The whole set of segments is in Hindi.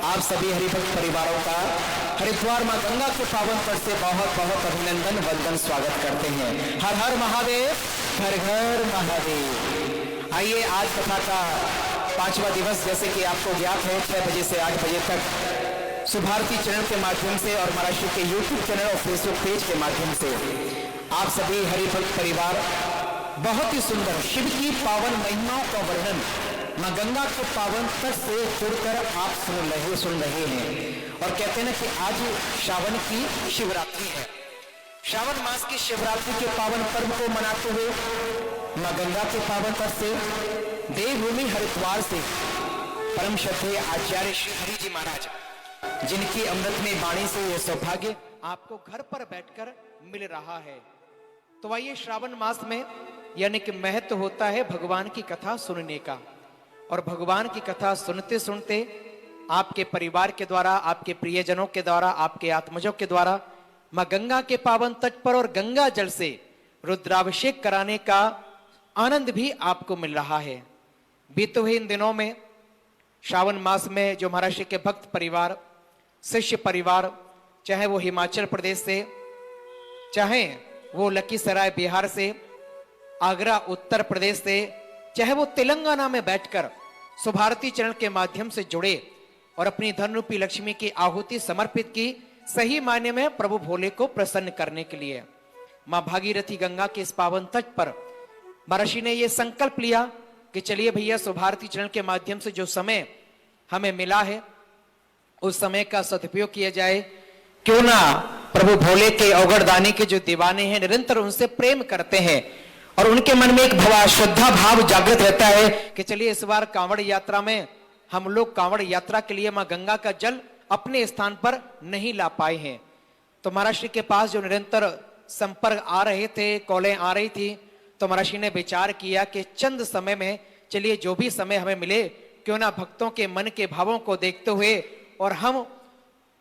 आप सभी हरिभक्त परिवारों का हरिद्वार मां गंगा के पावन तट से बहुत बहुत अभिनंदन वंदन स्वागत करते हैं। हर हर महादेव, घर घर महादेव। आइए, आज कथा का 5वां दिवस, जैसे कि आपको ज्ञात है, 6 बजे से 8 बजे तक सुभारती चैनल के माध्यम से और महाराष्ट्र के यूट्यूब चैनल और फेसबुक पेज के माध्यम से आप सभी हरिभक्त परिवार बहुत ही सुंदर शिव की पावन महिमाओं का वर्णन मां गंगा के पावन तट से जुड़कर आप सुन रहे हैं। और कहते हैं ना कि आज श्रावण की शिवरात्रि है। श्रावण मास की शिवरात्रि के पावन पर्व को मनाते हुए मां गंगा के पावन तट से देवभूमि हरिद्वार से परम श्रद्धेय आचार्य श्री हरि जी महाराज, जिनकी अमृतमय वाणी से यह सौभाग्य आपको घर पर बैठकर मिल रहा है। तो आइए, श्रावण मास में यानी कि महत्व होता है भगवान की कथा सुनने का, और भगवान की कथा सुनते सुनते आपके परिवार के द्वारा, आपके प्रियजनों के द्वारा, आपके आत्मजों के द्वारा मां गंगा के पावन तट पर और गंगा जल से रुद्राभिषेक कराने का आनंद भी आपको मिल रहा है। बीते हुए इन दिनों में श्रावण मास में जो महाराष्ट्र के भक्त परिवार, शिष्य परिवार, चाहे वो हिमाचल प्रदेश से, चाहे वो लखीसराय बिहार से, आगरा उत्तर प्रदेश से, चाहे वो तेलंगाना में बैठकर सुभारती चैनल के माध्यम से जुड़े और अपनी धन रूपी लक्ष्मी की आहुति समर्पित की, सही मायने में प्रभु भोले को प्रसन्न करने के लिए मां भागीरथी गंगा के इस पावन तट पर महर्षि ने यह संकल्प लिया कि चलिए भैया, सुभारती चैनल के माध्यम से जो समय हमें मिला है उस समय का सदुपयोग किया जाए। क्यों ना प्रभु भोले के अवगढ़दानी के जो दीवाने हैं निरंतर उनसे प्रेम करते हैं और उनके मन में एक श्रद्धा भाव जागृत रहता है कि चलिए इस बार कांवड़ यात्रा में हम लोग कांवड़ यात्रा के लिए मां गंगा का जल अपने स्थान पर नहीं ला पाए हैं। तो महाराष्ट्र के पास जो निरंतर संपर्क आ रहे थे, कॉलें आ रही थी, तो महर्षि ने विचार किया कि चंद समय में चलिए जो भी समय हमें मिले, क्यों ना भक्तों के मन के भावों को देखते हुए और हम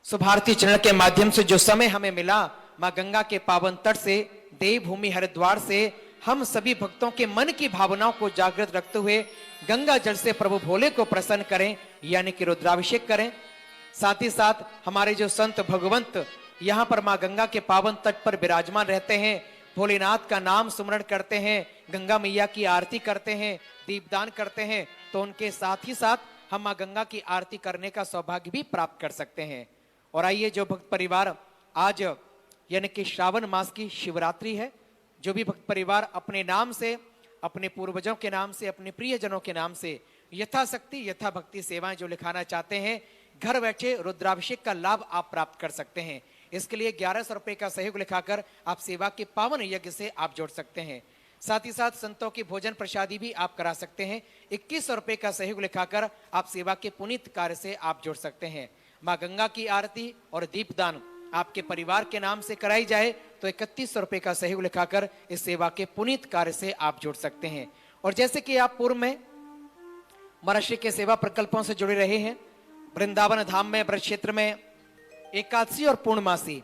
सुभारती चैनल के माध्यम से जो समय हमें मिला मां गंगा के पावन तट से देवभूमि हरिद्वार से हम सभी भक्तों के मन की भावनाओं को जागृत रखते हुए गंगा जल से प्रभु भोले को प्रसन्न करें, यानी कि रुद्राभिषेक करें। साथ ही साथ हमारे जो संत भगवंत यहाँ पर मां गंगा के पावन तट पर विराजमान रहते हैं, भोलेनाथ का नाम सुमरण करते हैं, गंगा मैया की आरती करते हैं, दीपदान करते हैं, तो उनके साथ ही साथ हम मां गंगा की आरती करने का सौभाग्य भी प्राप्त कर सकते हैं। और आइए, जो भक्त परिवार आज यानी कि श्रावण मास की शिवरात्रि है, जो भी भक्त परिवार अपने नाम से, अपने पूर्वजों के नाम से, अपने प्रियजनों के नाम से यथाशक्ति यथा भक्ति सेवाएं जो लिखाना चाहते हैं, घर बैठे रुद्राभिषेक का लाभ आप प्राप्त कर सकते हैं। इसके लिए 1100 रुपए का सहयोग लिखाकर आप सेवा के पावन यज्ञ से आप जोड़ सकते हैं। साथ ही साथ संतों की भोजन प्रसादी भी आप करा सकते हैं। 2100 रुपए का सहयोग लिखाकर आप सेवा के पुनीत कार्य से आप जोड़ सकते हैं। मां गंगा की आरती और दीपदान आपके परिवार के नाम से कराई जाए तो 3100 रुपए का सहयोग लिखाकर इस सेवा के पुनीत कार्य से आप जुड़ सकते हैं। और जैसे कि आप पूर्व में महर्षि के सेवा प्रकल्पों से जुड़े रहे हैं, वृंदावन धाम में ब्रज क्षेत्र में एकादशी और पूर्णमासी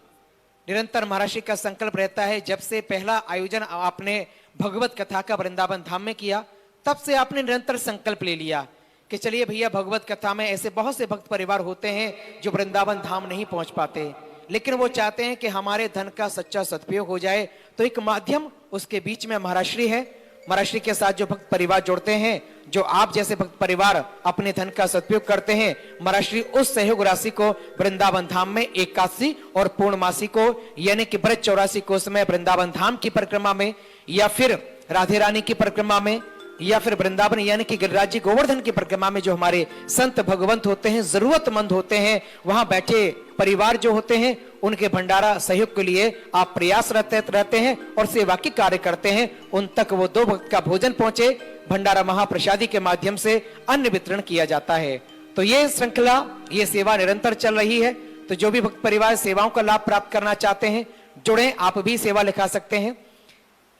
निरंतर महर्षि का संकल्प रहता है। जब से पहला आयोजन आपने भगवत कथा का वृंदावन धाम में किया, तब से आपने निरंतर संकल्प ले लिया कि चलिए भैया, भगवत कथा में ऐसे बहुत से भक्त परिवार होते हैं जो वृंदावन धाम नहीं पहुंच पाते, लेकिन वो चाहते हैं कि हमारे धन का सच्चा सदुपयोग हो जाए। तो एक माध्यम उसके बीच में महाराष्ट्री है। महाराष्ट्री के साथ जो भक्त परिवार जुड़ते हैं, जो आप जैसे भक्त परिवार अपने धन का सदुपयोग करते हैं, महाराष्ट्री उस सहयोग राशि को वृंदावन धाम में एकादशी और पूर्णमासी को यानी कि ब्रज 84 कोस में वृंदावन धाम की परिक्रमा में, या फिर राधे रानी की परिक्रमा में, या फिर वृंदावन यानी कि गिरिराज जी गोवर्धन की परिक्रमा में जो हमारे संत भगवंत होते हैं, जरूरतमंद होते हैं, वहां बैठे परिवार जो होते हैं, उनके भंडारा सहयोग के लिए आप प्रयास रहते हैं और सेवा की कार्य करते हैं। उन तक वो 2 भक्त का भोजन पहुंचे, भंडारा महाप्रसादी के माध्यम से अन्न वितरण किया जाता है। तो ये श्रृंखला, ये सेवा निरंतर चल रही है। तो जो भी भक्त परिवार सेवाओं का लाभ प्राप्त करना चाहते हैं, जुड़े, आप भी सेवा लिखा सकते हैं।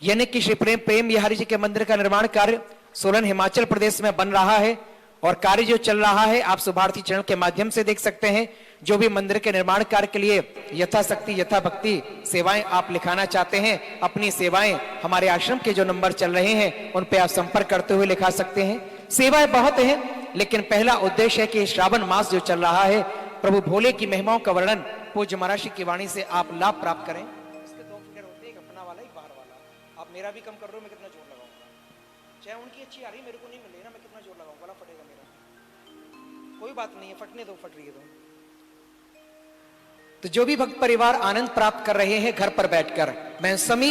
यानी कि श्री प्रेम बिहारी जी के मंदिर का निर्माण कार्य सोलन हिमाचल प्रदेश में बन रहा है और कार्य जो चल रहा है आप सुभारती चैनल के माध्यम से देख सकते हैं। जो भी मंदिर के निर्माण कार्य के लिए यथाशक्ति यथा भक्ति सेवाएं आप लिखाना चाहते हैं, अपनी सेवाएं हमारे आश्रम के जो नंबर चल रहे हैं उन पे आप संपर्क करते हुए लिखा सकते हैं। सेवाएं बहुत हैं, लेकिन पहला उद्देश्य है कि श्रावण मास जो चल रहा है, प्रभु भोले की महिमाओं का वर्णन पूज्य महाराज जी की वाणी से आप लाभ प्राप्त करें। इसके दो फिगर होते हैं, एक अपना वाला, एक बाहर वाला। आप मेरा भी कम कर रहे हो, मैं कितना जोर लगाऊंगा। चाहे उनकी अच्छी आ रही, मेरे को नहीं मिले ना, मैं कितना जोर लगाऊंगा, वाला फटेगा मेरा। कोई बात नहीं है, फटने दो, फट रही है तो जो भी भक्त परिवार आनंद प्राप्त कर रहे हैं घर पर बैठकर, मैं सभी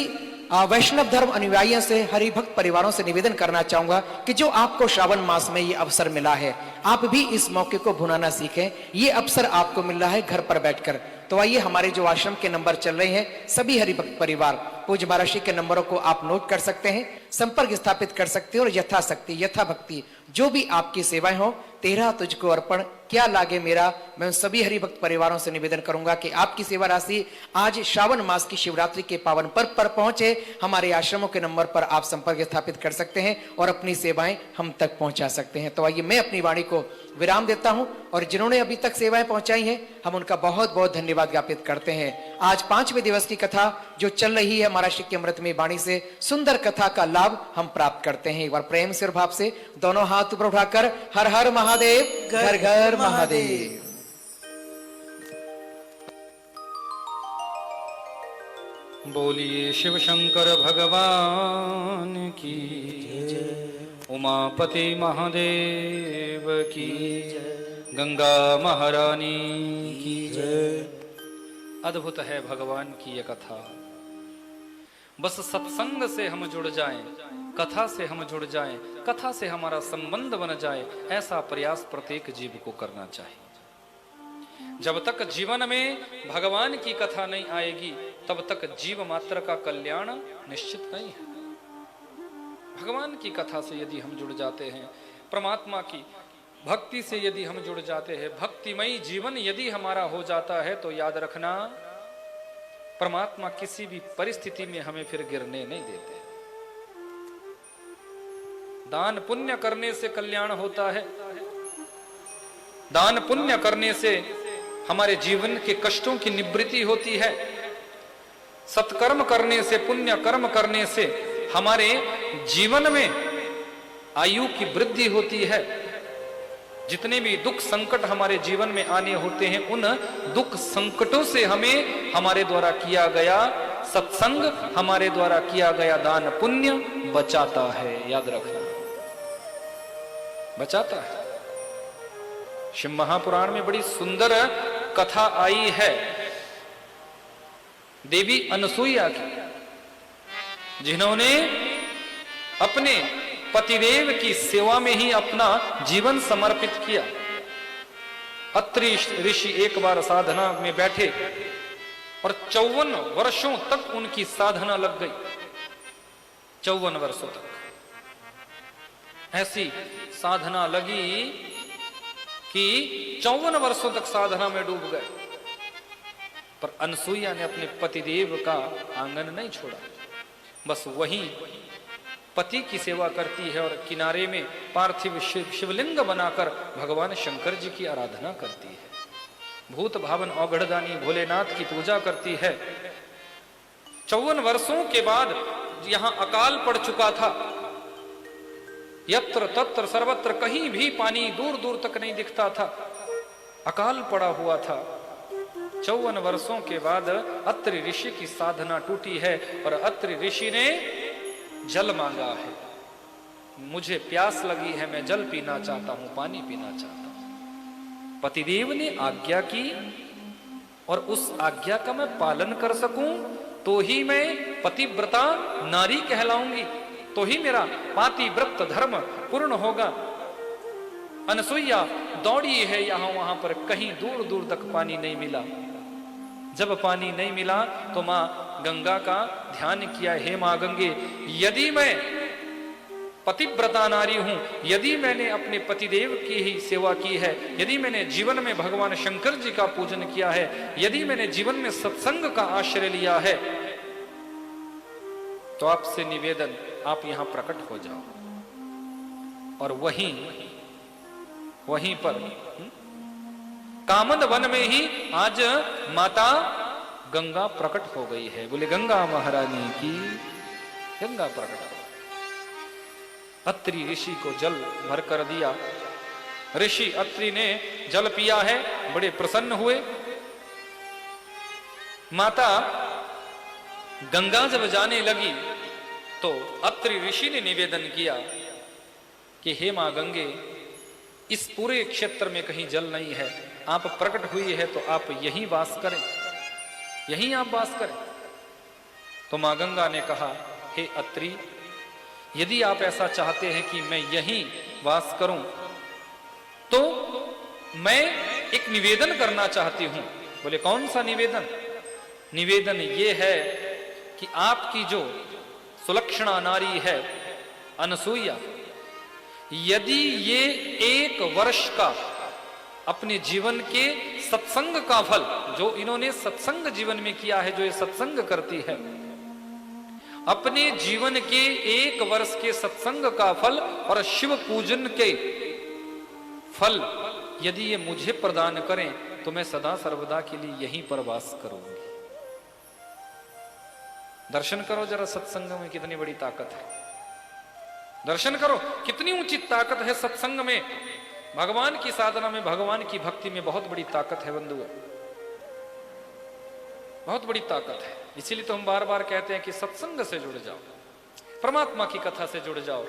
वैष्णव धर्म अनुयायियों से, हरि भक्त परिवारों से निवेदन करना चाहूंगा कि जो आपको श्रावण मास में ये अवसर मिला है, आप भी इस मौके को भुनाना सीखें। ये अवसर आपको मिल रहा है घर पर बैठकर। तो आइए, हमारे जो आश्रम के नंबर चल रहे हैं, सभी हरि भक्त परिवार पूज्य महाराज जी के नंबरों को आप नोट कर सकते हैं, संपर्क स्थापित कर सकते हैं और यथाशक्ति यथा भक्ति जो भी आपकी सेवाएं हो, तेरा तुझको अर्पण क्या लागे मेरा, मैं उन सभी हरि भक्त परिवारों से निवेदन करूंगा कि आपकी सेवा राशि आज श्रावण मास की शिवरात्रि के पावन पर्व पर पहुंचे। हमारे आश्रमों के नंबर पर आप संपर्क स्थापित कर सकते हैं और अपनी सेवाएं हम तक पहुंचा सकते हैं। तो आइए, मैं अपनी वाणी को विराम देता हूं और जिन्होंने अभी तक सेवाएं पहुंचाई हैं, हम उनका बहुत बहुत धन्यवाद ज्ञापित करते हैं। आज 5वें दिवस की कथा जो चल रही है, महाराज जी की अमृतमय वाणी से सुंदर कथा का लाभ हम प्राप्त करते हैं। एक बार प्रेम से और भाव से दोनों हाथ ऊपर उठाकर हर हर महादेव, घर घर महादेव। बोलिए शिव शंकर भगवान की, उमापति महादेव की, गंगा महारानी की जय। अद्भुत है भगवान की यह कथा। बस सत्संग से हम जुड़ जाएं, कथा से हम जुड़ जाएं, कथा से हमारा संबंध बन जाए, ऐसा प्रयास प्रत्येक जीव को करना चाहिए। जब तक जीवन में भगवान की कथा नहीं आएगी, तब तक जीव मात्र का कल्याण निश्चित नहीं है। भगवान की कथा से यदि हम जुड़ जाते हैं, परमात्मा की भक्ति से यदि हम जुड़ जाते हैं, भक्तिमयी जीवन यदि हमारा हो जाता है, तो याद रखना, परमात्मा किसी भी परिस्थिति में हमें फिर गिरने नहीं देते। दान पुण्य करने से कल्याण होता है, दान पुण्य करने से हमारे जीवन के कष्टों की निवृत्ति होती है, सत्कर्म करने से, पुण्य कर्म करने से हमारे जीवन में आयु की वृद्धि होती है। जितने भी दुख संकट हमारे जीवन में आने होते हैं, उन दुख संकटों से हमें हमारे द्वारा किया गया सत्संग, हमारे द्वारा किया गया दान पुण्य बचाता है। याद रखना, बचाता है। शिव महापुराण में बड़ी सुंदर कथा आई है देवी अनसुईया की, जिन्होंने अपने पतिदेव की सेवा में ही अपना जीवन समर्पित किया। अत्रि ऋषि एक बार साधना में बैठे और 54 वर्षों तक उनकी साधना लग गई। 54 वर्षों तक ऐसी साधना लगी कि 54 वर्षों तक साधना में डूब गए, पर अनसुईया ने अपने पतिदेव का आंगन नहीं छोड़ा। बस वहीं पति की सेवा करती है और किनारे में पार्थिव शिवलिंग बनाकर भगवान शंकर जी की आराधना करती है। भूत भावन औगढ़दानी भोलेनाथ की पूजा करती है। 54 वर्षों के बाद यहां अकाल पड़ चुका था। यत्र तत्र सर्वत्र कहीं भी पानी दूर दूर तक नहीं दिखता था, अकाल पड़ा हुआ था। 54 वर्षों के बाद अत्रि ऋषि की साधना टूटी है और अत्रि ऋषि ने जल मांगा है। मुझे प्यास लगी है, मैं जल पीना चाहता हूं, पानी पीना चाहता हूं। पतिदेव ने आज्ञा की और उस आज्ञा का मैं पालन कर सकूं तो ही मैं पतिव्रता नारी कहलाऊंगी, तो ही मेरा पातिव्रत धर्म पूर्ण होगा। अनसुईया दौड़ी है यहां वहां पर, कहीं दूर दूर तक पानी नहीं मिला। जब पानी नहीं मिला तो मां गंगा का ध्यान किया, हे मां गंगे, यदि मैं पतिव्रता नारी हूं, यदि मैंने अपने पतिदेव की ही सेवा की है, यदि मैंने जीवन में भगवान शंकर जी का पूजन किया है, यदि मैंने जीवन में सत्संग का आश्रय लिया है, तो आपसे निवेदन, आप यहां प्रकट हो जाओ। और वहीं पर कामद वन में ही आज माता गंगा प्रकट हो गई है। बोले गंगा महारानी की, गंगा प्रकट हो। अत्रि ऋषि को जल भर कर दिया ऋषि अत्रि ने जल पिया है, बड़े प्रसन्न हुए। माता गंगा जब जाने लगी तो अत्रि ऋषि ने निवेदन किया कि हे मां गंगे, इस पूरे क्षेत्र में कहीं जल नहीं है, आप प्रकट हुई है तो आप यहीं वास करें, यहीं आप वास करें। तो मां गंगा ने कहा, हे अत्रि, यदि आप ऐसा चाहते हैं कि मैं यहीं वास करूं तो मैं एक निवेदन करना चाहती हूं। बोले कौन सा निवेदन? निवेदन ये है कि आपकी जो सुलक्षणा नारी है अनसुईया, यदि ये 1 वर्ष का अपने जीवन के सत्संग का फल, जो इन्होंने सत्संग जीवन में किया है, जो ये सत्संग करती है, अपने जीवन के 1 वर्ष के सत्संग का फल और शिव पूजन के फल यदि ये मुझे प्रदान करें तो मैं सदा सर्वदा के लिए यहीं पर वास करूंगी। दर्शन करो जरा सत्संग में कितनी बड़ी ताकत है, दर्शन करो कितनी ऊंची ताकत है सत्संग में। भगवान की साधना में, भगवान की भक्ति में बहुत बड़ी ताकत है बंधुओं, बहुत बड़ी ताकत है। इसीलिए तो हम बार बार कहते हैं कि सत्संग से जुड़ जाओ, परमात्मा की कथा से जुड़ जाओ,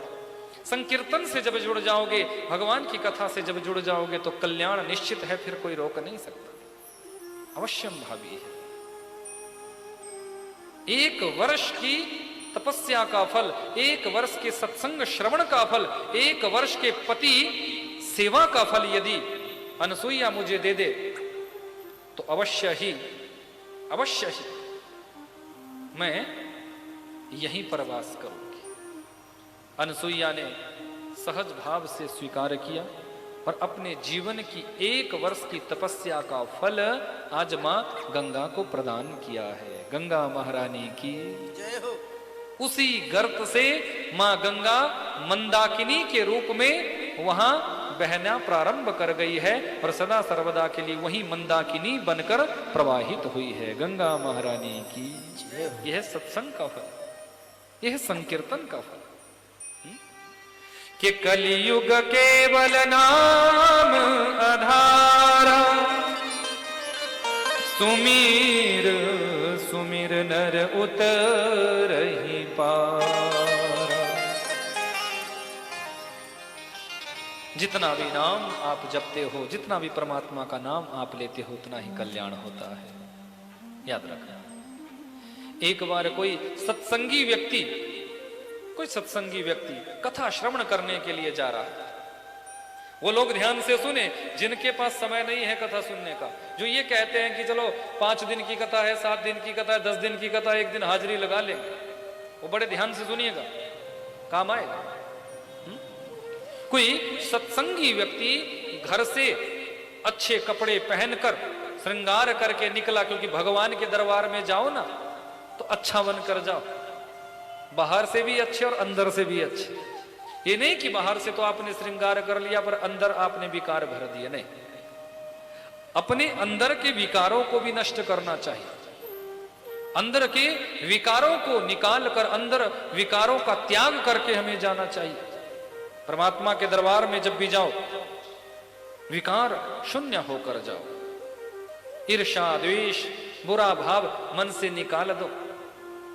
संकीर्तन से जब जुड़ जाओगे, भगवान की कथा से जब जुड़ जाओगे तो कल्याण निश्चित है, फिर कोई रोक नहीं सकता, अवश्यम भावी है। 1 वर्ष की तपस्या का फल, 1 वर्ष के सत्संग श्रवण का फल, 1 वर्ष के पति सेवा का फल यदि अनसुईया मुझे दे दे तो अवश्य ही मैं यहीं पर वास करूंगी। अनसुईया ने सहज भाव से स्वीकार किया और अपने जीवन की 1 वर्ष की तपस्या का फल आज मां गंगा को प्रदान किया है। गंगा महारानी की जय हो। उसी गर्त से मां गंगा मंदाकिनी के रूप में वहां बहना प्रारंभ कर गई है और सदा सर्वदा के लिए वही मंदाकिनी बनकर प्रवाहित हुई है। गंगा महारानी की यह सत्संग का फल, यह संकीर्तन का फल कि कलियुग केवल नाम आधारा, सुमीर सुमिर नर उतरहि पारा। जितना भी नाम आप जपते हो, जितना भी परमात्मा का नाम आप लेते हो, उतना ही कल्याण होता है, याद रखना। एक बार कोई सत्संगी व्यक्ति कथा श्रवण करने के लिए जा रहा है। वो लोग ध्यान से सुने जिनके पास समय नहीं है कथा सुनने का, जो ये कहते हैं कि चलो 5 दिन की कथा है, 7 दिन की कथा है, 10 दिन की कथा है, 1 दिन हाजिरी लगा लेंगे। वो बड़े ध्यान से सुनिएगा, काम आएगा। कोई सत्संगी व्यक्ति घर से अच्छे कपड़े पहनकर श्रृंगार करके निकला, क्योंकि भगवान के दरबार में जाओ ना तो अच्छा बनकर जाओ, बाहर से भी अच्छे और अंदर से भी अच्छे। ये नहीं कि बाहर से तो आपने श्रृंगार कर लिया पर अंदर आपने विकार भर दिए, नहीं। अपने अंदर के विकारों को भी नष्ट करना चाहिए, अंदर के विकारों को निकाल कर, अंदर विकारों का त्याग करके हमें जाना चाहिए। परमात्मा के दरबार में जब भी जाओ विकार शून्य होकर जाओ, ईर्ष्या द्वेष बुरा भाव मन से निकाल दो,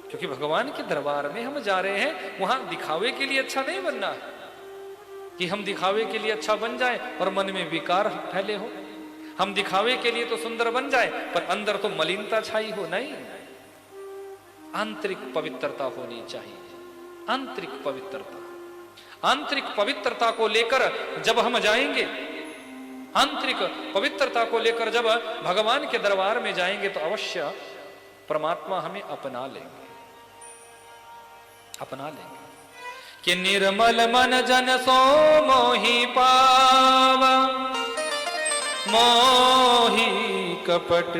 क्योंकि भगवान के दरबार में हम जा रहे हैं, वहां दिखावे के लिए अच्छा नहीं बनना है कि हम दिखावे के लिए अच्छा बन जाए और मन में विकार फैले हो। हम दिखावे के लिए तो सुंदर बन जाए पर अंदर तो मलिनता छाई हो, नहीं। आंतरिक पवित्रता होनी चाहिए, आंतरिक पवित्रता। आंतरिक पवित्रता को लेकर जब हम जाएंगे, आंतरिक पवित्रता को लेकर जब भगवान के दरबार में जाएंगे तो अवश्य परमात्मा हमें अपना लेंगे, अपना लेंगे। कि निर्मल मन जन सो मोहि पावा, मोहि कपट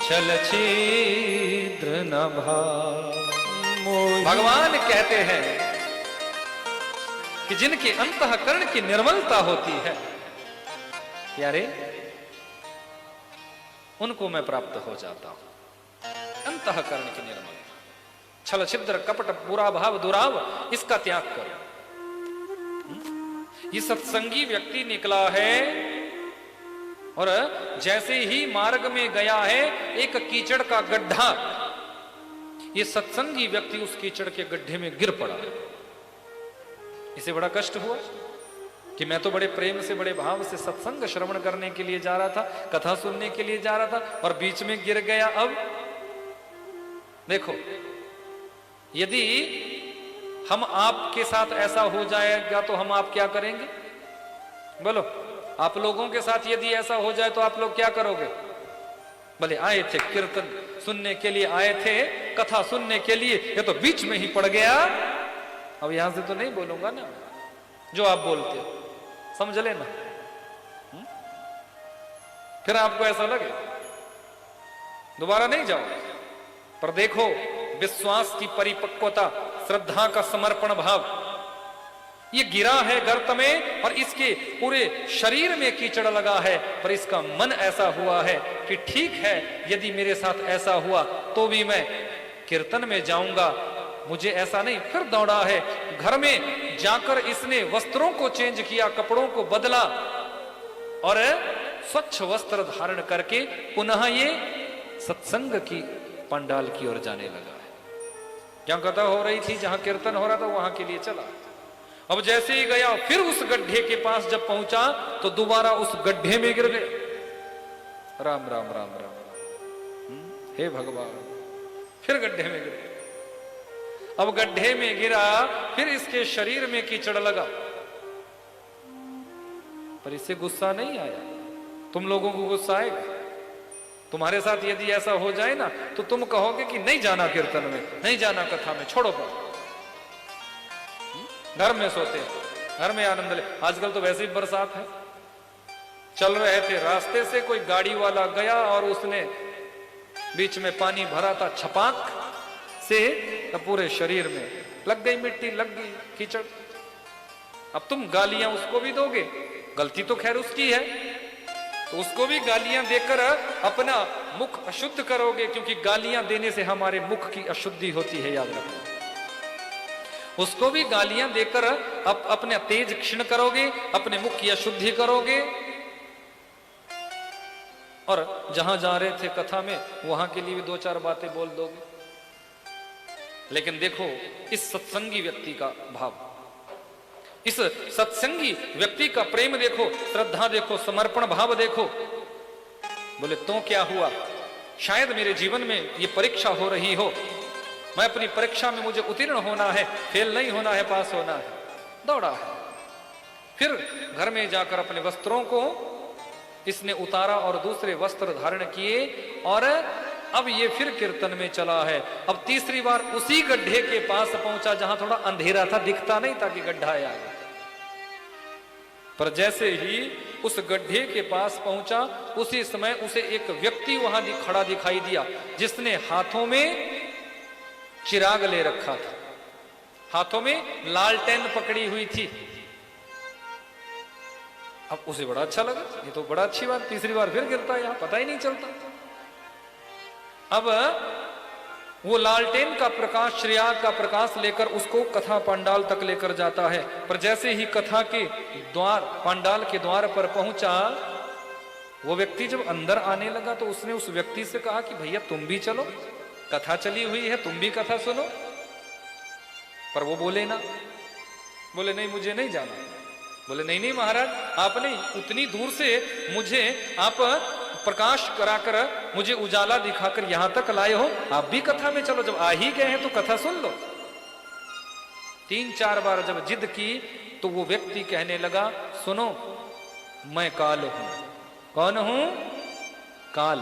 छल छिद्र न भाव। भगवान कहते हैं कि जिनके अंतःकरण की निर्मलता होती है यारे, उनको मैं प्राप्त हो जाता हूं। अंतःकरण की निर्मलता, छल छिद्र कपट बुरा भाव दुराव, इसका त्याग करो। ये सत्संगी व्यक्ति निकला है और जैसे ही मार्ग में गया है एक कीचड़ का गड्ढा, ये सत्संगी व्यक्ति उस कीचड़ के गड्ढे में गिर पड़ा। इसे बड़ा कष्ट हुआ कि मैं तो बड़े प्रेम से बड़े भाव से सत्संग श्रवण करने के लिए जा रहा था, कथा सुनने के लिए जा रहा था और बीच में गिर गया। अब देखो, यदि हम आपके साथ ऐसा हो जाएगा तो हम आप क्या करेंगे? बोलो, आप लोगों के साथ यदि ऐसा हो जाए तो आप लोग क्या करोगे? भले आए थे कीर्तन सुनने के लिए, आए थे कथा सुनने के लिए, ये तो बीच में ही पड़ गया। अब यहां से तो नहीं बोलूंगा ना जो आप बोलते हो, समझ लेना। फिर आपको ऐसा लगे दोबारा नहीं जाओ। पर देखो, विश्वास की परिपक्वता, श्रद्धा का समर्पण भाव, ये गिरा है गर्त में और इसके पूरे शरीर में कीचड़ लगा है, पर इसका मन ऐसा हुआ है कि ठीक है, यदि मेरे साथ ऐसा हुआ तो भी मैं कीर्तन में जाऊंगा। मुझे ऐसा नहीं, फिर दौड़ा है घर में जाकर इसने वस्त्रों को चेंज किया, कपड़ों को बदला और स्वच्छ वस्त्र धारण करके पुनः ये सत्संग की पंडाल की ओर जाने लगा है। जहां कथा हो रही थी, जहां कीर्तन हो रहा था, वहां के लिए चला। अब जैसे ही गया, फिर उस गड्ढे के पास जब पहुंचा तो दोबारा उस गड्ढे में गिर गया। राम राम राम राम, हे भगवान, फिर गड्ढे में गिर गया। अब गड्ढे में गिरा, फिर इसके शरीर में कीचड़ लगा, पर इसे गुस्सा नहीं आया। तुम लोगों को गुस्सा आएगा? तुम्हारे साथ यदि ऐसा हो जाए ना तो तुम कहोगे कि नहीं जाना कीर्तन में, नहीं जाना कथा में, छोड़ो पर घर में सोते, घर में आनंद ले। आजकल तो वैसे ही बरसात है, चल रहे थे, रास्ते से कोई गाड़ी वाला गया और उसने बीच में पानी भरा था, छपाक से तो पूरे शरीर में लग गई मिट्टी, लग गई कीचड़। अब तुम गालियां उसको भी दोगे, गलती तो खैर उसकी है, तो उसको भी गालियां देकर अपना मुख अशुद्ध करोगे, क्योंकि गालियां देने से हमारे मुख की अशुद्धि होती है, याद रखो। उसको भी गालियां देकर अपने तेज क्षीण करोगे, अपने मुख की अशुद्धि करोगे, और जहां जा रहे थे कथा में वहां के लिए भी दो चार बातें बोल दोगे। लेकिन देखो इस सत्संगी व्यक्ति का भाव, इस सत्संगी व्यक्ति का प्रेम देखो, श्रद्धा देखो, समर्पण भाव देखो। बोले तो क्या हुआ? शायद मेरे जीवन में ये परीक्षा हो रही हो, मैं अपनी परीक्षा में मुझे उत्तीर्ण होना है, फेल नहीं होना है, पास होना है। दौड़ा है, फिर घर में जाकर अपने वस्त्रों को इसने उतारा और दूसरे वस्त्र धारण किए और अब ये फिर कीर्तन में चला है। अब तीसरी बार उसी गड्ढे के पास पहुंचा जहां थोड़ा अंधेरा था, दिखता नहीं था कि गड्ढा है आगे। पर जैसे ही उस गड्ढे के पास पहुंचा, उसी समय उसे एक व्यक्ति वहां खड़ा दिखाई दिया, जिसने हाथों में चिराग ले रखा था, हाथों में लालटेन पकड़ी हुई थी। अब उसे बड़ा अच्छा लगा, ये तो बड़ा अच्छी बात, तीसरी बार फिर गिरता है, यहां पता ही नहीं चलता। अब वो लालटेन का प्रकाश, चिराग का प्रकाश लेकर उसको कथा पंडाल तक लेकर जाता है। पर जैसे ही कथा के द्वार, पंडाल के द्वार पर पहुंचा, वो व्यक्ति जब अंदर आने लगा तो उसने उस व्यक्ति से कहा कि भैया तुम भी चलो, कथा चली हुई है, तुम भी कथा सुनो। पर वो बोले ना, बोले नहीं मुझे नहीं जाना। बोले नहीं नहीं महाराज, आप नहीं, उतनी दूर से मुझे आप प्रकाश कराकर, मुझे उजाला दिखाकर यहां तक लाए हो, आप भी कथा में चलो, जब आ ही गए हैं तो कथा सुन लो। 3-4 बार जब जिद की तो वो व्यक्ति कहने लगा, सुनो मैं काल हूं। कौन हूं? काल।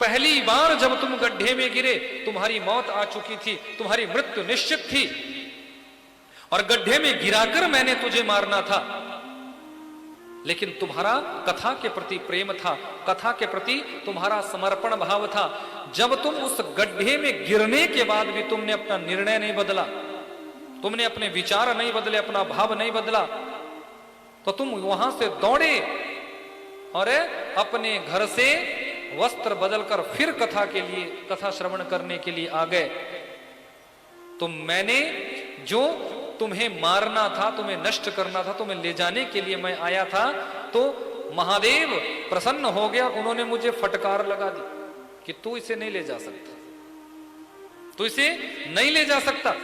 पहली बार जब तुम गड्ढे में गिरे, तुम्हारी मौत आ चुकी थी, तुम्हारी मृत्यु निश्चित थी, और गड्ढे में गिराकर मैंने तुझे मारना था। लेकिन तुम्हारा कथा के प्रति प्रेम था, कथा के प्रति तुम्हारा समर्पण भाव था। जब तुम उस गड्ढे में गिरने के बाद भी तुमने अपना निर्णय नहीं बदला, तुमने अपने विचार नहीं बदले, अपना भाव नहीं बदला, तो तुम वहां से दौड़े और अपने घर से वस्त्र बदलकर फिर कथा के लिए, कथा श्रवण करने के लिए आ गए। तो मैंने जो तुम्हें मारना था, तुम्हें नष्ट करना था, तुम्हें ले जाने के लिए मैं आया था। तो महादेव प्रसन्न हो गया और उन्होंने मुझे फटकार लगा दी कि तू इसे नहीं ले जा सकता, तू इसे नहीं ले जा सकता।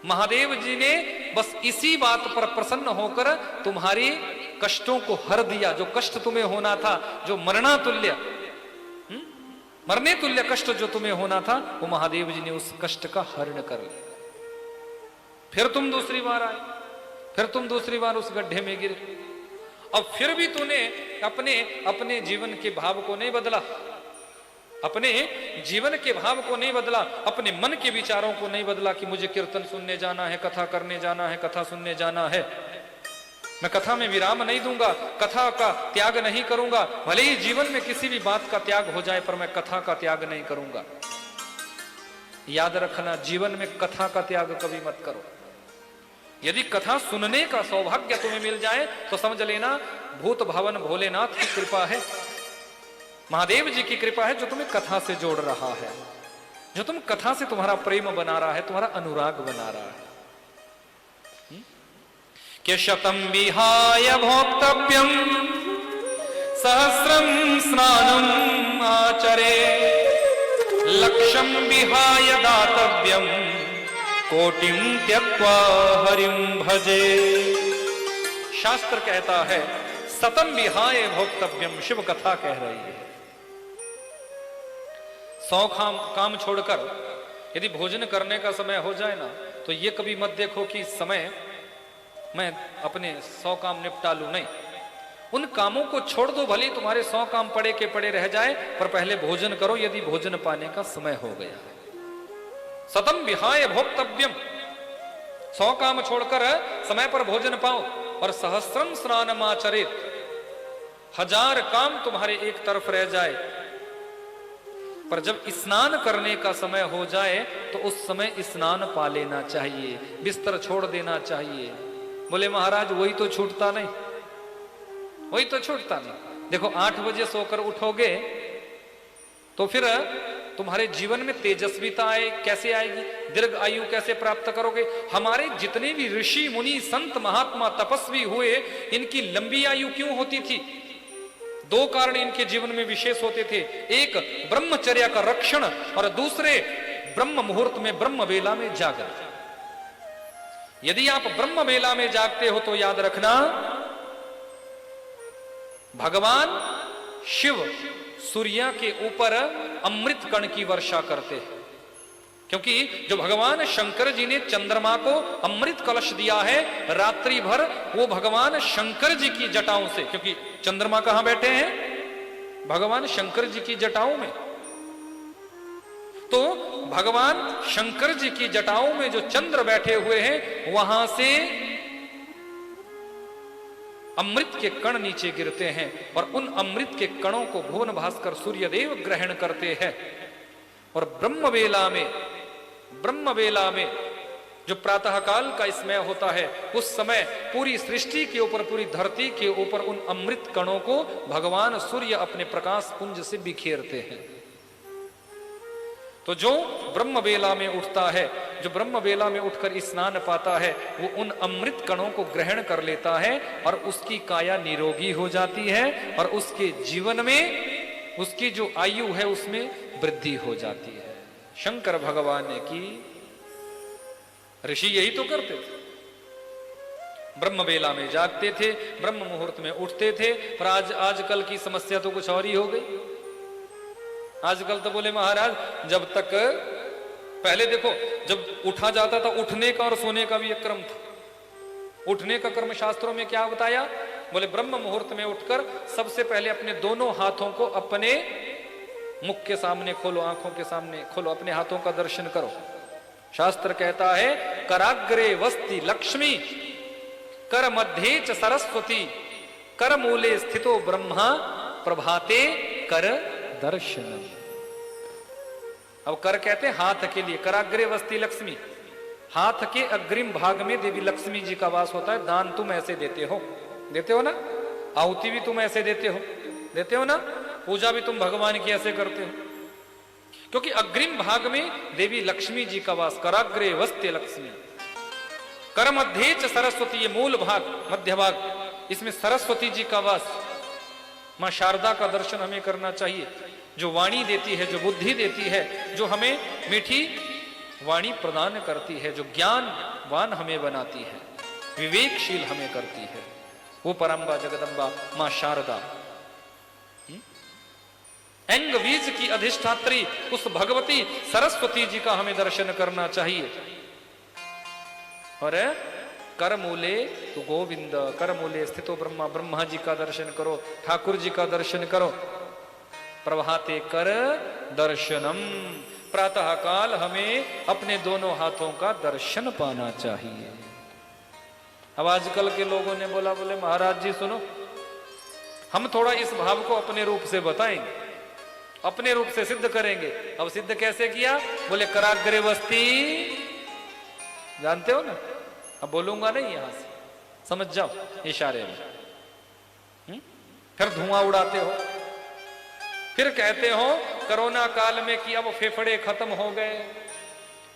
महादेव जी ने बस इसी बात पर प्रसन्न होकर तुम्हारी कष्टों को हर दिया। जो कष्ट तुम्हें होना था, जो मरना तुल्य, मरने तुल्य कष्ट जो तुम्हें होना था, वो महादेव जी ने उस कष्ट का हरण कर लिया। फिर तुम दूसरी बार आए, फिर तुम दूसरी बार उस गड्ढे में गिरे। अब फिर भी तूने अपने जीवन के भाव को नहीं बदला, अपने जीवन के भाव को नहीं बदला, अपने मन के विचारों को नहीं बदला कि मुझे कीर्तन सुनने जाना है, कथा करने जाना है, कथा सुनने जाना है, मैं कथा में विराम नहीं दूंगा, कथा का त्याग नहीं करूंगा। भले ही जीवन में किसी भी बात का त्याग हो जाए, पर मैं कथा का त्याग नहीं करूंगा। याद रखना, जीवन में कथा का त्याग कभी मत करो। यदि कथा सुनने का सौभाग्य तुम्हें मिल जाए तो समझ लेना भूत भवन भोलेनाथ की कृपा है, महादेव जी की कृपा है, जो तुम्हें कथा से जोड़ रहा है, जो तुम कथा से तुम्हारा प्रेम बना रहा है, तुम्हारा अनुराग बना रहा है। कि शतम विहाय भोक्तव्यम सहस्रम स्नानम आचरे, लक्ष्यम विहाय दातव्यम कोटिम त्यक्त्वा हरिम भजे। शास्त्र कहता है सतम विहाय भोक्तव्यम, शिव कथा कह रही है। 100 काम छोड़कर यदि भोजन करने का समय हो जाए ना, तो ये कभी मत देखो कि इस समय मैं अपने 100 काम निपटा लूं, नहीं। उन कामों को छोड़ दो, भले तुम्हारे 100 काम पड़े के पड़े रह जाए, पर पहले भोजन करो यदि भोजन पाने का समय हो गया। सतम विहाय भोक्तव्यम, 100 काम छोड़कर समय पर भोजन पाओ। और सहस्रम स्नानमाचरेत, 1000 काम तुम्हारे एक तरफ रह जाए, पर जब स्नान करने का समय हो जाए तो उस समय स्नान पा लेना चाहिए, बिस्तर छोड़ देना चाहिए। बोले महाराज वही तो छूटता नहीं, वही तो छूटता नहीं। देखो 8 बजे सोकर उठोगे तो फिर तुम्हारे जीवन में तेजस्विता कैसे आएगी, दीर्घ आयु कैसे प्राप्त करोगे। हमारे जितने भी ऋषि मुनि संत महात्मा तपस्वी हुए, इनकी लंबी आयु क्यों होती थी? 2 कारण इनके जीवन में विशेष होते थे। एक ब्रह्मचर्य का रक्षण, और दूसरे ब्रह्म मुहूर्त में, ब्रह्म वेला में जागना। यदि आप ब्रह्म वेला में जागते हो तो याद रखना भगवान शिव सूर्य के ऊपर अमृत कण की वर्षा करते हैं, क्योंकि जो भगवान शंकर जी ने चंद्रमा को अमृत कलश दिया है रात्रि भर, वो भगवान शंकर जी की जटाओं से, क्योंकि चंद्रमा कहां बैठे हैं? भगवान शंकर जी की जटाओं में। तो भगवान शंकर जी की जटाओं में जो चंद्र बैठे हुए हैं, वहां से अमृत के कण नीचे गिरते हैं, और उन अमृत के कणों को भुवन भास्कर सूर्यदेव ग्रहण करते हैं। और ब्रह्म वेला में जो प्रातः काल का समय होता है, उस समय पूरी सृष्टि के ऊपर, पूरी धरती के ऊपर उन अमृत कणों को भगवान सूर्य अपने प्रकाश पुंज से बिखेरते हैं। तो जो ब्रह्म वेला में उठता है, जो ब्रह्म वेला में उठकर स्नान पाता है, वो उन अमृत कणों को ग्रहण कर लेता है, और उसकी काया निरोगी हो जाती है, और उसके जीवन में उसकी जो आयु है उसमें वृद्धि हो जाती है। शंकर भगवान की ऋषि यही तो करते थे, ब्रह्म वेला में जागते थे, ब्रह्म मुहूर्त में उठते थे। पर आजकल की समस्या तो कुछ और ही हो गई। आजकल तो बोले महाराज, जब तक पहले देखो, जब उठा जाता था, उठने का और सोने का भी एक क्रम था। उठने का क्रम शास्त्रों में क्या बताया? बोले ब्रह्म मुहूर्त में उठकर सबसे पहले अपने दोनों हाथों को अपने मुख के सामने खोलो, आंखों के सामने खोलो, अपने हाथों का दर्शन करो। शास्त्र कहता है कराग्रे वस्ति लक्ष्मी, कर मध्य च सरस्वती, कर मूले स्थितो ब्रह्मा, प्रभाते कर दर्शनम। अब कर कहते हैं हाथ के लिए, कराग्रे वस्ति लक्ष्मी, हाथ के अग्रिम भाग में देवी लक्ष्मी जी का वास होता है। दान तुम ऐसे देते हो ना, आहुति भी तुम ऐसे देते हो ना, पूजा भी तुम भगवान की ऐसे करते हो, क्योंकि अग्रिम भाग में देवी लक्ष्मी जी का वास, कराग्रे वस्ति लक्ष्मी। कर मध्य च सरस्वती, ये मूल भाग, मध्य भाग, इसमें सरस्वती जी का वास, मां शारदा का दर्शन हमें करना चाहिए, जो वाणी देती है, जो बुद्धि देती है, जो हमें मीठी वाणी प्रदान करती है, जो ज्ञानवान हमें बनाती है, विवेकशील हमें करती है, वो परम्बा जगदम्बा मां शारदा। अंग बीज की अधिष्ठात्री उस भगवती सरस्वती जी का हमें दर्शन करना चाहिए। और कर मूले तो गोविंद, कर मूले स्थितो ब्रह्मा, ब्रह्मा जी का दर्शन करो, ठाकुर जी का दर्शन करो। प्रभाते कर दर्शनम, प्रातः काल हमें अपने दोनों हाथों का दर्शन पाना चाहिए। अब आजकल के लोगों ने बोला, बोले महाराज जी सुनो, हम थोड़ा इस भाव को अपने रूप से बताएंगे, अपने रूप से सिद्ध करेंगे। अब सिद्ध कैसे किया? बोले कराग्रे वस्ती, जानते हो ना, अब बोलूंगा नहीं, यहां से समझ जाओ इशारे में। फिर धुआं उड़ाते हो, फिर कहते हो कोरोना काल में कि अब फेफड़े खत्म हो गए,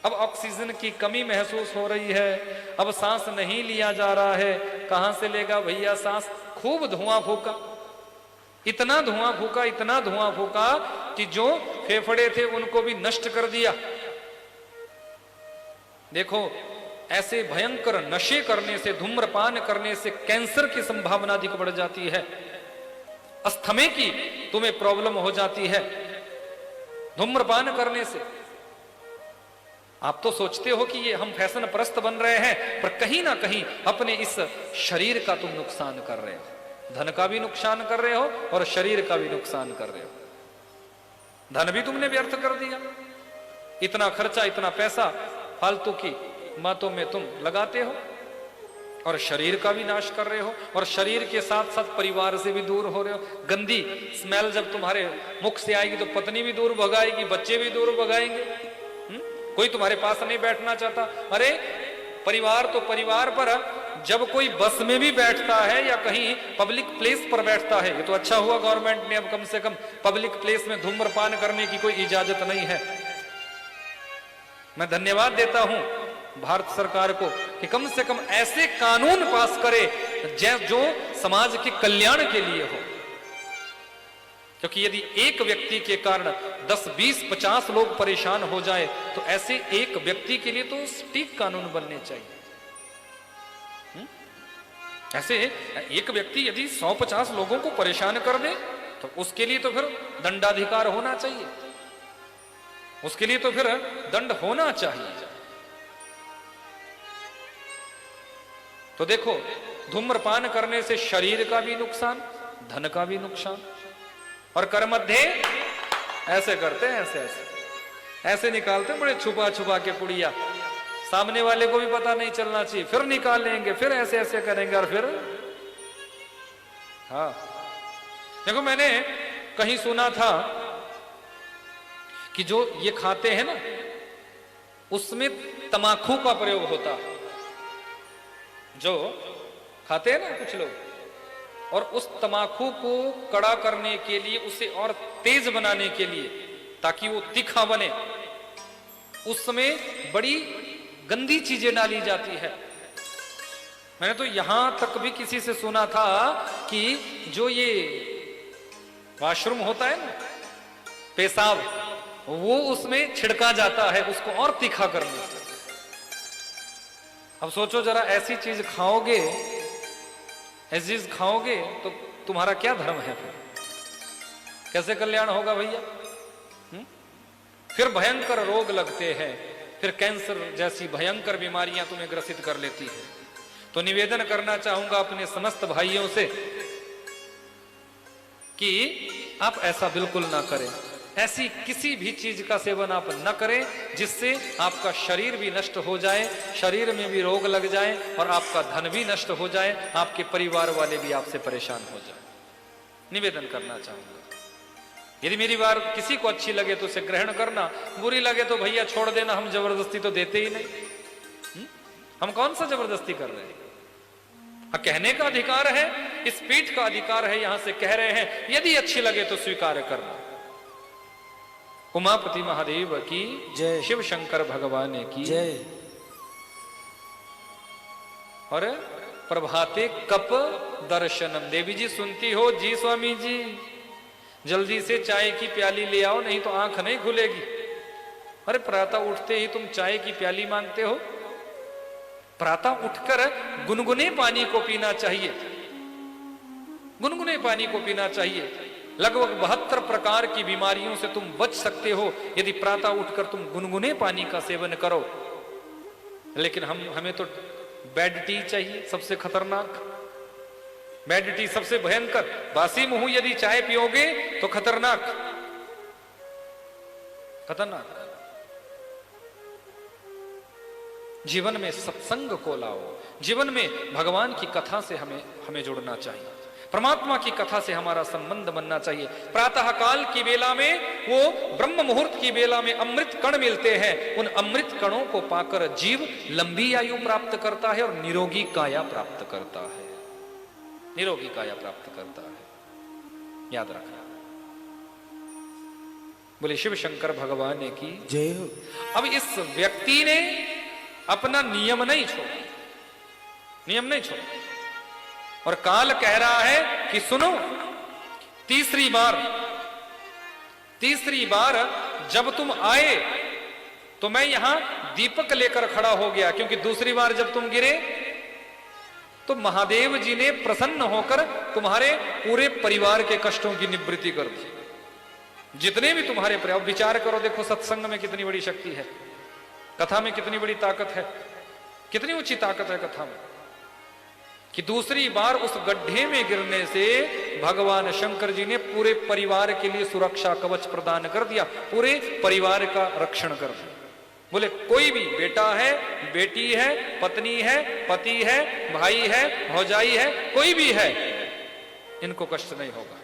अब ऑक्सीजन की कमी महसूस हो रही है, अब सांस नहीं लिया जा रहा है। कहां से लेगा भैया सांस? खूब धुआं फूका, इतना धुआं फूका, इतना धुआं फूका कि जो फेफड़े थे उनको भी नष्ट कर दिया। देखो, ऐसे भयंकर नशे करने से, धूम्रपान करने से कैंसर की संभावना अधिक बढ़ जाती है, अस्थमे की तुम्हें प्रॉब्लम हो जाती है धूम्रपान करने से। आप तो सोचते हो कि ये हम फैशन परस्त बन रहे हैं, पर कहीं ना कहीं अपने इस शरीर का तुम नुकसान कर रहे हो, धन का भी नुकसान कर रहे हो और शरीर का भी नुकसान कर रहे हो। धन भी तुमने व्यर्थ कर दिया, इतना खर्चा, इतना पैसा फालतू की बातों में तुम लगाते हो, और शरीर का भी नाश कर रहे हो, और शरीर के साथ साथ परिवार से भी दूर हो रहे हो। गंदी स्मेल जब तुम्हारे मुख से आएगी तो पत्नी भी दूर भगाएगी, बच्चे भी दूर भगाएंगे, कोई तुम्हारे पास नहीं बैठना चाहता। अरे परिवार तो परिवार पर, जब कोई बस में भी बैठता है या कहीं पब्लिक प्लेस पर बैठता है, ये तो अच्छा हुआ गवर्नमेंट ने अब कम से कम पब्लिक प्लेस में धूम्रपान करने की कोई इजाजत नहीं है। मैं धन्यवाद देता हूं भारत सरकार को कि कम से कम ऐसे कानून पास करे जो समाज के कल्याण के लिए हो, क्योंकि यदि एक व्यक्ति के कारण 10, 20, 50 लोग परेशान हो जाए तो ऐसे एक व्यक्ति के लिए तो सटीक कानून बनने चाहिए। ऐसे एक व्यक्ति यदि 150 लोगों को परेशान कर दे तो उसके लिए तो फिर दंडाधिकार होना चाहिए, उसके लिए तो फिर दंड होना चाहिए। तो देखो, धूम्रपान करने से शरीर का भी नुकसान, धन का भी नुकसान, और कर मध्य ऐसे करते हैं, ऐसे ऐसे ऐसे निकालते हैं, बड़े छुपा छुपा के पुड़िया, सामने वाले को भी पता नहीं चलना चाहिए, फिर निकाल लेंगे, फिर ऐसे ऐसे करेंगे, और फिर हाँ। देखो, मैंने कहीं सुना था कि जो ये खाते हैं ना, उसमें तमाकू का प्रयोग होता है, जो खाते हैं ना कुछ लोग, और उस तमाकू को कड़ा करने के लिए, उसे और तेज बनाने के लिए, ताकि वो तीखा बने, उसमें बड़ी गंदी चीजें डाली जाती है। मैंने तो यहां तक भी किसी से सुना था कि जो ये वॉशरूम होता है ना, पेशाब, वो उसमें छिड़का जाता है उसको और तीखा करने से। अब सोचो जरा, ऐसी चीज खाओगे, ऐसी चीज खाओगे तो तुम्हारा क्या धर्म है? फिर कैसे कल्याण होगा भैया? फिर भयंकर रोग लगते हैं, फिर कैंसर जैसी भयंकर बीमारियां तुम्हें ग्रसित कर लेती है। तो निवेदन करना चाहूंगा अपने समस्त भाइयों से कि आप ऐसा बिल्कुल ना करें, ऐसी किसी भी चीज का सेवन आप न करें जिससे आपका शरीर भी नष्ट हो जाए, शरीर में भी रोग लग जाए, और आपका धन भी नष्ट हो जाए, आपके परिवार वाले भी आपसे परेशान हो जाए। निवेदन करना चाहूंगा, यदि मेरी बात किसी को अच्छी लगे तो उसे ग्रहण करना, बुरी लगे तो भैया छोड़ देना, हम जबरदस्ती तो देते ही नहीं। हम कौन सा जबरदस्ती कर रहे हैं? कहने का अधिकार है, इस पीठ का अधिकार है, यहां से कह रहे हैं, यदि अच्छी लगे तो स्वीकार करना। उमापति महादेव की जय, शिव शंकर भगवान की जय। और प्रभाते कप दर्शनम। देवी जी सुनती हो? जी स्वामी जी, जल्दी से चाय की प्याली ले आओ, नहीं तो आंख नहीं खुलेगी। अरे प्रातः उठते ही तुम चाय की प्याली मांगते हो? प्रातः उठकर गुनगुने पानी को पीना चाहिए, गुनगुने पानी को पीना चाहिए। लगभग 72 प्रकार की बीमारियों से तुम बच सकते हो यदि प्रातः उठकर तुम गुनगुने पानी का सेवन करो। लेकिन हमें तो बेड टी चाहिए, सबसे खतरनाक बेड टी, सबसे भयंकर। बासी मुंह यदि चाय पियोगे तो खतरनाक, खतरनाक। जीवन में सत्संग को लाओ, जीवन में भगवान की कथा से हमें जुड़ना चाहिए, परमात्मा की कथा से हमारा संबंध बनना चाहिए। प्रातः काल की बेला में, वो ब्रह्म मुहूर्त की बेला में अमृत कण मिलते हैं। उन अमृत कणों को पाकर जीव लंबी आयु प्राप्त करता है और निरोगी काया प्राप्त करता है, निरोगी काया प्राप्त करता है। याद रखना। बोले शिव शंकर भगवान की जय हो। अब इस व्यक्ति ने अपना नियम नहीं छोड़ा, नियम नहीं छोड़ा, और काल कह रहा है कि सुनो, तीसरी बार जब तुम आए तो मैं यहां दीपक लेकर खड़ा हो गया, क्योंकि दूसरी बार जब तुम गिरे तो महादेव जी ने प्रसन्न होकर तुम्हारे पूरे परिवार के कष्टों की निवृत्ति कर दी। जितने भी तुम्हारे प्रयास, विचार करो, देखो सत्संग में कितनी बड़ी शक्ति है, कथा में कितनी बड़ी ताकत है, कितनी ऊंची ताकत है कथा में, कि दूसरी बार उस गड्ढे में गिरने से भगवान शंकर जी ने पूरे परिवार के लिए सुरक्षा कवच प्रदान कर दिया, पूरे परिवार का रक्षण कर दिया। बोले कोई भी बेटा है, बेटी है, पत्नी है, पति है, भाई है, भौजाई है, कोई भी है, इनको कष्ट नहीं होगा,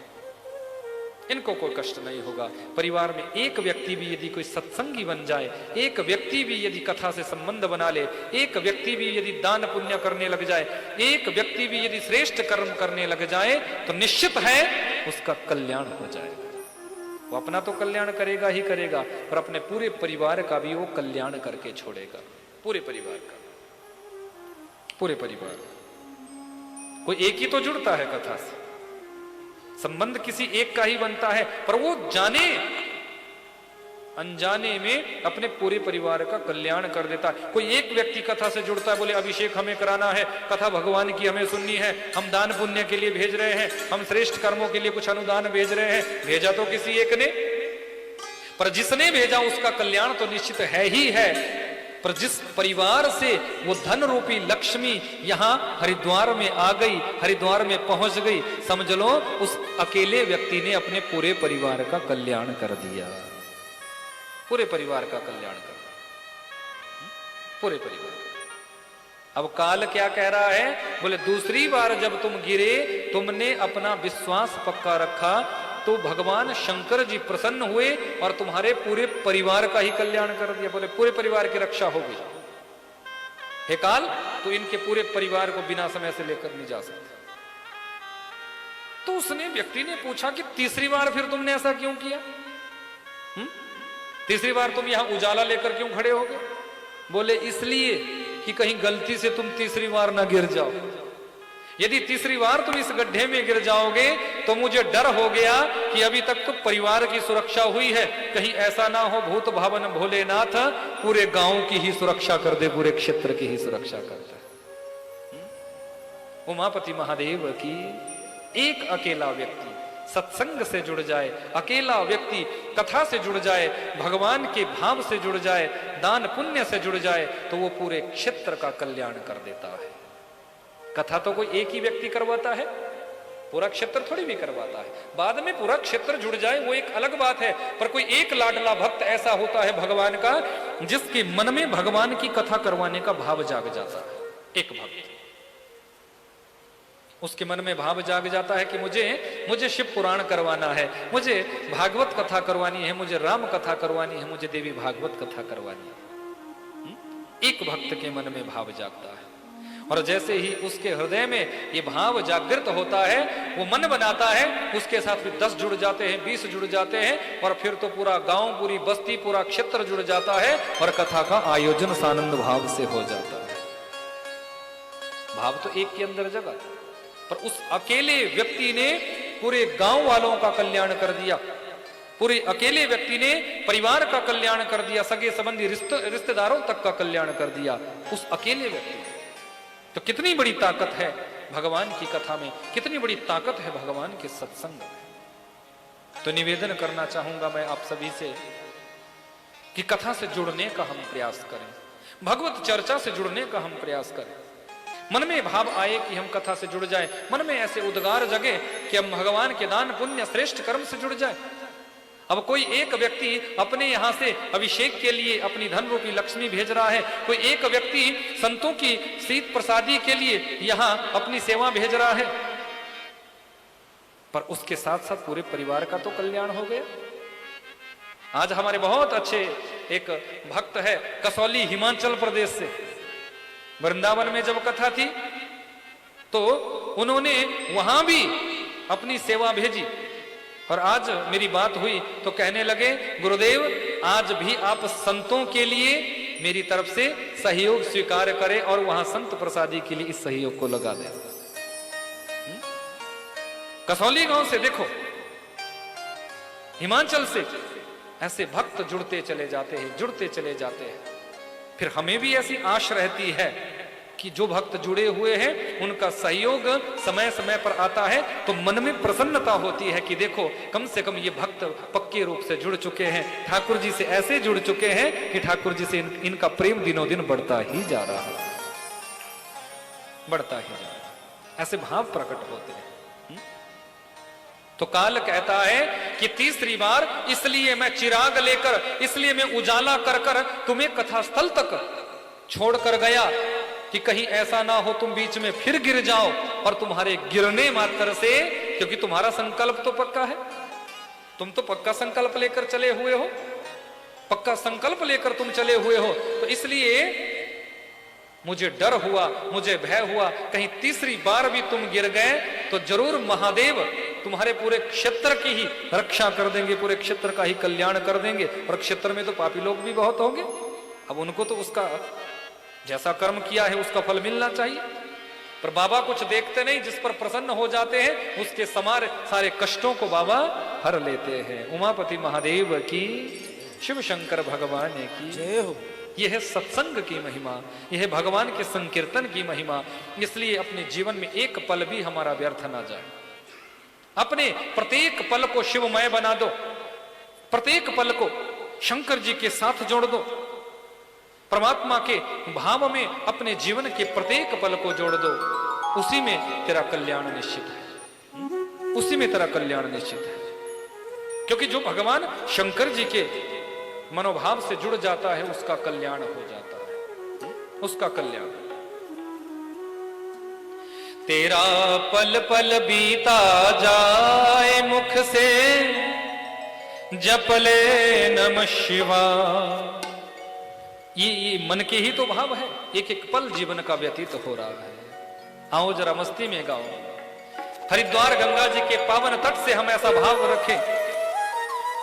इनको कोई कष्ट नहीं होगा। परिवार में एक व्यक्ति भी यदि कोई सत्संगी बन जाए, एक व्यक्ति भी यदि कथा से संबंध बना ले, एक व्यक्ति भी यदि दान पुण्य करने लग जाए, एक व्यक्ति भी यदि श्रेष्ठ कर्म करने लग जाए, तो निश्चित है उसका कल्याण हो जाएगा। वो अपना तो कल्याण करेगा ही करेगा, पर अपने पूरे परिवार का भी वो कल्याण करके छोड़ेगा, पूरे परिवार का, पूरे परिवार। कोई एक ही तो जुड़ता है कथा से, संबंध किसी एक का ही बनता है, पर वो जाने अनजाने में अपने पूरे परिवार का कल्याण कर देता है। कोई एक व्यक्ति कथा से जुड़ता है, बोले अभिषेक हमें कराना है, कथा भगवान की हमें सुननी है, हम दान पुण्य के लिए भेज रहे हैं, हम श्रेष्ठ कर्मों के लिए कुछ अनुदान भेज रहे हैं। भेजा तो किसी एक ने, पर जिसने भेजा उसका कल्याण तो निश्चित है ही है। पर जिस परिवार से वो धन रूपी लक्ष्मी यहां हरिद्वार में आ गई, हरिद्वार में पहुंच गई, समझ लो उस अकेले व्यक्ति ने अपने पूरे परिवार का कल्याण कर दिया, पूरे परिवार का कल्याण कर दिया, पूरे परिवार। अब काल क्या कह रहा है? बोले दूसरी बार जब तुम गिरे, तुमने अपना विश्वास पक्का रखा, तो भगवान शंकर जी प्रसन्न हुए और तुम्हारे पूरे परिवार का ही कल्याण कर दिया। बोले पूरे परिवार की रक्षा हो गई। हे काल, तो इनके पूरे परिवार को बिना समय से लेकर नहीं जा सकते। तो उसने व्यक्ति ने पूछा कि तीसरी बार फिर तुमने ऐसा क्यों किया? तीसरी बार तुम यहां उजाला लेकर क्यों खड़े हो गए? बोले इसलिए कि कहीं गलती से तुम तीसरी बार ना गिर जाओ। यदि तीसरी बार तुम इस गड्ढे में गिर जाओगे तो मुझे डर हो गया कि अभी तक तो परिवार की सुरक्षा हुई है, कहीं ऐसा ना हो भूत भावन भोलेनाथ पूरे गांव की ही सुरक्षा कर दे, पूरे क्षेत्र की ही सुरक्षा कर दे। उमापति महादेव की एक अकेला व्यक्ति सत्संग से जुड़ जाए, अकेला व्यक्ति कथा से जुड़ जाए, भगवान के भाव से जुड़ जाए, दान पुण्य से जुड़ जाए, तो वो पूरे क्षेत्र का कल्याण कर देता है। कथा तो कोई एक ही व्यक्ति करवाता है, पूरा क्षेत्र थोड़ी भी करवाता है। बाद में पूरा क्षेत्र जुड़ जाए वो एक अलग बात है, पर कोई एक लाडला भक्त ऐसा होता है भगवान का जिसके मन में भगवान की कथा करवाने का भाव जाग जाता है। एक भक्त, उसके मन में भाव जाग जाता है कि मुझे शिव पुराण करवाना है, मुझे भागवत कथा करवानी है, मुझे राम कथा करवानी है, मुझे देवी भागवत कथा करवानी है। एक भक्त के मन में भाव जागता है, और जैसे ही उसके हृदय में ये भाव जागृत होता है, वो मन बनाता है, उसके साथ फिर 10 जुड़ जाते हैं, 20 जुड़ जाते हैं, और फिर तो पूरा गांव, पूरी बस्ती, पूरा क्षेत्र जुड़ जाता है, और कथा का आयोजन सानंद भाव से हो जाता है। भाव तो एक के अंदर जगा था, पर उस अकेले व्यक्ति ने पूरे गांव वालों का कल्याण कर दिया, पूरे अकेले व्यक्ति ने परिवार का कल्याण कर दिया, सगे संबंधी रिश्तेदारों तक का कल्याण कर दिया, उस अकेले व्यक्ति। तो कितनी बड़ी ताकत है भगवान की कथा में, कितनी बड़ी ताकत है भगवान के सत्संग में। तो निवेदन करना चाहूंगा मैं आप सभी से कि कथा से जुड़ने का हम प्रयास करें, भगवत चर्चा से जुड़ने का हम प्रयास करें। मन में भाव आए कि हम कथा से जुड़ जाए, मन में ऐसे उद्गार जगे कि हम भगवान के दान पुण्य श्रेष्ठ कर्म से जुड़ जाए। अब कोई एक व्यक्ति अपने यहां से अभिषेक के लिए अपनी धन रूपी लक्ष्मी भेज रहा है, कोई एक व्यक्ति संतों की शीत प्रसादी के लिए यहां अपनी सेवा भेज रहा है, पर उसके साथ साथ पूरे परिवार का तो कल्याण हो गया। आज हमारे बहुत अच्छे एक भक्त है कसौली हिमाचल प्रदेश से, वृंदावन में जब कथा थी तो उन्होंने वहां भी अपनी सेवा भेजी, और आज मेरी बात हुई तो कहने लगे गुरुदेव आज भी आप संतों के लिए मेरी तरफ से सहयोग स्वीकार करें और वहां संत प्रसादी के लिए इस सहयोग को लगा दें। कसौली गांव से देखो, हिमाचल से ऐसे भक्त जुड़ते चले जाते हैं, जुड़ते चले जाते हैं। फिर हमें भी ऐसी आश रहती है कि जो भक्त जुड़े हुए हैं उनका सहयोग समय समय पर आता है तो मन में प्रसन्नता होती है कि देखो कम से कम ये भक्त पक्के रूप से जुड़ चुके हैं, ठाकुर जी से ऐसे जुड़ चुके हैं कि ठाकुर जी से इनका प्रेम दिनों दिन बढ़ता ही जा रहा है, बढ़ता ही जा रहा है, ऐसे भाव प्रकट होते हैं। तो काल कहता है कि तीसरी बार इसलिए मैं चिराग लेकर, इसलिए मैं उजाला कर कर तुम्हें कथा स्थल तक छोड़ कर गया कि कहीं ऐसा ना हो तुम बीच में फिर गिर जाओ और तुम्हारे गिरने मात्र से, क्योंकि तुम्हारा संकल्प तो पक्का है, तुम तो पक्का संकल्प लेकर चले हुए हो, पक्का संकल्प लेकर तुम चले हुए हो, तो इसलिए मुझे डर हुआ, मुझे भय हुआ कहीं तीसरी बार भी तुम गिर गए तो जरूर महादेव तुम्हारे पूरे क्षेत्र की ही रक्षा कर देंगे, पूरे क्षेत्र का ही कल्याण कर देंगे, और क्षेत्र में तो पापी लोग भी बहुत होंगे, अब उनको तो उसका जैसा कर्म किया है उसका फल मिलना चाहिए। पर बाबा कुछ देखते नहीं, जिस पर प्रसन्न हो जाते हैं उसके सारे कष्टों को बाबा हर लेते हैं। उमापति महादेव की, शिव शंकर भगवान की जय हो। यह है सत्संग की महिमा, यह है भगवान के संकीर्तन की महिमा। इसलिए अपने जीवन में एक पल भी हमारा व्यर्थ ना जाए, अपने प्रत्येक पल को शिवमय बना दो, प्रत्येक पल को शंकर जी के साथ जोड़ दो, परमात्मा के भाव में अपने जीवन के प्रत्येक पल को जोड़ दो, उसी में तेरा कल्याण निश्चित है, उसी में तेरा कल्याण निश्चित है। क्योंकि जो भगवान शंकर जी के मनोभाव से जुड़ जाता है उसका कल्याण हो जाता है, उसका कल्याण। तेरा पल पल बीता जाए मुख से जप ले नमः शिवाय। ये मन के ही तो भाव है, एक एक पल जीवन का व्यतीत हो रहा है। आओ जरा मस्ती में गाओ, हरिद्वार गंगा जी के पावन तट से हम ऐसा भाव रखें,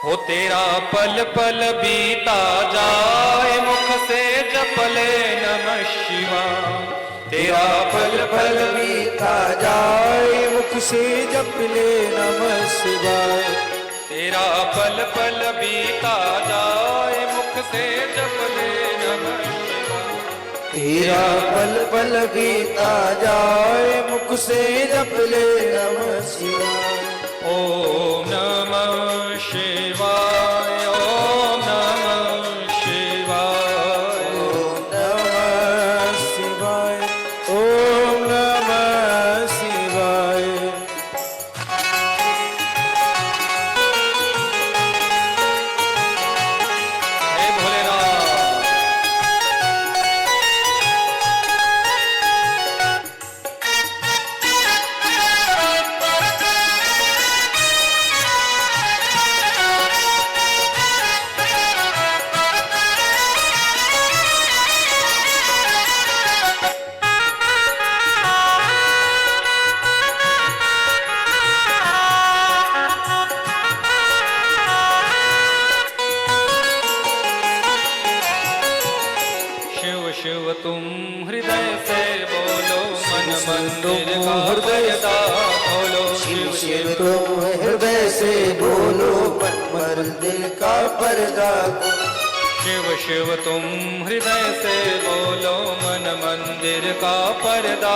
हो तेरा पल पल बीता जाए मुख से जप ले नमः शिवाय। तेरा पल पल बीता जाए मुख से जप ले नमः शिवाय। तेरा पल पल बीता जाए मुख से जप ले नमः शिवाय। तेरा पल पल बीता जाए मुख से जप ले नमः शिवाय। ओम नमः शिवाय, ओम नमः शिवाय, ओम नमः शिवाय, ओम नमः शिवाय। हे भोलेनाथ। मंदिर का पर्दा खोलो। शिव शिव तुम हृदय से बोलो, मन मंदिर का पर्दा खोलो। शिव शिव तुम हृदय से बोलो, मन मंदिर का पर्दा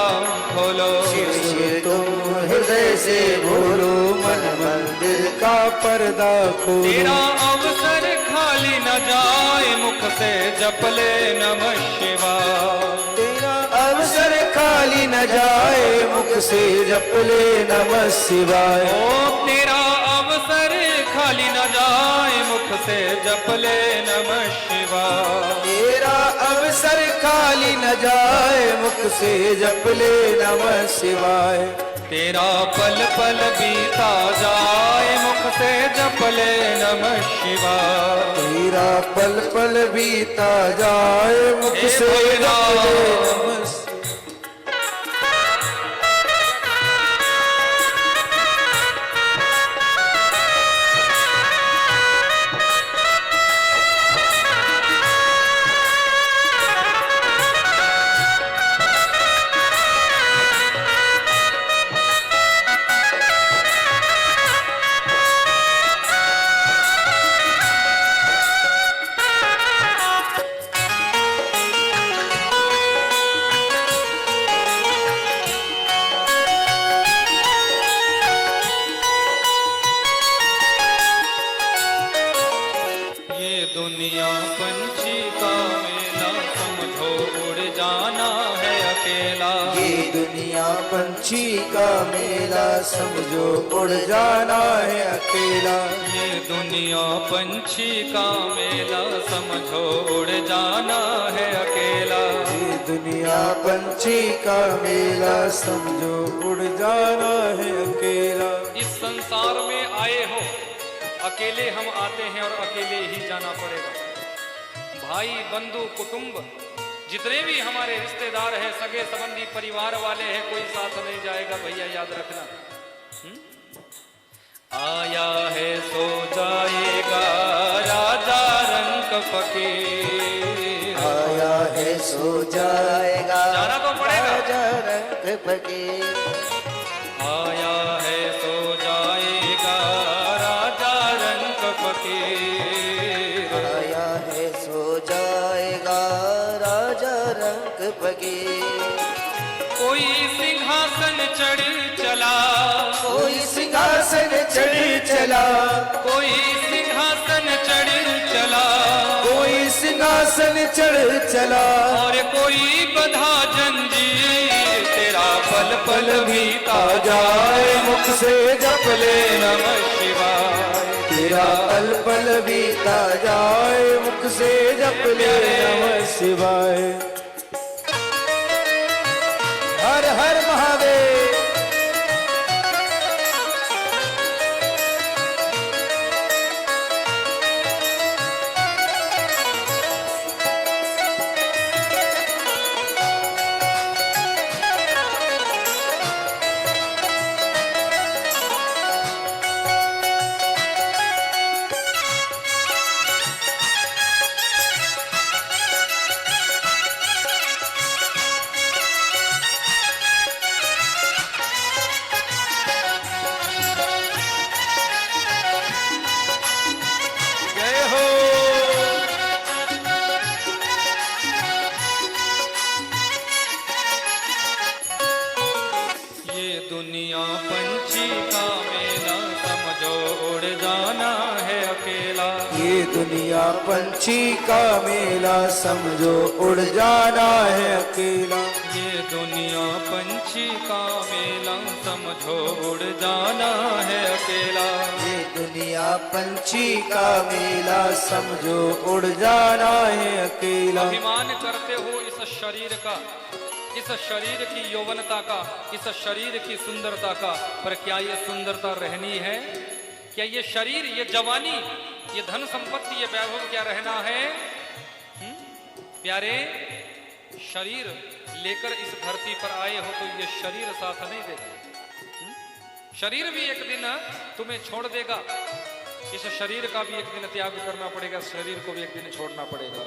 खोलो। शिव शिव तुम हृदय से बोलो, मन मंदिर का पर्दा खोलो। तेरा अवसर खाली न जाए, मुख से जप ले नमः शिवाय। तेरा अवसर खाली न जाए, मुख से जप ले नमः शिवाय। ओ तेरा अवसर खाली न जाए, मुख से जप ले नमः शिवाय। तेरा अवसर खाली न जाए, मुख से जप ले नमः शिवाय। तेरा पल पल बीता जाए, मुख से जप ले नमः शिवाय। तेरा पल पल बीता जाए, मुख हे से जप ले भोलेनाथ। नमः शिवाय। दुनिया पंछी का मेला, समझो उड़ जाना है अकेला। ये दुनिया पंछी का मेला, समझो उड़ जाना है अकेला। ये दुनिया पंछी का मेला, समझो उड़ जाना है अकेला। ये दुनिया पंछी का मेला, समझो उड़ जाना है अकेला। इस संसार में आए हो, अकेले हम आते हैं और अकेले ही जाना पड़ेगा। भाई बंधु कुटुंब जितने भी हमारे रिश्तेदार हैं, सगे संबंधी परिवार वाले हैं, कोई साथ नहीं जाएगा भैया, याद रखना। आया है सो जाएगा राजा रंग फकीर। आया है सो जाएगा, जाना तो पड़ेगा। राजा रंग फकीर। आया है सो जाएगा राजा रंग फकीर। आया है सो जाएगा, राजा रंग फकीर। कोई सिंहासन चढ़ चला, कोई सिंहासन चढ़ चला, कोई सिंहासन चढ़ चला, कोई सिंहासन चढ़ चला। और कोई बंधा जंजीर। तेरा पल पल बीता जाए, मुख से जप ले नमः शिवाय। तेरा पल पल बीता जाए, मुख से जप ले नमः शिवाय। हर हर महादेव। दुनिया पंछी का मेला, समझो उड़ जाना है अकेला। ये दुनिया पंछी का मेला, समझो उड़ जाना है अकेला। ये दुनिया पंछी का मेला, समझो उड़ जाना है अकेला। ये दुनिया पंछी का मेला, समझो उड़ जाना है अकेला। अभिमान करते हो इस शरीर का, इस शरीर की यौवनता का, इस शरीर की सुंदरता का, पर क्या ये सुंदरता रहनी है? क्या ये शरीर, ये जवानी, ये धन संपत्ति, ये वैभव क्या रहना है? प्यारे, शरीर लेकर इस धरती पर आए हो तो ये शरीर साथ नहीं देगा। शरीर भी एक दिन तुम्हें छोड़ देगा। इस शरीर का भी एक दिन त्याग करना पड़ेगा, शरीर को भी एक दिन छोड़ना पड़ेगा।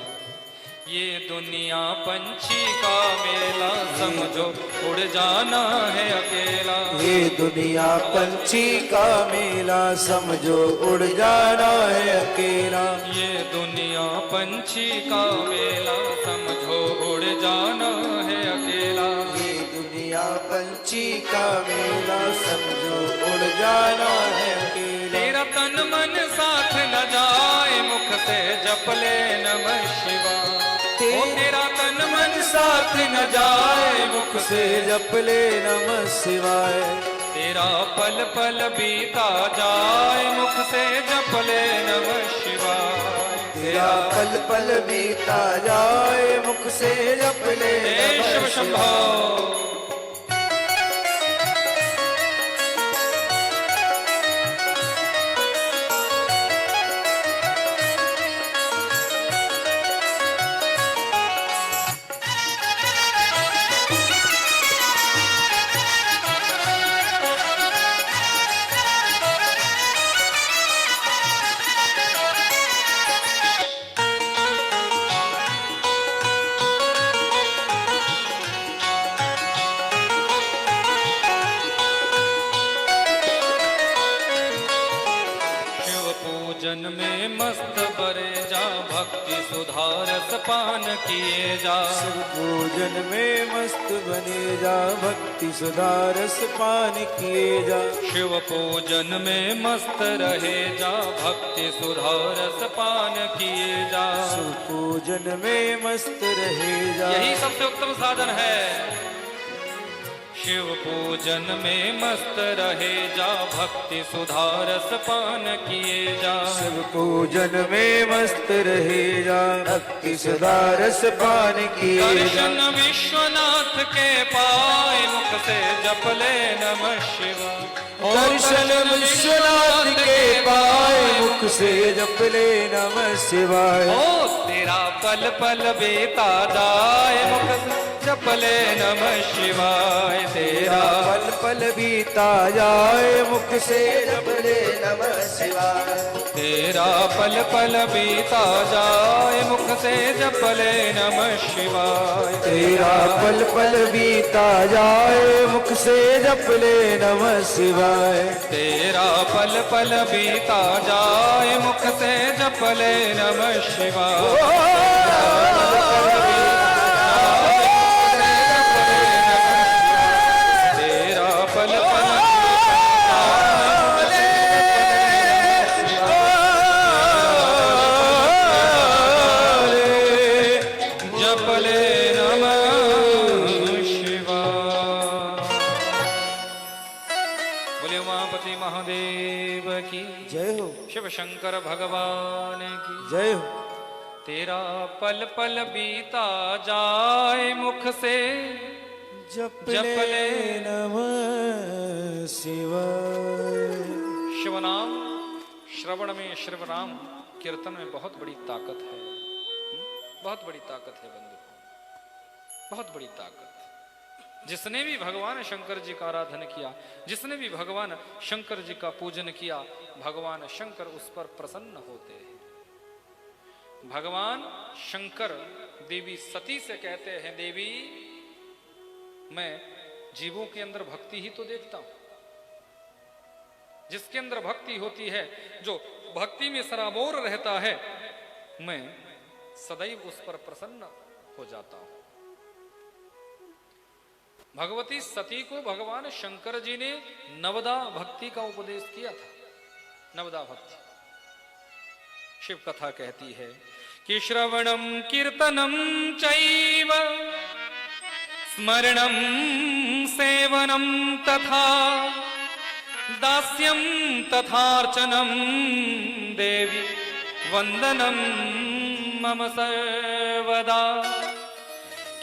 ये दुनिया पंछी का मेला, समझो उड़ जाना है अकेला। ये दुनिया पंछी का मेला, समझो उड़ जाना है अकेला। ये दुनिया पंछी का मेला, समझो उड़ जाना है अकेला। ये दुनिया पंछी का मेला, समझो उड़ जाना है अकेला। तेरा तन मन साथ न जाए, मुख से जप ले नमः शिवाय। ओ तेरा तन मन साथ न जाए, मुख से जप ले नमः शिवाय। तेरा पल पल बीता जाए, मुख से जप ले नमः शिवाय। तेरा पल पल बीता जाए, मुख से जप ले नमः शिव शंभो। पूजन में मस्त बरे जा, भक्ति सुधारस पान किए जा। शिव पूजन में मस्त बने जा, भक्ति सुधारस पान किए जा। शिव पूजन में मस्त रहे जा, भक्ति सुधारस पान किए जा। शिव पूजन में मस्त रहे जा, यही सबसे उत्तम साधन है। शिव पूजन में मस्त रहे जा, भक्ति सुधारस पान किए जा। शिव पूजन में मस्त रहे जा, भक्ति सुधारस पान किए जा। दर्शन विश्वनाथ के पाए, मुख से जप ले नमः शिवाय। दर्शन विश्वनाथ के पाए, मुख से जप ले नमः शिवाय। ओ तेरा पल पल बीता जाए, मुख से जप ले नमः शिवाय। तेरा पल पल बीता जाए, मुख से जप ले नमः शिवाय। तेरा पल पल बीता जाए, मुख से जप ले नमः शिवाय। तेरा पल पल बीता जाए, मुख से जप ले नमः शिवाय। तेरा पल पल बीता जाए, मुख से जप ले नमः शिवाय। शिव शंकर भगवान की जय हो। तेरा पल पल बीता जाए, मुख से जप ले नमः शिवाय। शिव नाम श्रवण में, शिव नाम कीर्तन में बहुत बड़ी ताकत है। बहुत बड़ी ताकत है बंधु, बहुत बड़ी ताकत। जिसने भी भगवान शंकर जी का आराधन किया, जिसने भी भगवान शंकर जी का पूजन किया, भगवान शंकर उस पर प्रसन्न होते हैं। भगवान शंकर देवी सती से कहते हैं, देवी मैं जीवों के अंदर भक्ति ही तो देखता हूं। जिसके अंदर भक्ति होती है, जो भक्ति में सराबोर रहता है, मैं सदैव उस पर प्रसन्न हो जाता हूं। भगवती सती को भगवान शंकर जी ने नवदा भक्ति का उपदेश किया था। नवदा भक्ति शिव कथा कहती है कि श्रवणम कीर्तनम चैव स्मरणम सेवनम तथा दास्यम तथार्चनम देवी वंदनम मम सर्वदा।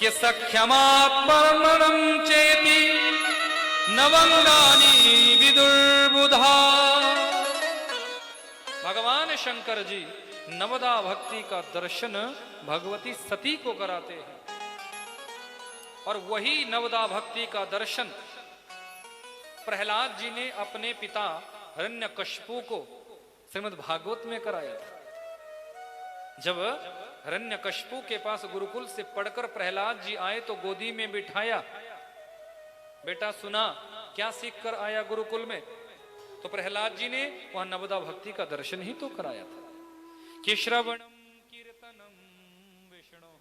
कि सख्यमात्मरणं चेति नवंगानी विदुर्बुधा। भगवान शंकर जी नवदा भक्ति का दर्शन भगवती सती को कराते हैं, और वही नवदा भक्ति का दर्शन प्रहलाद जी ने अपने पिता हिरण्यकश्यपु को श्रीमद् भागवत में कराया था। जब हिरण्यकशिपु के पास गुरुकुल से पढ़कर प्रहलाद जी आए तो गोदी में बिठाया, बेटा सुना क्या सीख कर आया गुरुकुल में? तो प्रहलाद जी ने वहां नवदा भक्ति का दर्शन ही तो कराया था कि श्रवणम कीर्तनम विष्णु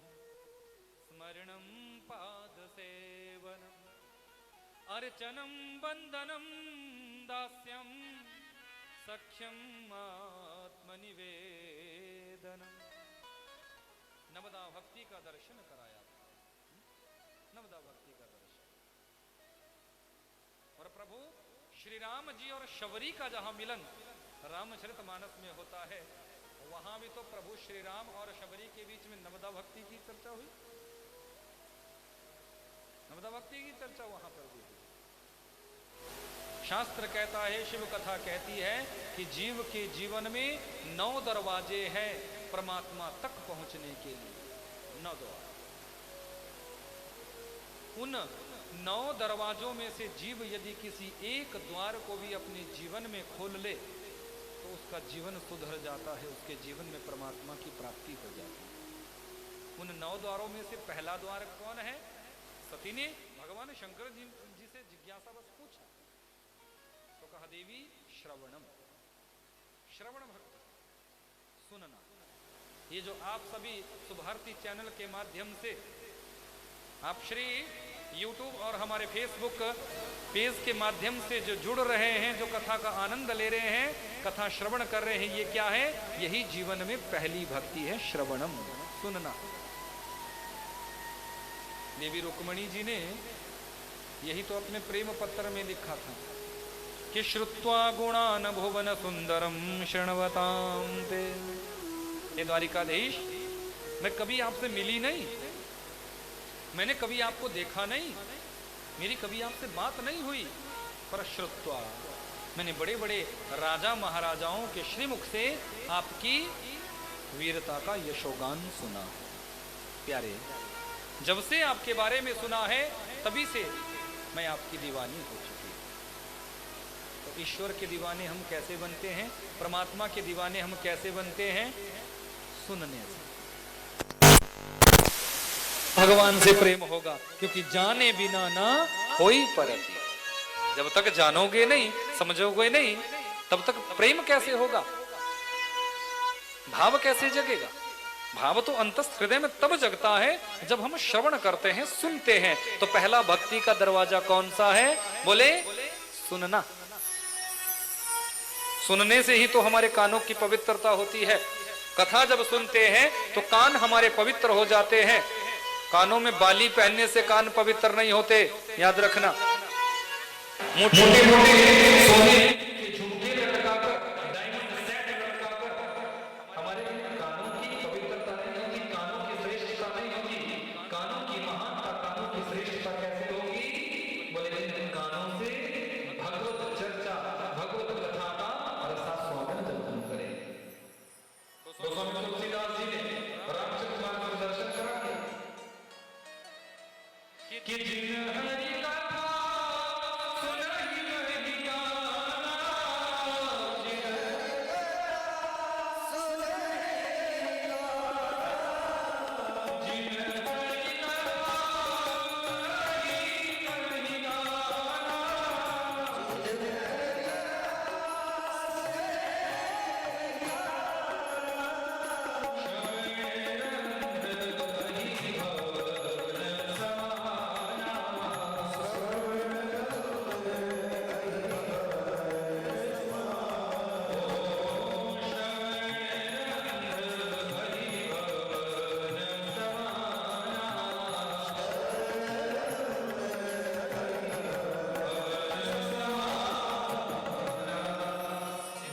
स्मरणम पाद सेवनम अर्चनम वंदनम दास्यम सख्यम आत्मनिवेदनम। नवदा भक्ति का दर्शन कराया था, नवदा भक्ति का दर्शन। और प्रभु श्री राम जी और शबरी का जहां मिलन रामचरितमानस में होता है, वहां भी तो प्रभु श्री राम और शबरी के बीच में नवदा भक्ति की चर्चा हुई, नवदा भक्ति की चर्चा वहां पर भी हुई। शास्त्र कहता है, शिव कथा कहती है कि जीव के जीवन में 9 दरवाजे हैं परमात्मा तक पहुंचने के लिए, 9 द्वार। उन 9 दरवाजों में से जीव यदि किसी एक द्वार को भी अपने जीवन में खोल ले तो उसका जीवन सुधर जाता है, उसके जीवन में परमात्मा की प्राप्ति हो जाती है। उन 9 द्वारों में से पहला द्वार कौन है? सती ने भगवान शंकर जी से जिज्ञासा बस पूछा तो कहा देवी श्रवणम, श्रवण भक्ति, सुनना। ये जो आप सभी सुभारती चैनल के माध्यम से आप श्री YouTube और हमारे Facebook पेज के माध्यम से जो जुड़ रहे हैं, जो कथा का आनंद ले रहे हैं, कथा श्रवण कर रहे हैं, ये क्या है? यही जीवन में पहली भक्ति है, श्रवणम, सुनना। देवी रुक्मणी जी ने यही तो अपने प्रेम पत्र में लिखा था कि श्रुत्वा गुणान भुवन सुंदरम शृण्वताम ते। हे द्वारिकाधीश, मैं कभी आपसे मिली नहीं, मैंने कभी आपको देखा नहीं, मेरी कभी आपसे बात नहीं हुई, पर श्रुत्वा, मैंने बड़े बड़े राजा महाराजाओं के श्रीमुख से आपकी वीरता का यशोगान सुना। प्यारे, जब से आपके बारे में सुना है तभी से मैं आपकी दीवानी हो चुकी हूं। तो ईश्वर के दीवाने हम कैसे बनते हैं, परमात्मा के दीवाने हम कैसे बनते हैं? सुनने से भगवान से प्रेम होगा, क्योंकि जाने बिना ना कोई परती। जब तक जानोगे नहीं, समझोगे नहीं, तब तक प्रेम कैसे होगा, भाव कैसे जगेगा? भाव तो अंतस्थ हृदय में तब जगता है जब हम श्रवण करते हैं, सुनते हैं। तो पहला भक्ति का दरवाजा कौन सा है? बोले सुनना। सुनने से ही तो हमारे कानों की पवित्रता होती है। कथा जब सुनते हैं तो कान हमारे पवित्र हो जाते हैं। कानों में बाली पहनने से कान पवित्र नहीं होते, याद रखना। मोटे मोटे सोने के झुमके लगाकर, डायमंड सेट लगाकर हमारे कानों की पवित्रता नहीं होती, कानों की श्रेष्ठता नहीं होती। कानों की महानता, कानों की श्रेष्ठता कैसे होगी? बोले इन कानों से भगवत चर्चा, भगवत कथा का रसास्वादन जब हम करें। गोस्वामी तुलसीदास जी ने रामचरितमानस का दर्शन करा कि जिन हरि कथा सुनहि नहीं गाना, जिन सुनहि गाना,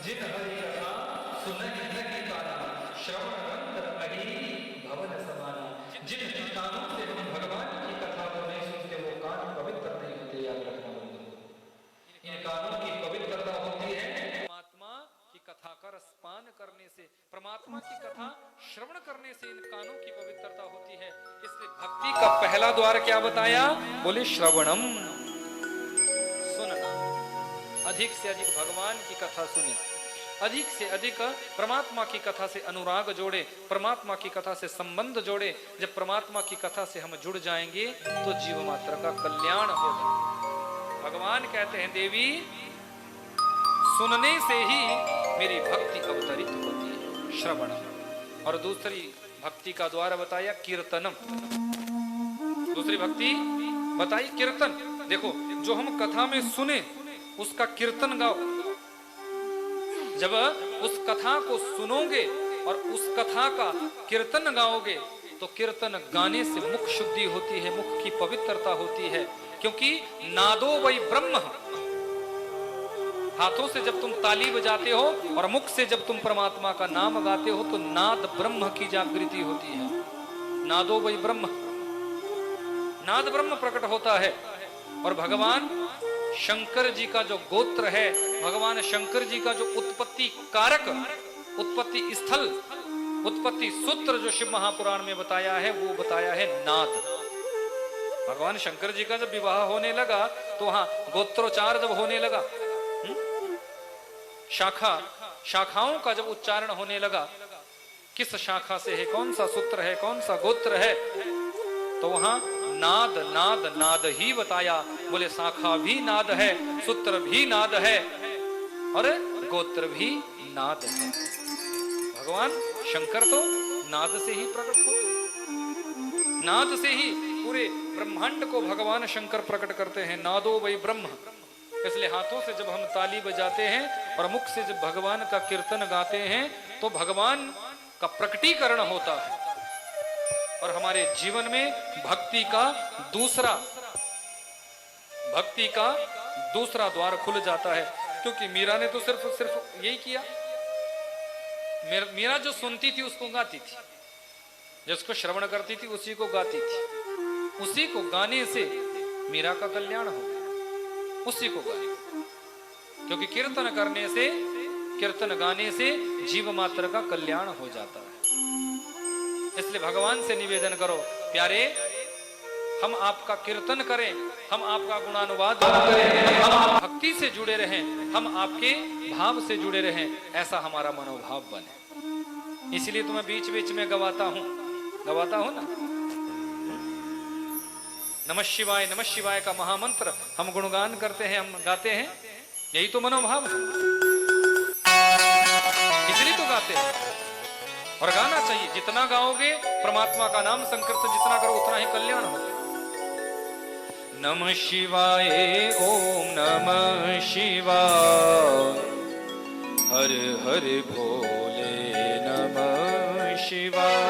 जिन हरि कथा सुनहि नहीं गाना, जिन कानों से हम भगवान की कथा को नहीं सुनते, वो कान पवित्र नहीं होते, याद रखना बंधु। इन कानों की पवित्रता होती है परमात्मा की कथा का रसपान करने से, परमात्मा की कथा श्रवण करने से इन कानों की पवित्रता होती है। इसलिए भक्ति का पहला द्वार क्या बताया? बोले श्रवणम, सुनना। अधिक से अधिक भगवान की कथा सुनी। अधिक से अधिक परमात्मा की कथा से अनुराग जोड़े, परमात्मा की कथा से संबंध जोड़े। जब परमात्मा की कथा से हम जुड़ जाएंगे तो जीव मात्र का कल्याण होगा। भगवान कहते हैं देवी सुनने से ही मेरी भक्ति अवतरित होती है, श्रवण। और दूसरी भक्ति का द्वार बताया कीर्तनम, दूसरी भक्ति बताई कीर्तन। देखो जो हम कथा में सुने उसका कीर्तन गाओ। जब उस कथा को सुनोगे और उस कथा का कीर्तन गाओगे तो कीर्तन गाने से मुख शुद्धि होती है, मुख की पवित्रता होती है। क्योंकि नादो वही ब्रह्म, हाथों से जब तुम ताली बजाते हो और मुख से जब तुम परमात्मा का नाम गाते हो तो नाद ब्रह्म की जागृति होती है। नादो वही ब्रह्म, नाद ब्रह्म प्रकट होता है। और भगवान शंकर जी का जो गोत्र है, भगवान शंकर जी का जो उत्पत्ति कारक, उत्पत्ति स्थल, उत्पत्ति सूत्र जो शिव महापुराण में बताया है वो बताया है नाद। भगवान शंकर जी का जब विवाह होने लगा तो वहां गोत्रोच्चार जब होने लगा, शाखाओं का जब उच्चारण होने लगा, किस शाखा से है, कौन सा सूत्र है, कौन सा गोत्र है, तो वहां नाद नाद नाद ही बताया। बोले शाखा भी नाद है, सूत्र भी नाद है और गोत्र भी नाद है। भगवान शंकर तो नाद से ही प्रकट होते हैं, नाद से ही पूरे ब्रह्मांड को भगवान शंकर प्रकट करते हैं। नादो वही ब्रह्म। इसलिए हाथों से जब हम ताली बजाते हैं और मुख से जब भगवान का कीर्तन गाते हैं तो भगवान का प्रकटीकरण होता है और हमारे जीवन में भक्ति का दूसरा द्वार खुल जाता है। क्योंकि मीरा ने तो सिर्फ यही किया। मीरा जो सुनती थी उसको गाती थी, जिसको श्रवण करती थी उसी को गाती थी, उसी को गाने से मीरा का कल्याण हो गया, उसी को गाने। क्योंकि कीर्तन करने से, कीर्तन गाने से जीव मात्र का कल्याण हो जाता है। इसलिए भगवान से निवेदन करो, प्यारे हम आपका कीर्तन करें, हम आपका गुणानुवाद करें, हम भक्ति से जुड़े रहें, हम आपके भाव से जुड़े रहें, ऐसा हमारा मनोभाव बने। इसलिए तो मैं बीच बीच में गवाता हूं ना, नमः शिवाय का महामंत्र हम गुणगान करते हैं, हम गाते हैं, यही तो मनोभाव है, इसलिए तो गाते हैं। और गाना चाहिए, जितना गाओगे परमात्मा का नाम संकीर्तन जितना करो उतना ही कल्याण होगा। नमः शिवाय, ओम नमः शिवाय, हर हर भोले नमः शिवाय,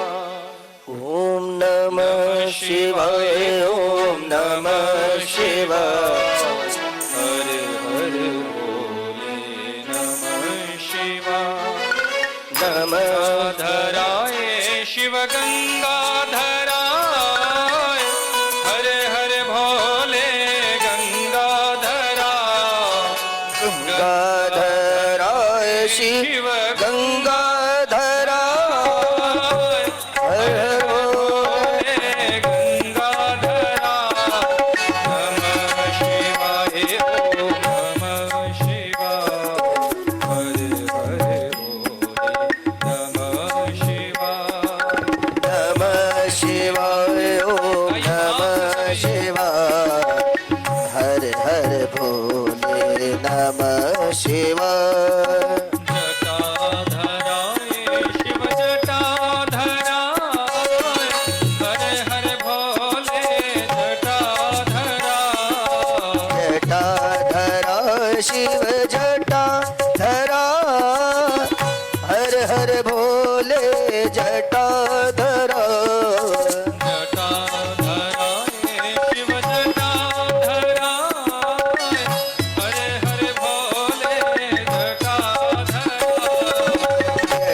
ओम नमः शिवाय, ओम नमः शिवाय, हर हर भोले नमः शिवाय। नमः धराए शिव गंगाधराय, हर हर भोले गंगाधराय, गंगाधराय शिव गंगाधराय, हर भोले गंगाधराय। नमः शिवाय, ओम नमः शिवाय, हर हर नमः शिवाय। नमः शिवाय, ओम नमः शिवाय, हर हर भोले नमः शिवाय। जटाधराय शिव जटाधराय, हर हर भोले जटाधराय। जटाधराय शिव जटाधराय, हर हर भोले जटाधराय। जटाधराय शिव जटाधराय, हर हर भोले जटाधराय।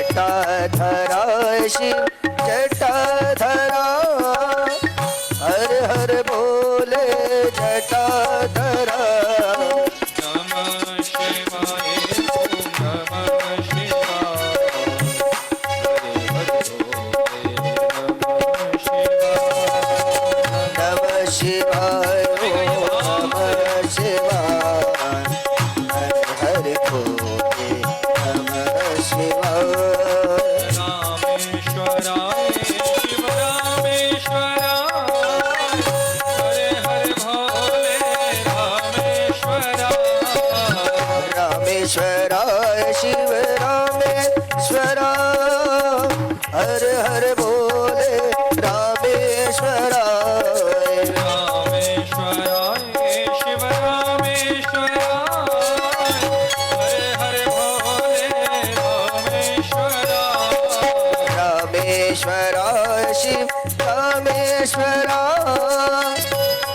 जटाधराय शिव जटाधराय, हर हर भोले जटाधराय। नमः शिवाय, ओम नमः शिवाय, हर हर भोले नमः शिवाय। नमः शिवाय, ओम नमः शिवाय, हर हर भोले नमः रामेश्वराय शिव रामेश्वराय हरे हरे भोले रामेश्वराय रामेश्वराय शिव रामेश्वराय हर हर बोले रामेश्वराय रामेश्वराय शिव रामेश्वराय हरे हरे भोले रामेश्वराय रामेश्वराय शिव रामेश्वराय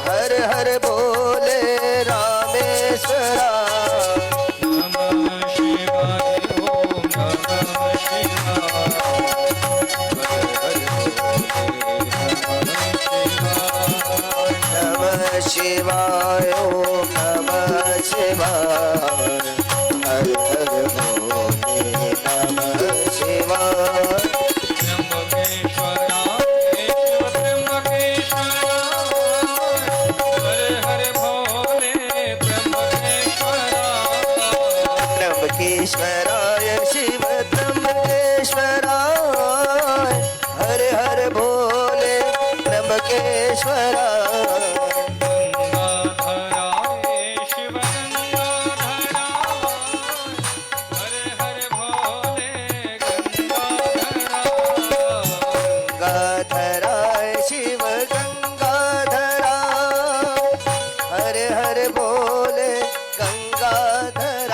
हर हर बोले रामेश्वराय नमः शिवाय ओम नमः शिवाय नमः शिवाय ओम नमः शिवाय हर हर भोले नमः शिवाय त्र्यंबकेश्वराय शिव त्र्यंबकेश्वराय हरे हरे भोले त्र्यंबकेश्वराय त्र्यंबकेश्वराय शिव त्र्यंबकेश्वराय हर हर भोले त्र्यंबकेश्वराय गंगाधराय शिव गंगाधराय हरे हरे भोले गंगाधराय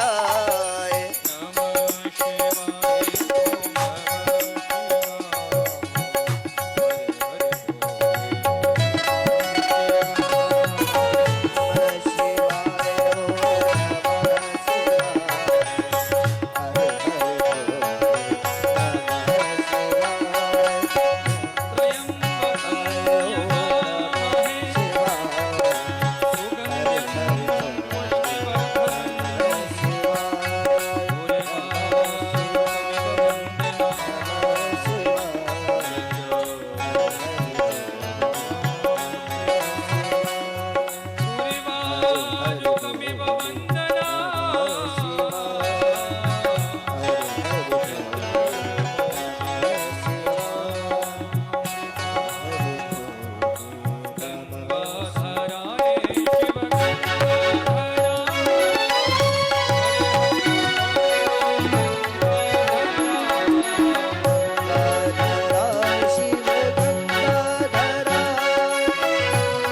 गंगाधराय शिव गंगाधराय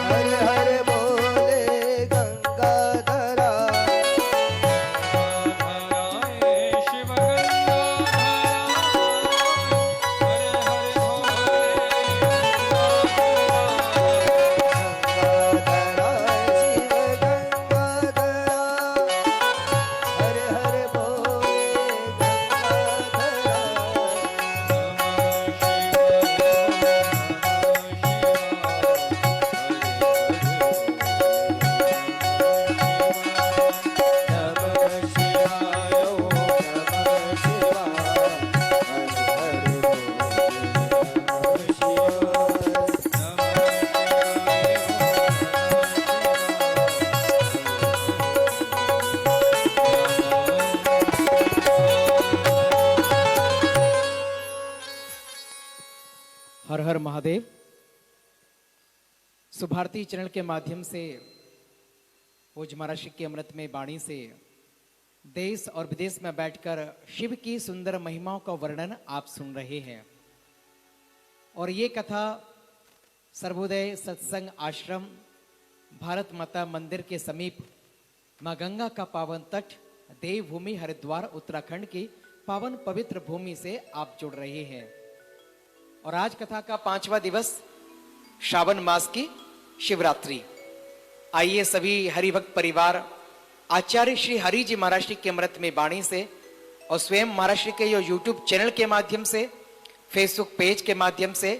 हर हर भोले गंगाधराय नमः शिवाय ओम हर हर महादेव। सुभारती चैनल के माध्यम से पूज्य महाराज श्री की अमृतमय वाणी से देश और विदेश में बैठकर शिव की सुंदर महिमाओं का वर्णन आप सुन रहे हैं। और ये कथा सर्वोदय सत्संग आश्रम भारत माता मंदिर के समीप मां गंगा का पावन तट देवभूमि हरिद्वार उत्तराखंड की पावन पवित्र भूमि से आप जुड़ रहे हैं। और आज कथा का 5वां दिवस श्रावण मास की शिवरात्रि। आइए सभी हरिभक्त परिवार आचार्य श्री हरि जी महाराज की अमृत में वाणी से और स्वयं महाराज के जो यूट्यूब चैनल के माध्यम से, फेसबुक पेज के माध्यम से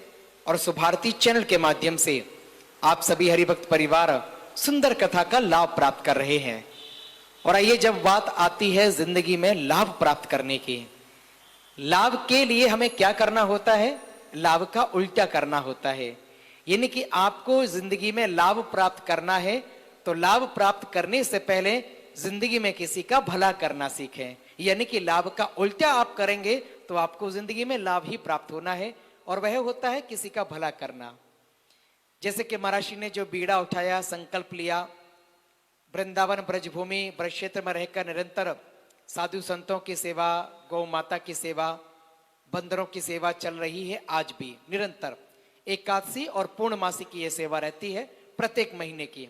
और सुभारती चैनल के माध्यम से आप सभी हरिभक्त परिवार सुंदर कथा का लाभ प्राप्त कर रहे हैं। और आइए जब बात आती है जिंदगी में लाभ प्राप्त करने की, लाभ के लिए हमें क्या करना होता है? लाभ का उल्टा करना होता है। यानी कि आपको जिंदगी में लाभ प्राप्त करना है तो लाभ प्राप्त करने से पहले जिंदगी में किसी का भला करना सीखें। यानी कि लाभ का उल्टा आप करेंगे तो आपको जिंदगी में लाभ ही प्राप्त होना है, और वह होता है किसी का भला करना। जैसे कि महाराज ने जो बीड़ा उठाया, संकल्प लिया, वृंदावन ब्रजभूमि ब्रज क्षेत्र में रहकर निरंतर साधु संतों की सेवा, गौ माता की सेवा, बंदरों की सेवा चल रही है। आज भी निरंतर एकादशी और पूर्णमासी की यह सेवा रहती है प्रत्येक महीने की।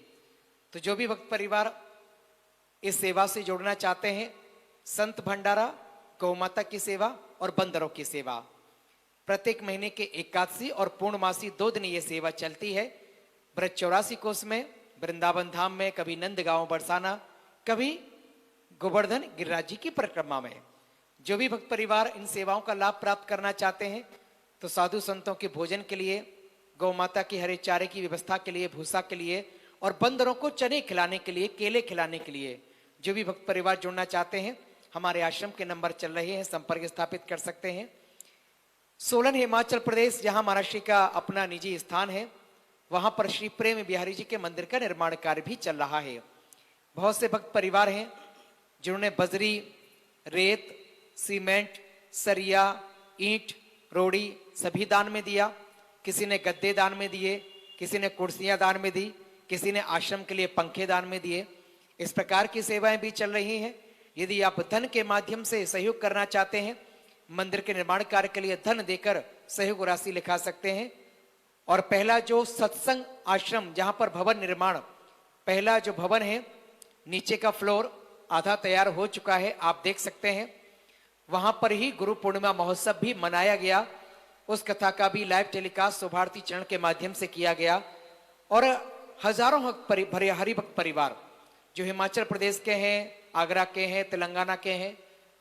तो जो भी भक्त परिवार इस सेवा से जुड़ना चाहते हैं, संत भंडारा, गौ माता की सेवा और बंदरों की सेवा, प्रत्येक महीने के एकादशी और पूर्णमासी 2 दिन ये सेवा चलती है। ब्रज 84 कोस में, वृंदावन धाम में, कभी नंदगांव बरसाना, कभी गोवर्धन गिरिराज जी की परिक्रमा में। जो भी भक्त परिवार इन सेवाओं का लाभ प्राप्त करना चाहते हैं, तो साधु संतों के भोजन के लिए, गौ माता की हरे चारे की व्यवस्था के लिए, भूसा के लिए, और बंदरों को चने खिलाने के लिए, केले खिलाने के लिए, जो भी भक्त परिवार जुड़ना चाहते हैं, हमारे आश्रम के नंबर चल रहे हैं, संपर्क स्थापित कर सकते हैं। सोलन हिमाचल प्रदेश, जहां महाराज श्री का अपना निजी स्थान है, वहां पर श्री प्रेम बिहारी जी के मंदिर का निर्माण कार्य भी चल रहा है। बहुत से भक्त परिवार हैं जिन्होंने बजरी, रेत, सीमेंट, सरिया, ईंट, रोड़ी सभी दान में दिया। किसी ने गद्दे दान में दिए, किसी ने कुर्सियां दान में दी, किसी ने आश्रम के लिए पंखे दान में दिए। इस प्रकार की सेवाएं भी चल रही हैं। यदि आप धन के माध्यम से सहयोग करना चाहते हैं, मंदिर के निर्माण कार्य के लिए धन देकर सहयोग राशि लिखा सकते हैं। और पहला जो सत्संग आश्रम, जहां पर भवन निर्माण, पहला जो भवन है, नीचे का फ्लोर आधा तैयार हो चुका है, आप देख सकते हैं। वहां पर ही गुरु पूर्णिमा महोत्सव भी मनाया गया। उस कथा का भी लाइव टेलीकास्ट शोभारती चरण के माध्यम से किया गया। और हजारों हरिभक्त परिवार जो हिमाचल प्रदेश के हैं, आगरा के हैं, तेलंगाना के हैं,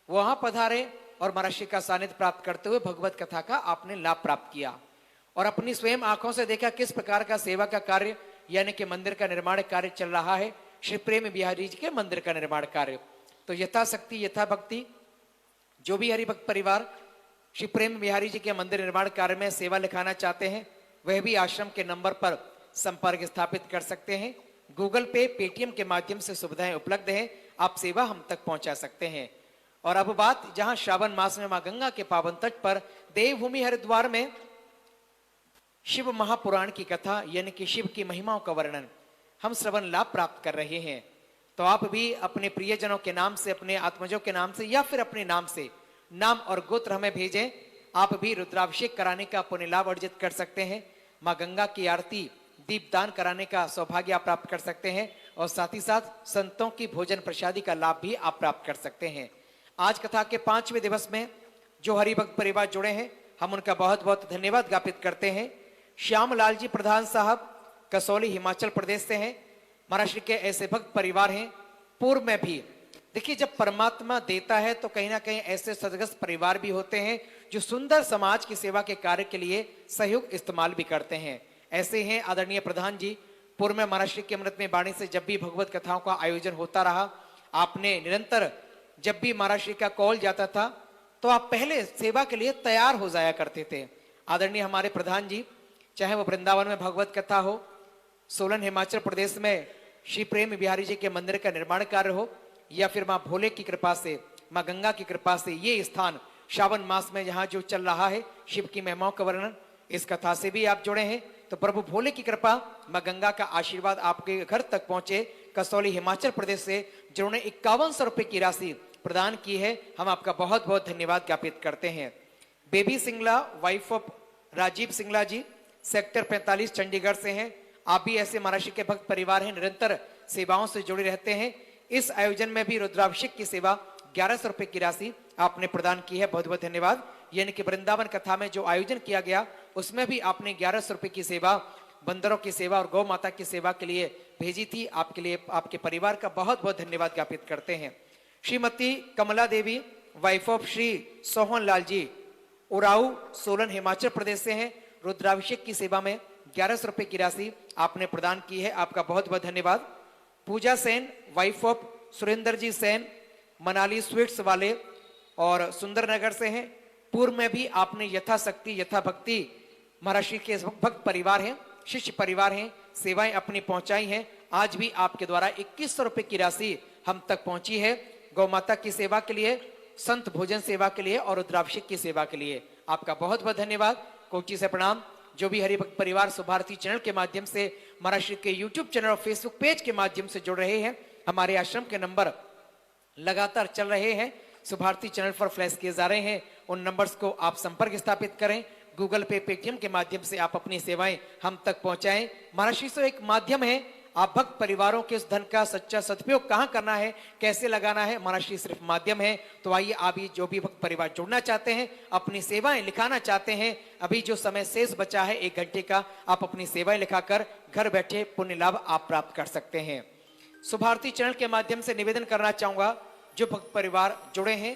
वहां पधारे और महाराज श्री का सानिध्य प्राप्त करते हुए भगवत कथा का आपने लाभ प्राप्त किया और अपनी स्वयं आंखों से देखा किस प्रकार का सेवा का कार्य, यानी कि मंदिर का निर्माण कार्य चल रहा है, श्री प्रेम बिहारी जी के मंदिर का निर्माण कार्य। तो यथाशक्ति यथा भक्ति जो भी हरिभक्त परिवार श्री प्रेम बिहारी जी के मंदिर निर्माण कार्य में सेवा लिखाना चाहते हैं, वह भी आश्रम के नंबर पर संपर्क स्थापित कर सकते हैं। गूगल पे, पेटीएम के माध्यम से सुविधाएं उपलब्ध है, आप सेवा हम तक पहुंचा सकते हैं। और अब बात जहां श्रावण मास में मां गंगा के पावन तट पर देवभूमि हरिद्वार में शिव महापुराण की कथा, यानी कि शिव की महिमाओं का वर्णन हम श्रवण लाभ प्राप्त कर रहे हैं। तो आप भी अपने प्रियजनों के नाम से, अपने आत्मजों के नाम से या फिर अपने नाम से नाम और गोत्र हमें भेजें। आप भी रुद्राभिषेक कराने का पुण्य लाभ अर्जित कर सकते हैं। मां गंगा की आरती, दीपदान कराने का सौभाग्य आप प्राप्त कर सकते हैं और साथ ही साथ संतों की भोजन प्रसादी का लाभ भी आप प्राप्त कर सकते हैं। आज कथा के 5वें दिवस में जो हरिभक्त परिवार जुड़े हैं, हम उनका बहुत बहुत धन्यवाद ज्ञापित करते हैं। श्याम लाल जी प्रधान साहब कसौली हिमाचल प्रदेश से हैं। महाराज श्री के ऐसे भक्त परिवार हैं। पूर्व में भी देखिए, जब परमात्मा देता है तो कहीं ना कहीं ऐसे सदग्रस्त परिवार भी होते हैं जो सुंदर समाज की सेवा के कार्य के लिए सहयोग इस्तेमाल भी करते हैं। ऐसे हैं आदरणीय प्रधान जी। पूर्व में महाराज श्री के अमृत में वाणी से जब भी भगवत कथाओं का आयोजन होता रहा, आपने निरंतर जब भी महाराज श्री का कॉल जाता था तो आप पहले सेवा के लिए तैयार हो जाया करते थे। आदरणीय हमारे प्रधान जी, चाहे वो वृंदावन में भगवत कथा हो, सोलन हिमाचल प्रदेश में श्री प्रेम बिहारी जी के मंदिर का निर्माण कार्य हो, या फिर माँ भोले की कृपा से, माँ गंगा की कृपा से ये स्थान श्रावण मास में यहाँ जो चल रहा है शिव की महिमाओं का वर्णन, इस कथा से भी आप जुड़े हैं, तो प्रभु भोले की कृपा, माँ गंगा का आशीर्वाद आपके घर तक पहुंचे। कसौली हिमाचल प्रदेश से जिन्होंने 5100 रुपए की राशि प्रदान की है, हम आपका बहुत बहुत धन्यवाद ज्ञापित करते हैं। Baby Singla, wife of Rajiv Singla ji, sector 45 Chandigarh से हैं। आप भी ऐसे महाराज श्री के भक्त परिवार हैं, निरंतर सेवाओं से जुड़े रहते हैं। इस आयोजन में भी रुद्राभिषेक की सेवा 1100 रुपए की राशि आपने प्रदान की है, बहुत बहुत धन्यवाद। यानी कि वृंदावन कथा में जो आयोजन किया गया उसमें भी आपने 1100 रुपए की सेवा, बंदरों की सेवा और गौ माता की सेवा के लिए भेजी थी। आपके लिए, आपके परिवार का बहुत बहुत धन्यवाद ज्ञापित करते हैं। श्रीमती कमला देवी, वाइफ ऑफ श्री सोहन लाल जी, उराऊ, सोलन हिमाचल प्रदेश से हैं। रुद्राभिषेक की सेवा में 1100 रुपए की राशि आपने प्रदान की है, आपका बहुत बहुत धन्यवाद। Puja Sen, wife of Surendra ji Sen, Manali sweets वाले और सुंदरनगर से हैं। पूर्व में भी आपने यथाशक्ति यथा भक्ति महाराज श्री के भक्त परिवार हैं, शिष्य परिवार हैं, सेवाएं अपनी पहुंचाई हैं। आज भी आपके द्वारा 2100 रुपए की राशि हम तक पहुंची है गौ माता की सेवा के लिए संत भोजन सेवा के लिए और रुद्राभिषेक की सेवा के लिए आपका बहुत बहुत धन्यवाद। कोटि से प्रणाम। जो भी हरिभक्त परिवार सुभारती चैनल के माध्यम से महाराष्ट्र के यूट्यूब चैनल और फेसबुक पेज के माध्यम से जुड़ रहे हैं, हमारे आश्रम के नंबर लगातार चल रहे हैं, सुभारती चैनल पर फ्लैश किए जा रहे हैं। उन नंबर्स को आप संपर्क स्थापित करें। गूगल पे, पेटीएम के माध्यम से आप अपनी सेवाएं हम तक पहुंचाएं। महाराष्ट्र से एक माध्यम है, आप भक्त परिवारों के उस धन का सच्चा सदुपयोग कहां करना है, कैसे लगाना है, महाराष्ट्र सिर्फ माध्यम है। तो आइए, आप ही जो भी भक्त परिवार जुड़ना चाहते हैं, अपनी सेवाएं लिखाना चाहते हैं, अभी जो समय शेष बचा है 1 घंटे का, आप अपनी सेवाएं लिखाकर घर बैठे पुण्य लाभ आप प्राप्त कर सकते हैं। सुभारती चैनल के माध्यम से निवेदन करना चाहूंगा, जो भक्त परिवार जुड़े हैं,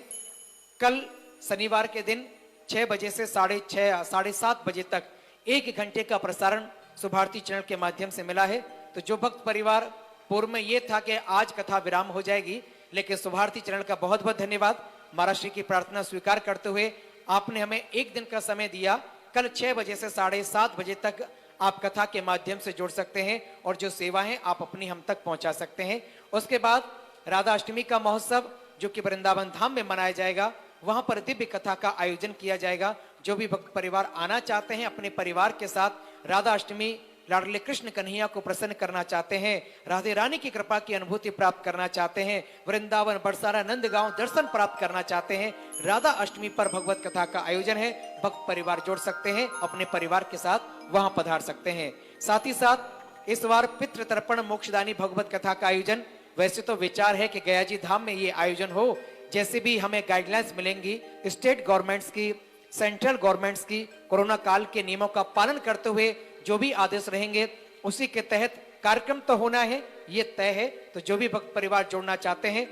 कल शनिवार के दिन 6 बजे से 6:30 साढ़े 7 बजे तक 1 घंटे का प्रसारण सुभारती चैनल के माध्यम से मिला है। तो जो भक्त परिवार, पूर्व में ये था कि आज कथा विराम हो जाएगी, लेकिन सुभारती चैनल का बहुत बहुत धन्यवाद। महाराष्ट्र की प्रार्थना स्वीकार करते हुए आपने हमें 1 दिन का समय दिया। कल 6 बजे से 7:30 बजे तक आप कथा के माध्यम से जुड़ सकते हैं और जो सेवा है आप अपनी हम तक पहुंचा सकते हैं। उसके बाद राधा अष्टमी का महोत्सव जो कि वृंदावन धाम में मनाया जाएगा, वहां पर दिव्य कथा का आयोजन किया जाएगा। जो भी भक्त परिवार आना चाहते हैं, अपने परिवार के साथ राधा अष्टमी लाडले कृष्ण कन्हैया को प्रसन्न करना चाहते हैं, राधे रानी की कृपा की अनुभूति प्राप्त करना चाहते हैं, वृंदावन, बरसाना, नंदगांव दर्शन प्राप्त करना चाहते हैं, राधा अष्टमी पर भगवत कथा का आयोजन है। भक्त परिवार जोड़ सकते हैं, अपने परिवार के साथ वहां पधार सकते हैं। साथ ही साथ इस बार पितृ तर्पण मोक्षदानी भगवत कथा का आयोजन, वैसे तो विचार है कि गयाजी धाम में ये आयोजन हो, जैसे भी हमें गाइडलाइंस मिलेंगी स्टेट गवर्नमेंट्स की, सेंट्रल गवर्नमेंट्स की, कोरोना काल के नियमों का पालन करते हुए जो भी आदेश रहेंगे उसी के तहत कार्यक्रम तो होना है, ये तय है। तो जो भी भक्त परिवार जोड़ना चाहते हैं,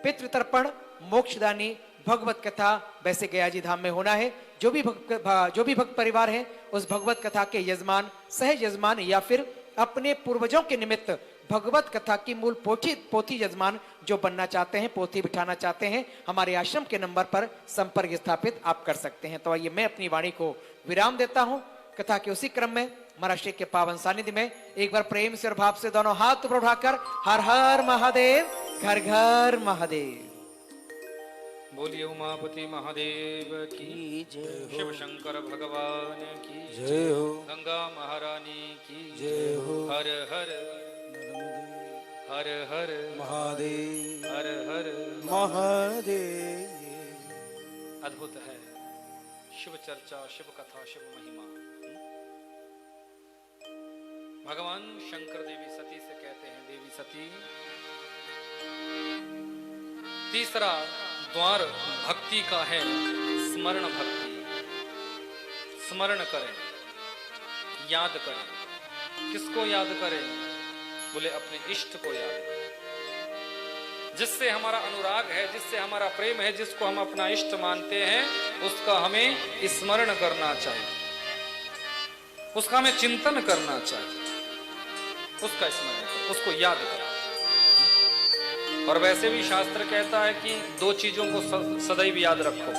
पितृतर्पण मोक्षदानी भगवत कथा वैसे गयाजी धाम में होना है। जो भी भक्त परिवार हैं, उस भगवत कथा के यजमान, सह यजमान या फिर अपने पूर्वजों के निमित्त भगवत कथा की मूल पोथी यजमान जो बनना चाहते हैं, पोथी बिठाना चाहते हैं, हमारे आश्रम के नंबर पर संपर्क स्थापित आप कर सकते हैं। तो आइए, मैं अपनी वाणी को विराम देता हूं। कथा के उसी क्रम में महाराष्ट्र के पावन सानिध्य में एक बार प्रेम से और भाव से दोनों हाथ ऊपर उठाकर हर हर महादेव, घर घर महादेव। बोलिए उमापति महादेव की जय, शिव शंकर भगवान की जय हो, गंगा महारानी की जय हो, हर हर हर हर महादेव, हर हर महादेव। अद्भुत है शिव चर्चा, शिव कथा, शिव महिमा। भगवान शंकर देवी सती से कहते हैं, देवी सती, तीसरा द्वार भक्ति का है स्मरण भक्ति। स्मरण करें, याद करें। किसको याद करें? बोले अपने इष्ट को याद करें। जिससे हमारा अनुराग है, जिससे हमारा प्रेम है, जिसको हम अपना इष्ट मानते हैं, उसका हमें स्मरण करना चाहिए, उसका हमें चिंतन करना चाहिए, उसका स्मरण करो, उसको याद करो। और वैसे भी शास्त्र कहता है कि 2 चीजों को सदैव याद रखो।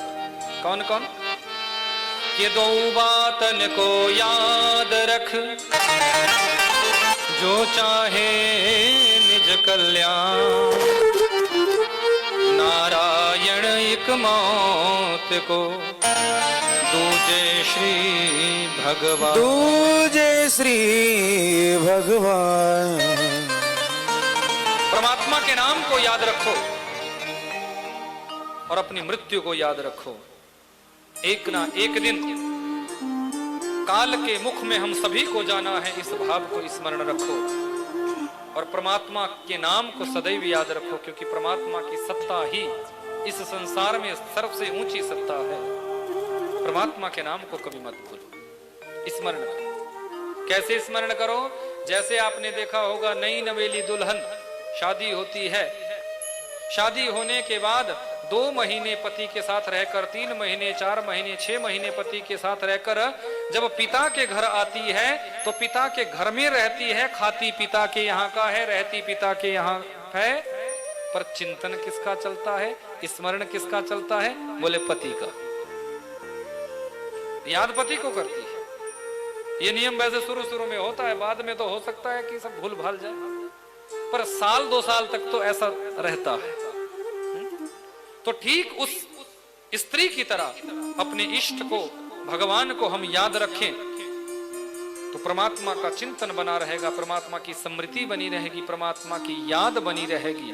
कौन कौन? कि 2 बातन को याद रख, जो चाहे निज कल्याण, नारायण एक मौत को, दूजे श्री भगवान, दूजे श्री भगवान। परमात्मा के नाम को याद रखो और अपनी मृत्यु को याद रखो। एक ना एक दिन काल के मुख में हम सभी को जाना है, इस भाव को स्मरण रखो और परमात्मा के नाम को सदैव याद रखो, क्योंकि परमात्मा की सत्ता ही इस संसार में सबसे ऊंची सत्ता है। परमात्मा के नाम को कभी मत भूलो, स्मरण करो। कैसे स्मरण करो? जैसे आपने देखा होगा, नई नवेली दुल्हन शादी होती है, शादी होने के बाद 2 महीने पति के साथ रहकर, 3 महीने, 4 महीने, 6 महीने पति के साथ रहकर जब पिता के घर आती है तो पिता के घर में रहती है, खाती पिता के यहाँ का है, रहती पिता के यहाँ है, पर चिंतन किसका चलता है, स्मरण किसका चलता है? बोले पति का। याद पति को करती है। ये नियम वैसे शुरू में होता है, बाद में तो हो सकता है कि सब भूल भाल जाए, पर 1-2 साल तक तो ऐसा रहता है। तो ठीक उस स्त्री की तरह अपने इष्ट को, भगवान को हम याद रखें तो परमात्मा का चिंतन बना रहेगा, परमात्मा की स्मृति बनी रहेगी, परमात्मा की याद बनी रहेगी,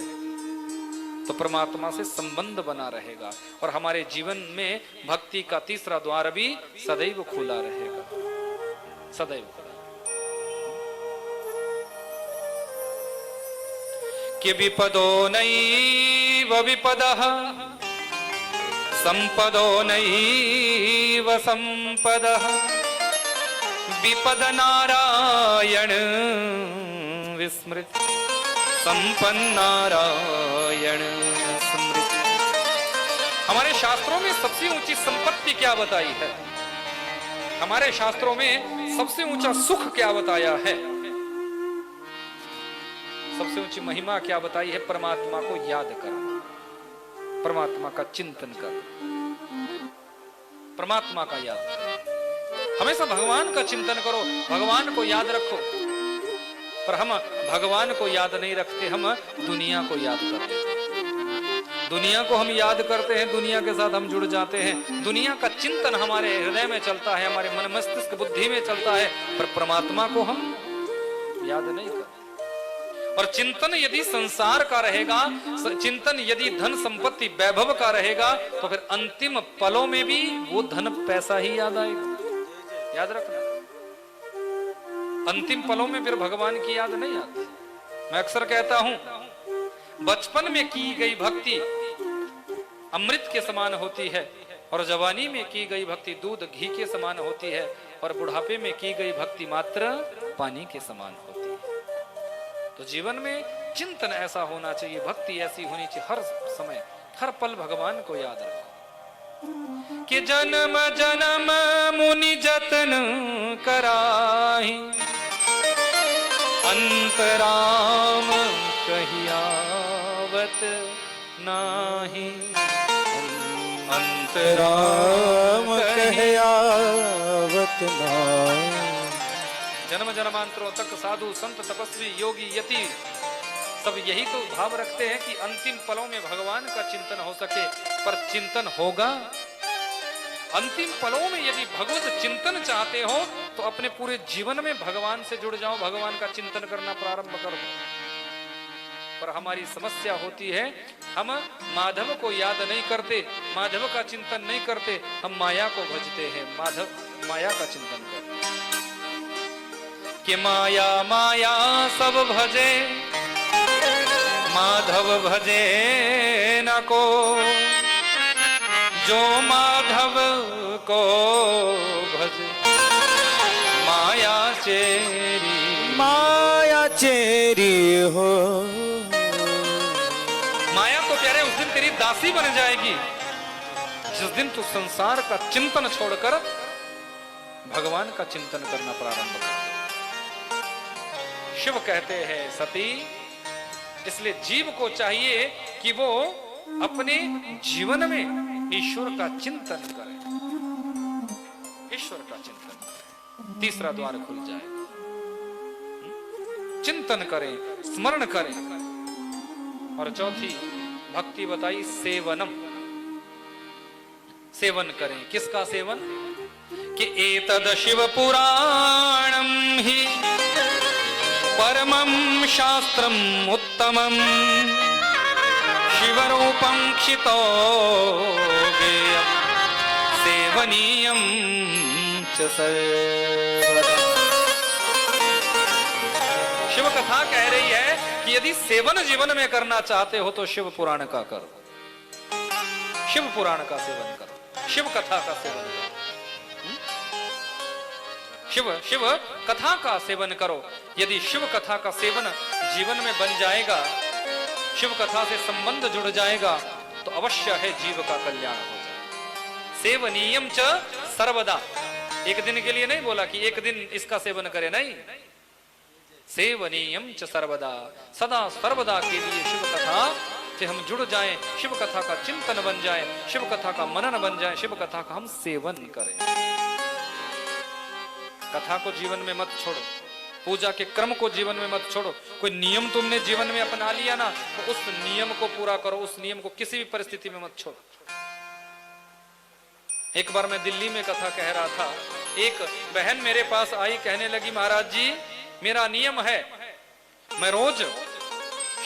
तो परमात्मा से संबंध बना रहेगा और हमारे जीवन में भक्ति का तीसरा द्वार भी सदैव खुला रहेगा, सदैव खुला। कि विपदो नैव विपदः संपदो नैव संपदः विपद नारायण विस्मृत संपन्नारायण स्मृति। हमारे शास्त्रों में सबसे ऊंची संपत्ति क्या बताई है? हमारे शास्त्रों में सबसे ऊंचा सुख क्या बताया है? सबसे ऊंची महिमा क्या बताई है? परमात्मा को याद करना, परमात्मा का चिंतन करना, परमात्मा का याद करो। हमेशा भगवान का चिंतन करो, भगवान को याद रखो। पर हम भगवान को याद नहीं रखते, हम दुनिया को याद करते हैं। दुनिया को हम याद करते हैं, दुनिया के साथ हम जुड़ जाते हैं, दुनिया का चिंतन हमारे हृदय में चलता है, हमारे मन मस्तिष्क बुद्धि में चलता है, पर परमात्मा को हम याद नहीं करते। और चिंतन यदि संसार का रहेगा, चिंतन यदि धन संपत्ति वैभव का रहेगा, तो फिर अंतिम पलों में भी वो धन पैसा ही याद आएगा। याद रखना, अंतिम पलों में फिर भगवान की याद नहीं आती। मैं अक्सर कहता हूं, बचपन में की गई भक्ति अमृत के समान होती है और जवानी में की गई भक्ति दूध घी के समान होती है और बुढ़ापे में की गई भक्ति मात्र पानी के समान होती है। तो जीवन में चिंतन ऐसा होना चाहिए, भक्ति ऐसी होनी चाहिए, हर समय हर पल भगवान को याद रखो। कि जन्म जन्म मुनि जतन कराही, अंतराम कहियावत नाही, अंतराम कहियावत नाही। जन्म जन्मांतरों तक साधु संत तपस्वी योगी यति सब यही तो भाव रखते हैं कि अंतिम पलों में भगवान का चिंतन हो सके। पर चिंतन होगा? अंतिम पलों में यदि भगवत चिंतन चाहते हो तो अपने पूरे जीवन में भगवान से जुड़ जाओ, भगवान का चिंतन करना प्रारंभ कर दो। पर हमारी समस्या होती है, हम माधव को याद नहीं करते, माधव का चिंतन नहीं करते, हम माया को भजते हैं, माधव माया का चिंतन करते। कि माया माया सब भजे, माधव भजे न को, जो माधव को भजे माया चेरी, माया चेरी हो। माया तो प्यारे उस दिन तेरी दासी बन जाएगी जिस दिन तू संसार का चिंतन छोड़कर भगवान का चिंतन करना प्रारंभ कर। शिव कहते हैं सती, इसलिए जीव को चाहिए कि वो अपने जीवन में ईश्वर का चिंतन करे, ईश्वर का चिंतन करे, तीसरा द्वार खुल जाए। चिंतन करें, स्मरण करें। और चौथी भक्ति बताई सेवनम, सेवन करें। किसका सेवन? कि एतद शिव पुराणम ही परमं शास्त्रम उत्तमं, शिवरूपं क्षितो गेयं सेवनीयं च सर्वदा। शिव कथा कह रही है कि यदि सेवन जीवन में करना चाहते हो तो शिव पुराण का करो, शिव पुराण का सेवन करो, शिव कथा का सेवन करो, शिव कथा का सेवन करो। यदि शिव कथा का सेवन जीवन में बन जाएगा, शिव कथा से संबंध जुड़ जाएगा, तो अवश्य है जीव का कल्याण हो जाए। सेवनीयम च सर्वदा, एक दिन के लिए नहीं बोला कि एक दिन इसका सेवन करे, नहीं, सेवनीयम च सर्वदा, सदा सर्वदा के लिए शिव कथा से हम जुड़ जाएं, शिव कथा का चिंतन बन जाए, शिव कथा का मनन बन जाए, शिव कथा का हम सेवन करें। कथा को जीवन में मत छोड़ो, पूजा के क्रम को जीवन में मत छोड़ो। कोई नियम तुमने जीवन में अपना लिया ना, तो उस नियम को पूरा करो, उस नियम को किसी भी परिस्थिति में मत छोड़ो। एक बार मैं दिल्ली में कथा कह रहा था, एक बहन मेरे पास आई, कहने लगी महाराज जी मेरा नियम है, मैं रोज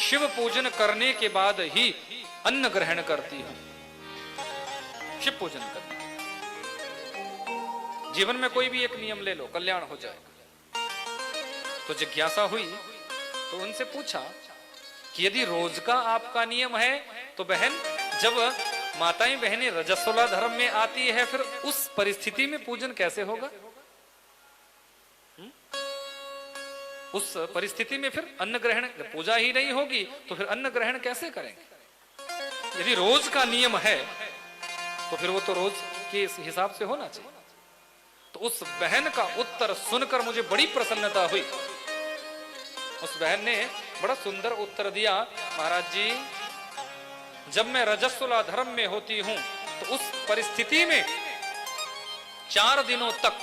शिव पूजन करने के बाद ही अन्न ग्रहण करती हूं। शिव पूजन करने, जीवन में कोई भी एक नियम ले लो, कल्याण हो जाएगा। तो जिज्ञासा हुई तो उनसे पूछा कि यदि रोज का आपका नियम है तो बहन, जब माताएं बहनें रजस्वला धर्म में आती है फिर उस परिस्थिति में पूजन कैसे होगा? उस परिस्थिति में फिर अन्न ग्रहण, पूजा ही नहीं होगी तो फिर अन्न ग्रहण कैसे करेंगे? यदि रोज का नियम है तो फिर वो तो रोज के हिसाब से होना चाहिए। तो उस बहन का उत्तर सुनकर मुझे बड़ी प्रसन्नता हुई। उस बहन ने बड़ा सुंदर उत्तर दिया, महाराज जी जब मैं रजस्वला धर्म में होती हूं तो उस परिस्थिति में 4 दिनों तक,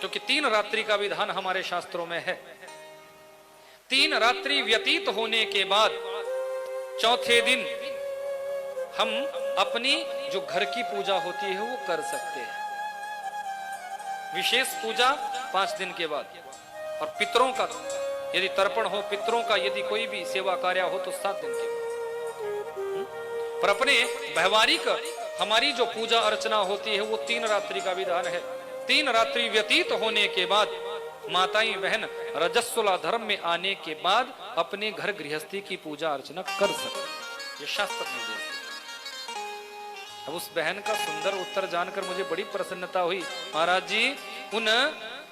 क्योंकि 3 रात्रि का विधान हमारे शास्त्रों में है, 3 रात्रि व्यतीत होने के बाद चौथे दिन हम अपनी जो घर की पूजा होती है वो कर सकते हैं। विशेष पूजा 5 दिन के बाद, और पितरों का यदि तर्पण हो, पितरों का यदि कोई भी सेवा कार्य हो तो 7 दिन के बाद। पर अपने व्यवहारिक हमारी जो पूजा अर्चना होती है वो 3 रात्रि का विधान है। 3 रात्रि व्यतीत होने के बाद माताएं बहन रजस्वला धर्म में आने के बाद अपने घर गृहस्थी की पूजा अर्चना कर सकते, ये शास्त्र निर्देश है। अब उस बहन का सुंदर उत्तर जानकर मुझे बड़ी प्रसन्नता हुई। महाराज जी उन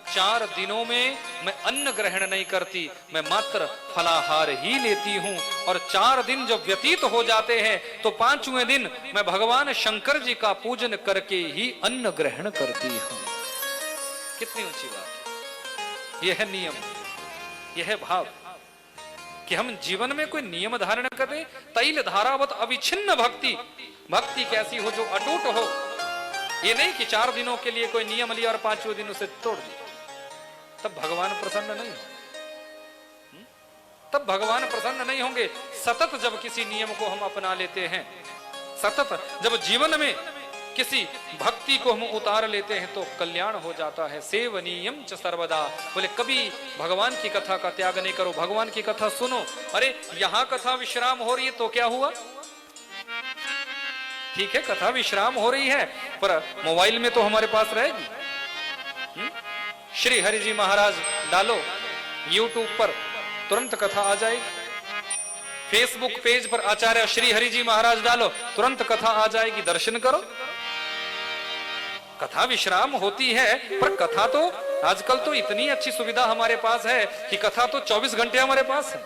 4 दिनों में मैं अन्न ग्रहण नहीं करती, मैं मात्र फलाहार ही लेती हूं, और 4 दिन जब व्यतीत हो जाते हैं तो 5वें दिन मैं भगवान शंकर जी का पूजन करके ही अन्न ग्रहण करती हूं। कितनी ऊंची बात है। यह है नियम, यह है भाव कि हम जीवन में कोई नियम धारण करें। तैल धारावत अविच्छिन्न भक्ति, भक्ति कैसी हो जो अटूट हो। ये नहीं कि 4 दिनों के लिए कोई नियम लिया और 5वें दिन उसे तोड़ दिया, तब भगवान प्रसन्न नहीं होंगे। तब भगवान प्रसन्न नहीं होंगे। सतत जब किसी नियम को हम अपना लेते हैं, सतत जब जीवन में किसी भक्ति को हम उतार लेते हैं तो कल्याण हो जाता है। सेवनीयम च सर्वदा, बोले कभी भगवान की कथा का त्याग नहीं करो, भगवान की कथा सुनो। अरे यहां कथा विश्राम हो रही है तो क्या हुआ? ठीक है कथा विश्राम हो रही है, पर मोबाइल में तो हमारे पास रहेगी। श्री हरि जी महाराज डालो यूट्यूब पर, तुरंत कथा आ जाएगी। फेसबुक पेज पर आचार्य श्री हरि जी महाराज डालो, तुरंत कथा आ जाएगी, दर्शन करो। कथा विश्राम होती है, पर कथा तो आजकल तो इतनी अच्छी सुविधा हमारे पास है कि कथा तो 24 घंटे हमारे पास है।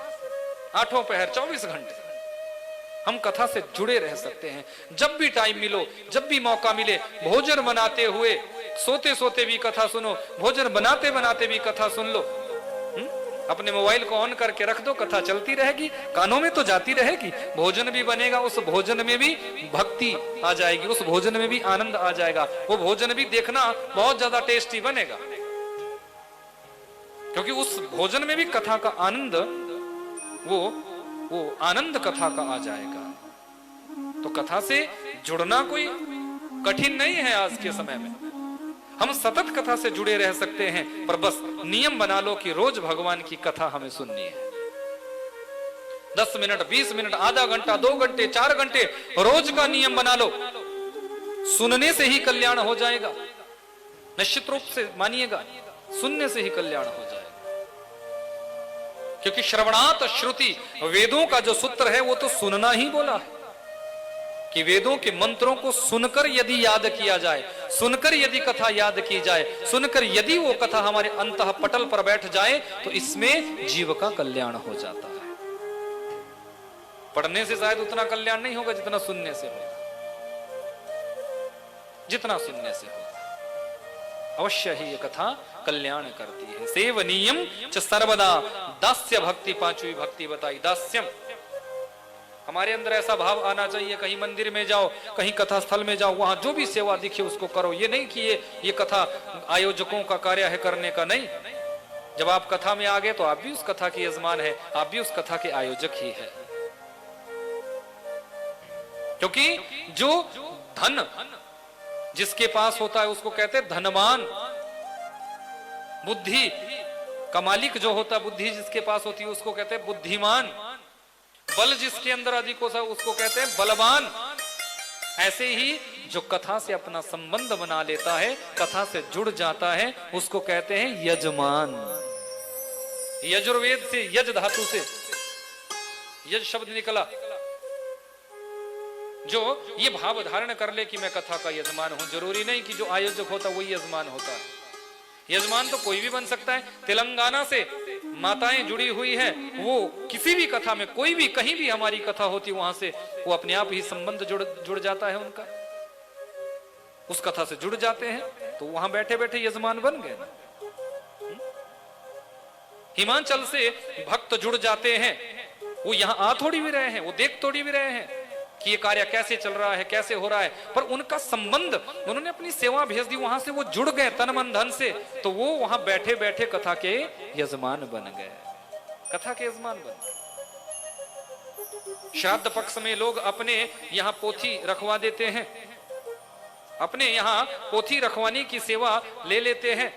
8 पहर 24 घंटे हम कथा से जुड़े रह सकते हैं। जब भी टाइम मिलो, जब भी मौका मिले, भोजन बनाते हुए, सोते सोते भी कथा सुनो, भोजन बनाते बनाते भी कथा सुन लो। अपने मोबाइल को ऑन करके रख दो, कथा चलती रहेगी, कानों में तो जाती रहेगी, भोजन भी बनेगा, उस भोजन में भी भक्ति आ जाएगी, उस भोजन में भी आनंद आ जाएगा। वो भोजन भी देखना बहुत ज्यादा टेस्टी बनेगा, क्योंकि उस भोजन में भी कथा का आनंद, वो आनंद कथा का आ जाएगा। तो कथा से जुड़ना कोई कठिन नहीं है। आज के समय में हम सतत कथा से जुड़े रह सकते हैं, पर बस नियम बना लो कि रोज भगवान की कथा हमें सुननी है। 10 मिनट, 20 मिनट, आधा घंटा, 2 घंटे, 4 घंटे, रोज का नियम बना लो। सुनने से ही कल्याण हो जाएगा, निश्चित रूप से मानिएगा, सुनने से ही कल्याण हो जाएगा। क्योंकि श्रवणात श्रुति, वेदों का जो सूत्र है वो तो सुनना ही बोला है कि वेदों के मंत्रों को सुनकर यदि याद किया जाए, सुनकर यदि कथा याद की जाए, सुनकर यदि वो कथा हमारे अंतः पटल पर बैठ जाए तो इसमें जीव का कल्याण हो जाता है। पढ़ने से शायद उतना कल्याण नहीं होगा जितना सुनने से होगा, जितना सुनने से होगा। अवश्य ही ये कथा कल्याण करती है। सेवनीयम च सर्वदा, दास्य भक्ति, 5वीं भक्ति बताई, दास्यम। हमारे अंदर ऐसा भाव आना चाहिए, कहीं मंदिर में जाओ, कहीं कथा स्थल में जाओ, वहां जो भी सेवा दिखे उसको करो। ये नहीं कि ये कथा आयोजकों का कार्य है करने का, नहीं। जब आप कथा में आ गए तो आप भी उस कथा के यजमान है, आप भी उस कथा के आयोजक ही है। क्योंकि जो धन जिसके पास होता है उसको कहते हैं धनवान। बुद्धि का मालिक जो होता है, बुद्धि जिसके पास होती है उसको कहते हैं बुद्धिमान। बल जिसके अंदर अधिक होता है उसको कहते हैं बलवान। ऐसे ही जो कथा से अपना संबंध बना लेता है, कथा से जुड़ जाता है, उसको कहते हैं यजमान। यजुर्वेद से यज धातु से यज शब्द निकला, जो ये भाव धारण कर ले कि मैं कथा का यजमान हूं। जरूरी नहीं कि जो आयोजक होता वही यजमान होता है। यजमान तो कोई भी बन सकता है। तेलंगाना से माताएं जुड़ी हुई हैं, वो किसी भी कथा में, कोई भी कहीं भी हमारी कथा होती वहां से वो अपने आप ही संबंध जुड़ जाता है उनका, उस कथा से जुड़ जाते हैं, तो वहां बैठे बैठे यजमान बन गए ना। हिमाचल से भक्त जुड़ जाते हैं, वो यहां आ थोड़ी भी रहे हैं, वो देख थोड़ी भी रहे हैं कि ये कार्य कैसे चल रहा है, कैसे हो रहा है, पर उनका संबंध, उन्होंने अपनी सेवा भेज दी, वहां से वो जुड़ गए तन मन धन से, तो वो वहां बैठे बैठे कथा के यजमान बन गए, कथा के यजमान बन गए। श्राद्ध पक्ष में लोग अपने यहाँ पोथी रखवा देते हैं, अपने यहाँ पोथी रखवाने की सेवा ले लेते हैं।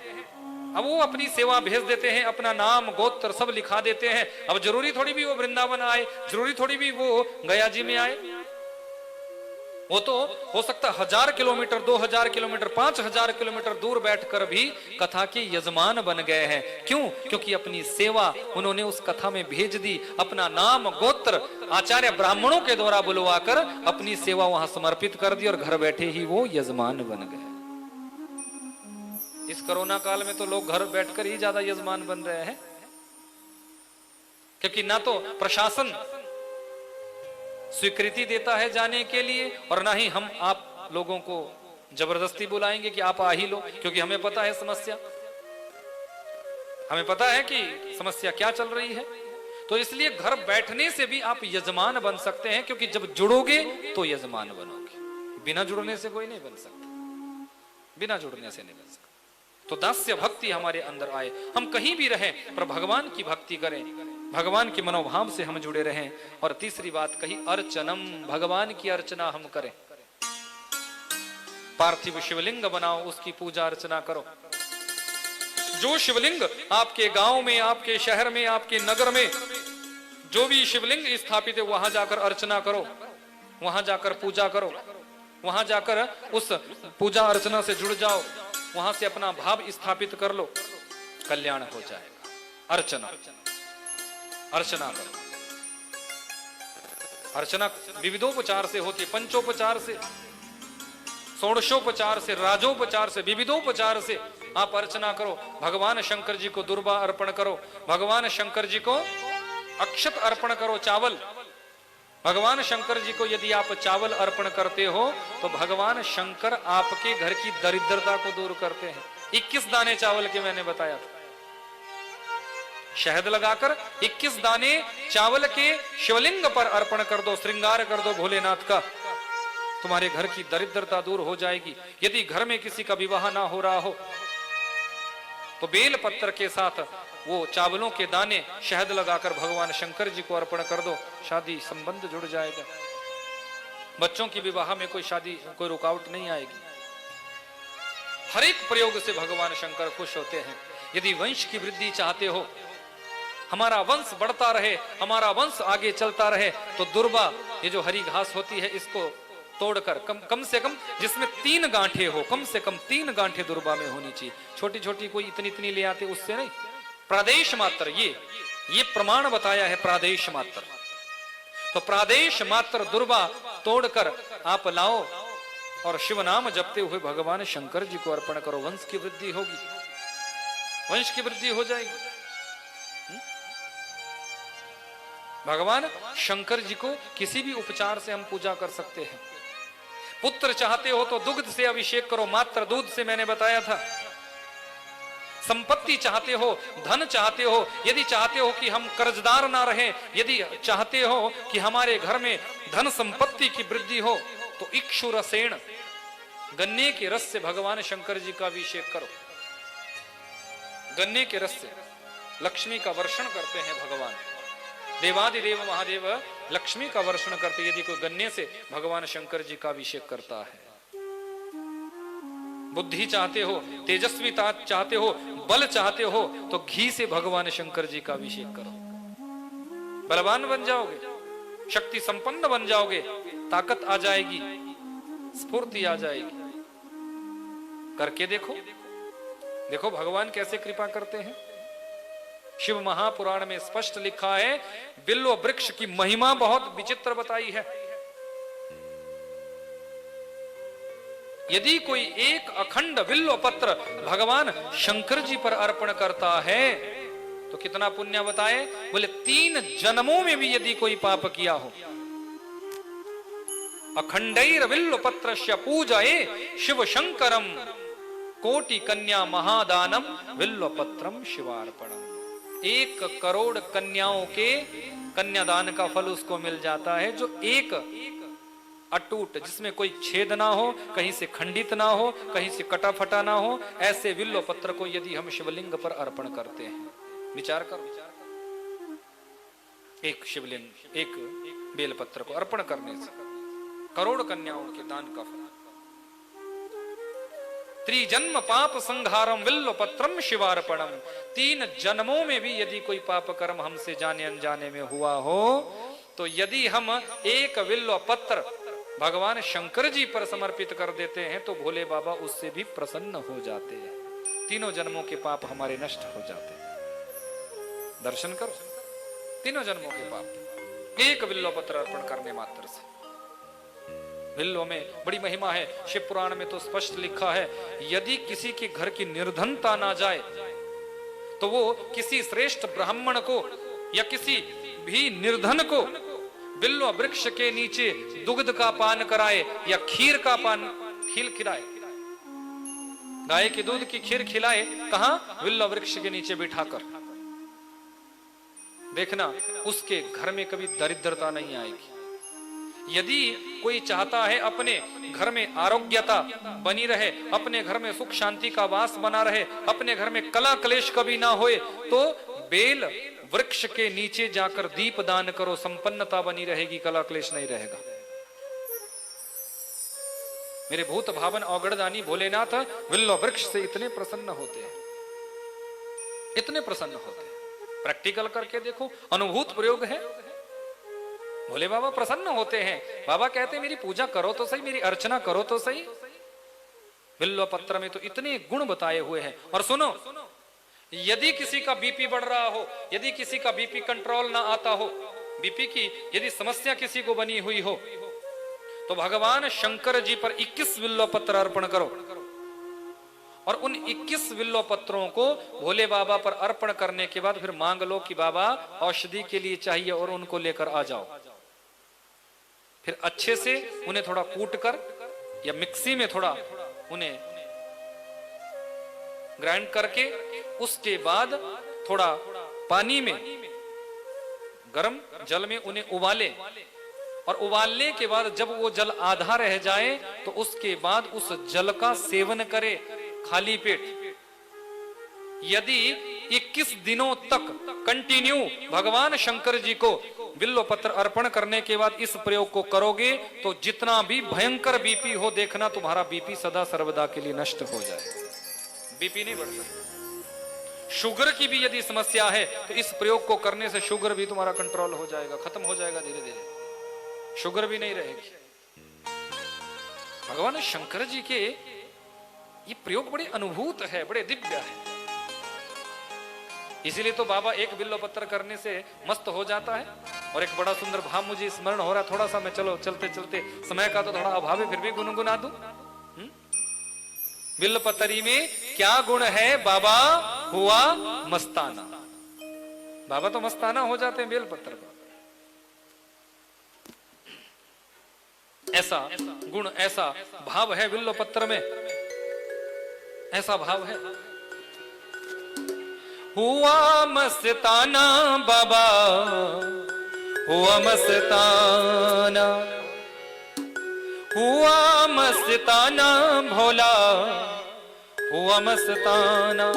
अब वो अपनी सेवा भेज देते हैं, अपना नाम गोत्र सब लिखा देते हैं। अब जरूरी थोड़ी भी वो वृंदावन आए, जरूरी थोड़ी भी वो गया जी में आए। वो तो हो सकता 1000 किलोमीटर, 2000 किलोमीटर, 5000 किलोमीटर दूर बैठकर भी कथा के यजमान बन गए हैं। क्यों? क्योंकि अपनी सेवा उन्होंने उस कथा में भेज दी, अपना नाम गोत्र आचार्य ब्राह्मणों के द्वारा बुलवाकर अपनी सेवा वहां समर्पित कर दी और घर बैठे ही वो यजमान बन गए। इस कोरोना काल में तो लोग घर बैठकर ही ज्यादा यजमान बन रहे हैं, क्योंकि ना तो प्रशासन स्वीकृति देता है जाने के लिए, और ना ही हम आप लोगों को जबरदस्ती बुलाएंगे कि आप आ ही लो, क्योंकि हमें पता है समस्या, हमें पता है कि समस्या क्या चल रही है। तो इसलिए घर बैठने से भी आप यजमान बन सकते हैं, क्योंकि जब जुड़ोगे तो यजमान बनोगे। बिना जुड़ने से कोई नहीं बन सकता, बिना जुड़ने से नहीं बन सकता। तो दास्य भक्ति हमारे अंदर आए, हम कहीं भी रहें पर भगवान की भक्ति करें, भगवान के मनोभाव से हम जुड़े रहें। और तीसरी बात कही अर्चनम, भगवान की अर्चना हम करें। पार्थिव शिवलिंग बनाओ, उसकी पूजा अर्चना करो। जो शिवलिंग आपके गांव में, आपके शहर में, आपके नगर में जो भी शिवलिंग स्थापित है, वहां जाकर अर्चना करो, वहां जाकर पूजा करो, वहां जाकर उस पूजा अर्चना से जुड़ जाओ, वहां से अपना भाव स्थापित कर लो, कल्याण हो जाएगा। अर्चना, अर्चना करो। अर्चना विविधोपचार से होती है, पंचोपचार से, षोडशोपचार से, राजोपचार से, विविधोपचार से आप अर्चना करो। भगवान शंकर जी को दुर्वा अर्पण करो, भगवान शंकर जी को अक्षत अर्पण करो, चावल। भगवान शंकर जी को यदि आप चावल अर्पण करते हो तो भगवान शंकर आपके घर की दरिद्रता को दूर करते हैं। 21 दाने चावल के मैंने बताया था, शहद लगाकर 21 दाने चावल के शिवलिंग पर अर्पण कर दो, श्रृंगार कर दो भोलेनाथ का, तुम्हारे घर की दरिद्रता दूर हो जाएगी। यदि घर में किसी का विवाह ना हो रहा हो तो बेल पत्र के साथ वो चावलों के दाने शहद लगाकर भगवान शंकर जी को अर्पण कर दो, शादी संबंध जुड़ जाएगा। बच्चों की विवाह में कोई रुकावट नहीं आएगी। हर एक प्रयोग से भगवान शंकर खुश होते हैं। यदि वंश की वृद्धि चाहते हो, हमारा वंश बढ़ता रहे, हमारा वंश आगे चलता रहे, तो दुर्वा, ये जो हरी घास होती है, इसको तोड़कर कम से कम जिसमें 3 गांठे हो, कम से कम 3 गांठे दुर्वा में होनी चाहिए। छोटी छोटी कोई इतनी ले आते उससे नहीं, प्रादेश मात्र, ये प्रमाण बताया है प्रादेश मात्र। तो प्रादेश मात्र दुर्वा तोड़कर आप लाओ और शिव नाम जपते हुए भगवान शंकर जी को अर्पण करो, वंश की वृद्धि होगी, वंश की वृद्धि हो जाएगी। भगवान शंकर जी को किसी भी उपचार से हम पूजा कर सकते हैं। पुत्र चाहते हो तो दुग्ध से अभिषेक करो, मात्र दूध से मैंने बताया था। संपत्ति चाहते हो, धन चाहते हो, यदि चाहते हो कि हम कर्जदार ना रहें, यदि चाहते हो कि हमारे घर में धन संपत्ति की वृद्धि हो, तो इक्षु रसेण, गन्ने के रस से भगवान शंकर जी का अभिषेक करो। गन्ने के रस से लक्ष्मी का वर्षण करते हैं भगवान। देवादिदेव महादेव लक्ष्मी का वर्षण करते, यदि कोई गन्ने से भगवान शंकर जी का अभिषेक करता है। बुद्धि चाहते हो, तेजस्विता चाहते हो, बल चाहते हो, तो घी से भगवान शंकर जी का अभिषेक करो। बलवान बन जाओगे, शक्ति संपन्न बन जाओगे, ताकत आ जाएगी, स्फूर्ति आ जाएगी। करके देखो, देखो भगवान कैसे कृपा करते हैं। शिव महापुराण में स्पष्ट लिखा है, बिल्व वृक्ष की महिमा बहुत विचित्र बताई है। यदि कोई एक अखंड बिल्व पत्र भगवान शंकर जी पर अर्पण करता है तो कितना पुण्य बताए। बोले 3 जन्मों में भी यदि कोई पाप किया हो, अखंडैर बिल्व पत्रस्य पूजये शिव शंकरम कोटि कन्या महादानम बिल्व पत्रम शिवार्पणम। 1 करोड़ कन्याओं के कन्यादान का फल उसको मिल जाता है, जो एक अटूट, जिसमें कोई छेद ना हो, कहीं से खंडित ना हो, कहीं से कटा फटा ना हो, ऐसे बिल्व पत्र को यदि हम शिवलिंग पर अर्पण करते हैं। विचार करो, एक शिवलिंग, एक बेलपत्र को अर्पण करने से करोड़ कन्याओं के दान का फल। त्रिजन्म पाप संहारम बिल्व पत्रम शिवार्पणम। 3 जन्मों में भी यदि कोई पाप कर्म हमसे जाने अनजाने में हुआ हो, तो यदि हम एक बिल्व पत्र भगवान शंकर जी पर समर्पित कर देते हैं तो भोले बाबा उससे भी प्रसन्न हो जाते हैं। 3 जन्मों के पाप हमारे नष्ट हो जाते हैं। दर्शन करो, 3 जन्मों के पाप एक बिल्व पत्र अर्पण करने मात्र से। बिल्व में बड़ी महिमा है। शिव पुराण में तो स्पष्ट लिखा है, यदि किसी के घर की निर्धनता ना जाए तो वो किसी श्रेष्ठ ब्राह्मण को या किसी भी निर्धन को बिल्व वृक्ष के नीचे दुग्ध का पान कराए या खीर का पान खिलाए, गाय के दूध की खीर खिलाए। कहां? बिल्व वृक्ष के नीचे बिठाकर। देखना, उसके घर में कभी दरिद्रता नहीं आएगी। यदि कोई चाहता है अपने घर में आरोग्यता बनी रहे, अपने घर में सुख शांति का वास बना रहे, अपने घर में कला क्लेश कभी ना होए, तो बेल वृक्ष के नीचे जाकर दीप दान करो, संपन्नता बनी रहेगी, कला क्लेश नहीं रहेगा। मेरे भूत भावन औगड़दानी भोलेनाथ बिल्व वृक्ष से इतने प्रसन्न होते हैं, इतने प्रसन्न होते हैं। प्रैक्टिकल करके देखो, अनुभूत प्रयोग है। भोले बाबा प्रसन्न होते हैं। बाबा कहते हैं मेरी पूजा करो तो सही, मेरी अर्चना करो तो सही। बिल्व पत्र में तो इतने गुण बताए हुए हैं। और सुनो, यदि किसी का बीपी बढ़ रहा हो, यदि किसी का बीपी कंट्रोल ना आता हो, बीपी की यदि समस्या किसी को बनी हुई हो, तो भगवान शंकर जी पर 21 बिल्व पत्र अर्पण करो और उन 21 बिल्व पत्रों को भोले बाबा पर अर्पण करने के बाद फिर मांग लो कि बाबा औषधि के लिए चाहिए और उनको लेकर आ जाओ। फिर अच्छे से उन्हें थोड़ा कूट कर या मिक्सी में थोड़ा उन्हें ग्राइंड करके, उसके बाद थोड़ा पानी में, गर्म जल में उन्हें उबाले और उबालने के बाद जब वो जल आधा रह जाए तो उसके बाद उस जल का सेवन करे खाली पेट। यदि 21 दिनों तक कंटिन्यू भगवान शंकर जी को बिल्व पत्र अर्पण करने के बाद इस प्रयोग को करोगे तो जितना भी भयंकर बीपी हो, देखना तुम्हारा बीपी सदा सर्वदा के लिए नष्ट हो जाए। बीपी नहीं बढ़ सकता। शुगर की भी यदि समस्या है तो इस प्रयोग को करने से शुगर भी तुम्हारा कंट्रोल हो जाएगा, खत्म हो जाएगा धीरे धीरे, शुगर भी नहीं रहेगी। भगवान शंकर जी के ये प्रयोग बड़े अनुभूत है, बड़े दिव्य है। इसीलिए तो बाबा एक बिल्व पत्र करने से मस्त हो जाता है। और एक बड़ा सुंदर भाव मुझे स्मरण हो रहा है, थोड़ा सा मैं चलो चलते चलते, समय का तो थोड़ा अभाव है, फिर भी गुनगुना दूं। बिल्व पतरी में क्या गुण है, बाबा हुआ मस्ताना। बाबा तो मस्ताना हो जाते हैं बेल पत्र पर। ऐसा गुण, ऐसा भाव है बिल्व पत्र में, ऐसा भाव है। हुआ मस्ताना बाबा, हुआ मस्ताना, हुआ मस्ताना भोला, हुआ मस्ताना।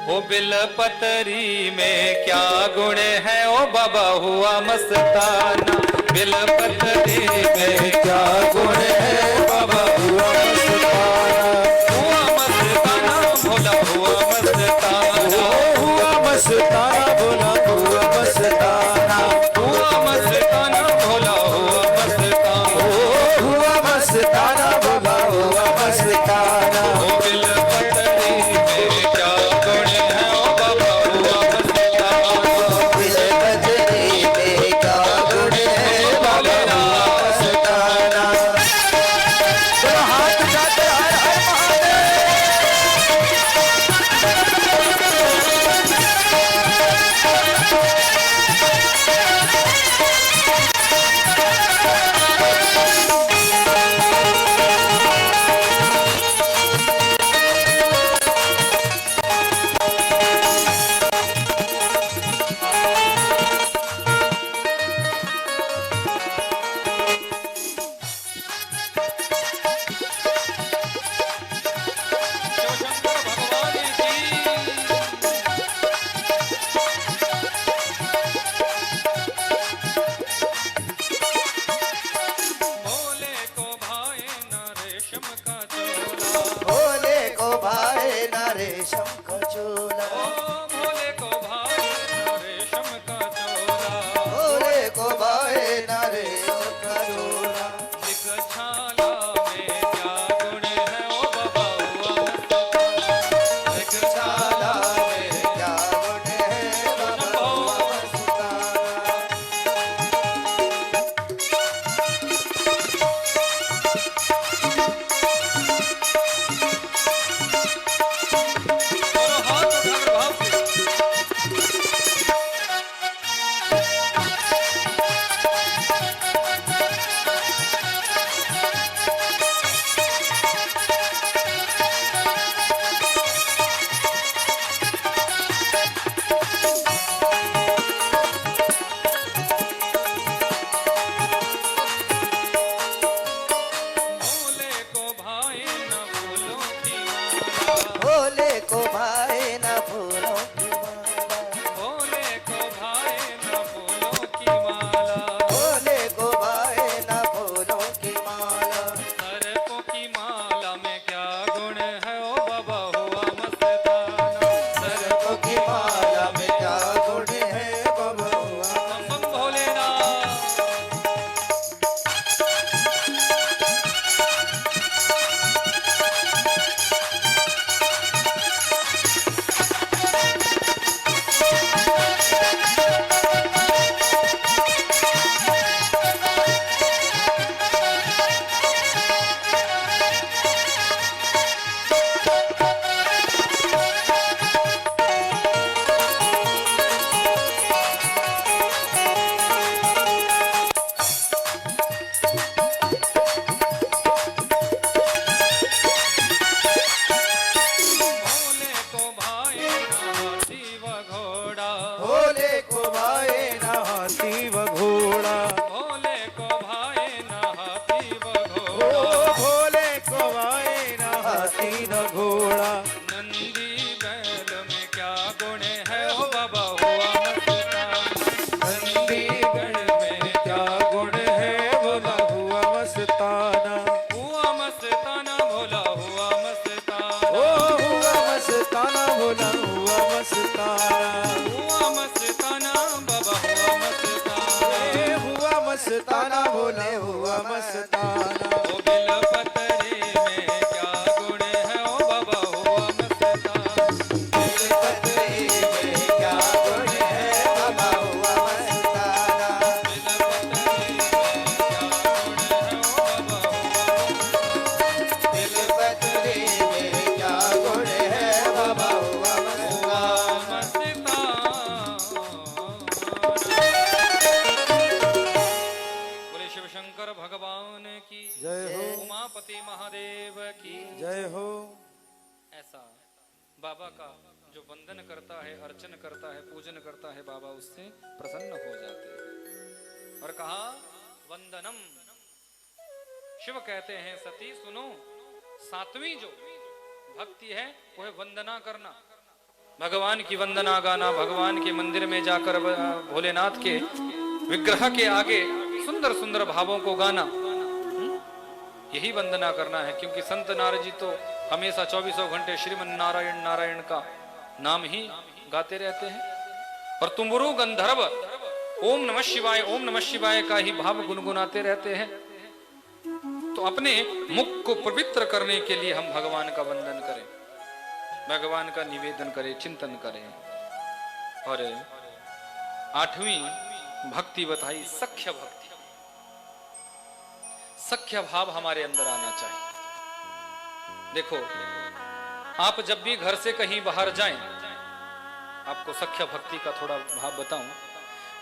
ओ बिल पतरी में क्या गुण है, ओ बाबा हुआ मस्ताना। बिल पतरी में क्या गुण है, बाबा हुआ मस्ताना। रेशम का चोला, भोले को भाए न रेशम का चोला, भोले को भाए न रेशम का चोला। दिगछाला में क्या गुण है ओ बाबा हुआ मस्ताना, दिगछाला में क्या गुण है बाबा हुआ मस्ताना। और हाथ उठाकर भाव से भोले को भाए न फूलों की माला, भोले को भाए न फूलों की माला, भोले को भाए न फूलों की माला, भोले को भाए न फूलों की माला। सरकों की माला में क्या गुण है ओ बाबा हुआ मस्ताना, सरकों की माला में क्या गुण है बाबा हुआ। बम बम भोलेनाथ। भोले को भाए न हाथी व घोड़ा, भोले को भाए न हाथी व घोड़ा, भोले को भाए न हाथी व ओ घोड़ा, भोले को भाए न हाथी न घोड़ा। नंदी बैल में क्या गुण है ओ बाबा हुआ मस्ताना, नंदी गण में क्या गुण है भोला हुआ मस्ताना। हुआ मस्ताना भोला हुआ मस्ताना, ओ हुआ मस्ताना भोला हुआ मस्ताना। हुआ मस्ताना बाबा हुआ मस्ताना, ए हुआ मस्ताना भोले हुआ मस्ताना। ओ बिल पतरे में क्या गुण है ओ बाबा हुआ मस्ताना, पतरी में क्या गुण है बाबा हुआ मस्ताना। बिल पतरे में क्या गुण है ओ बाबा हुआ दिल पतरी में क्या गुण है बाबा हुआ मस्ताना। बोले शिव शंकर भगवान की जय हो, उमापति महादेव की जय हो। ऐसा बाबा का जो वंदन करता है, अर्चन करता है, पूजन करता है, बाबा उससे प्रसन्न हो जाते हैं। और कहा वंदनम, शिव कहते हैं सती सुनो, सातवीं जो भक्ति है वो है वंदना करना, भगवान की वंदना गाना, भगवान के मंदिर में जाकर भोलेनाथ के विग्रह के आगे सुंदर सुंदर भावों को गाना, यही वंदना करना है। क्योंकि संत नारद जी तो हमेशा 24 घंटे श्रीमन नारायण नारायण का नाम ही गाते रहते हैं। और तुम्बरु गंधर्व ओम नमः शिवाय, ओम नमः शिवाय का ही भाव गुनगुनाते रहते हैं। तो अपने मुख को पवित्र करने के लिए हम भगवान का वंदन करें, भगवान का निवेदन करें, चिंतन करें। और 8वीं भक्ति बताई सख्य भक्ति। सख्य भाव हमारे अंदर आना चाहिए। देखो, आप जब भी घर से कहीं बाहर जाएं, आपको सख्य भक्ति का थोड़ा भाव बताऊं।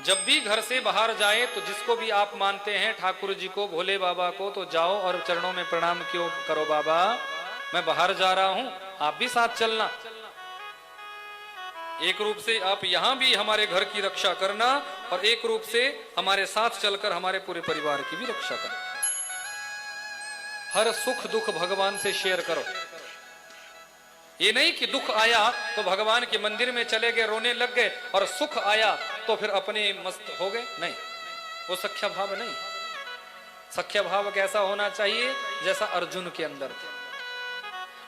जब भी घर से बाहर जाएं तो जिसको भी आप मानते हैं, ठाकुर जी को, भोले बाबा को, तो जाओ और चरणों में प्रणाम क्यों करो, बाबा मैं बाहर जा रहा हूं, आप भी साथ चलना। एक रूप से आप यहां भी हमारे घर की रक्षा करना और एक रूप से हमारे साथ चलकर हमारे पूरे परिवार की भी रक्षा करना। हर सुख दुख भगवान से शेयर करो। ये नहीं कि दुख आया तो भगवान के मंदिर में चले गए, रोने लग गए, और सुख आया तो फिर अपने मस्त हो गए। नहीं, वो सख्य भाव नहीं। सख्य भाव कैसा होना चाहिए? जैसा अर्जुन के अंदर था।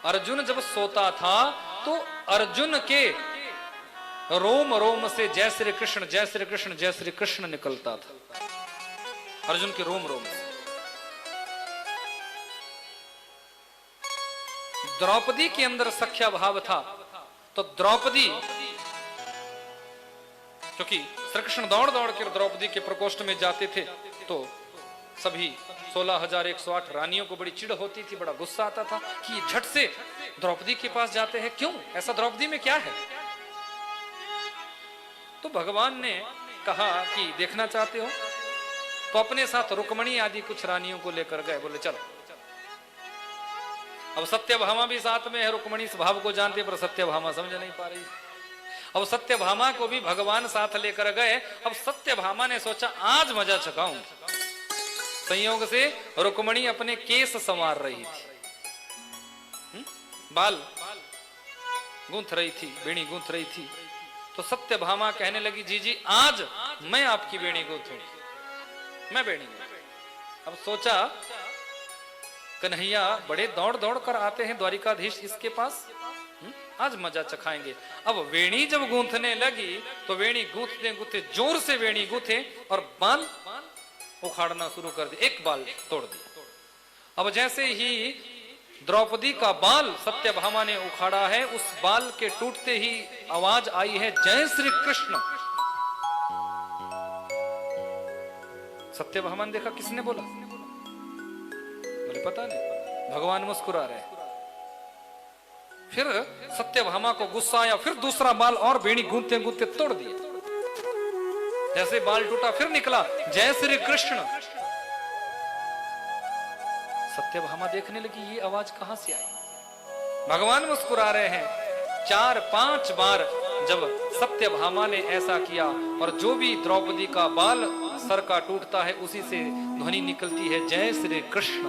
अर्जुन जब सोता था तो अर्जुन के रोम रोम से जय श्री कृष्ण जय श्री कृष्ण जय श्री कृष्ण निकलता था। अर्जुन के रोम रोम से। द्रौपदी के अंदर सख्या भाव था, तो द्रौपदी, क्योंकि श्री कृष्ण दौड़ दौड़ कर द्रौपदी के प्रकोष्ठ में जाते थे, तो सभी 16,108 रानियों को बड़ी चिढ़ होती थी, बड़ा गुस्सा आता था कि ये झट से द्रौपदी के पास जाते हैं, क्यों, ऐसा द्रौपदी में क्या है। तो भगवान ने कहा कि देखना चाहते हो, तो अपने साथ रुक्मणी आदि कुछ रानियों को लेकर गए, बोले चलो। अब सत्यभामा भी साथ में है, रुक्मणी इस भाव को जानती है, पर सत्यभामा समझ नहीं पा रही। अब सत्यभामा को भी भगवान साथ लेकर गए। अब सत्यभामा ने सोचा आज मजा चखाऊं। संयोग से रुक्मणी अपने केस संवार रही थी, बाल गूंथ रही थी, बेणी गूंथ रही थी। तो सत्यभामा कहने लगी, जी आज मैं आपकी बेणी गूंथूंगी, मैं बेणी गूंथूंगी। अब सोचा कन्हैया बड़े दौड़ दौड़ कर आते हैं द्वारिकाधीश इसके पास, आज मजा चखाएंगे। अब वेणी जब गूंथने लगी तो वेणी गूंथते गूंथते जोर से वेणी गूंथे और बाल उखाड़ना शुरू कर दिया, एक बाल तोड़ दिया। अब जैसे ही द्रौपदी का बाल सत्यभामा ने उखाड़ा है, उस बाल के टूटते ही आवाज आई है जय श्री कृष्ण। सत्यभामा ने देखा किसने बोला, बोले पता नहीं, भगवान मुस्कुरा रहे। फिर सत्यभामा को गुस्सा आया, फिर दूसरा बाल और बेणी गूंथते गूंथते तोड़ दिया। जैसे बाल टूटा फिर निकला जय श्री कृष्ण। सत्यभामा देखने लगी ये आवाज कहां से आई, भगवान मुस्कुरा रहे हैं। 4-5 बार जब सत्यभामा ने ऐसा किया और जो भी द्रौपदी का बाल सर का टूटता है उसी से ध्वनि निकलती है जय श्री कृष्ण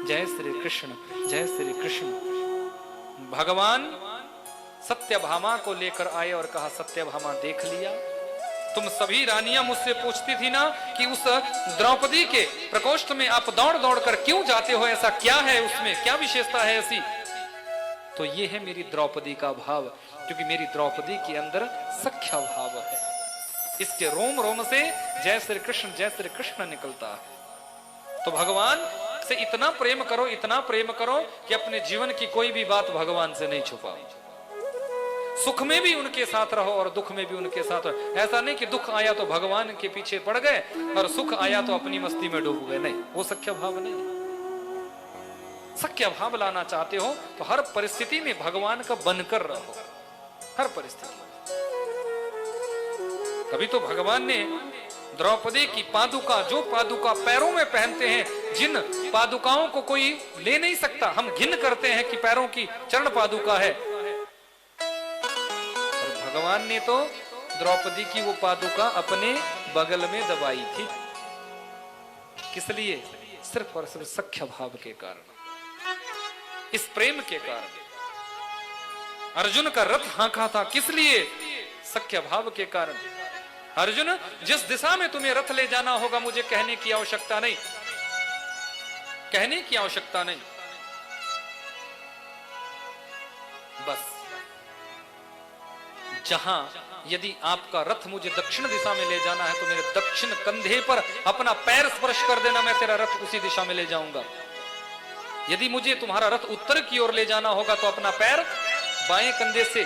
जय श्री कृष्ण जय श्री कृष्ण। भगवान सत्यभामा को लेकर आए और कहा सत्यभामा देख लिया, तुम सभी रानियां मुझसे पूछती थी ना कि उस द्रौपदी के प्रकोष्ठ में आप दौड़ दौड़ कर क्यों जाते हो, ऐसा क्या है उसमें, क्या विशेषता है ऐसी। तो ये है मेरी द्रौपदी का भाव, क्योंकि मेरी द्रौपदी के अंदर सख्या भाव है, इसके रोम रोम से जय श्री कृष्ण निकलता है। तो भगवान से इतना प्रेम करो, इतना प्रेम करो कि अपने जीवन की कोई भी बात भगवान से नहीं छुपाओ। सुख में भी उनके साथ रहो और दुख में भी उनके साथ रहो। ऐसा नहीं कि दुख आया तो भगवान के पीछे पड़ गए और सुख आया तो अपनी मस्ती में डूब गए, नहीं, वो सख्या भाव नहीं। सख्या भाव लाना चाहते हो तो हर परिस्थिति में भगवान का बनकर रहो, हर परिस्थिति। तभी तो भगवान ने द्रौपदी की पादुका, जो पादुका पैरों में पहनते हैं, जिन पादुकाओं को कोई ले नहीं सकता, हम घिन करते हैं कि पैरों की चरण पादुका है, भगवान ने तो द्रौपदी की वो पादुका अपने बगल में दबाई थी। किस लिए? सिर्फ और सिर्फ सख्य भाव के कारण, इस प्रेम के कारण। अर्जुन का रथ हाँका था, किस लिए? सख्य भाव के कारण। अर्जुन, जिस दिशा में तुम्हें रथ ले जाना होगा मुझे कहने की आवश्यकता नहीं, कहने की आवश्यकता नहीं, बस जहां यदि आपका रथ मुझे दक्षिण दिशा में ले जाना है तो मेरे दक्षिण कंधे पर अपना पैर स्पर्श कर देना, मैं तेरा रथ उसी दिशा में ले जाऊंगा। यदि मुझे तुम्हारा रथ उत्तर की ओर ले जाना होगा तो अपना पैर बाएं कंधे से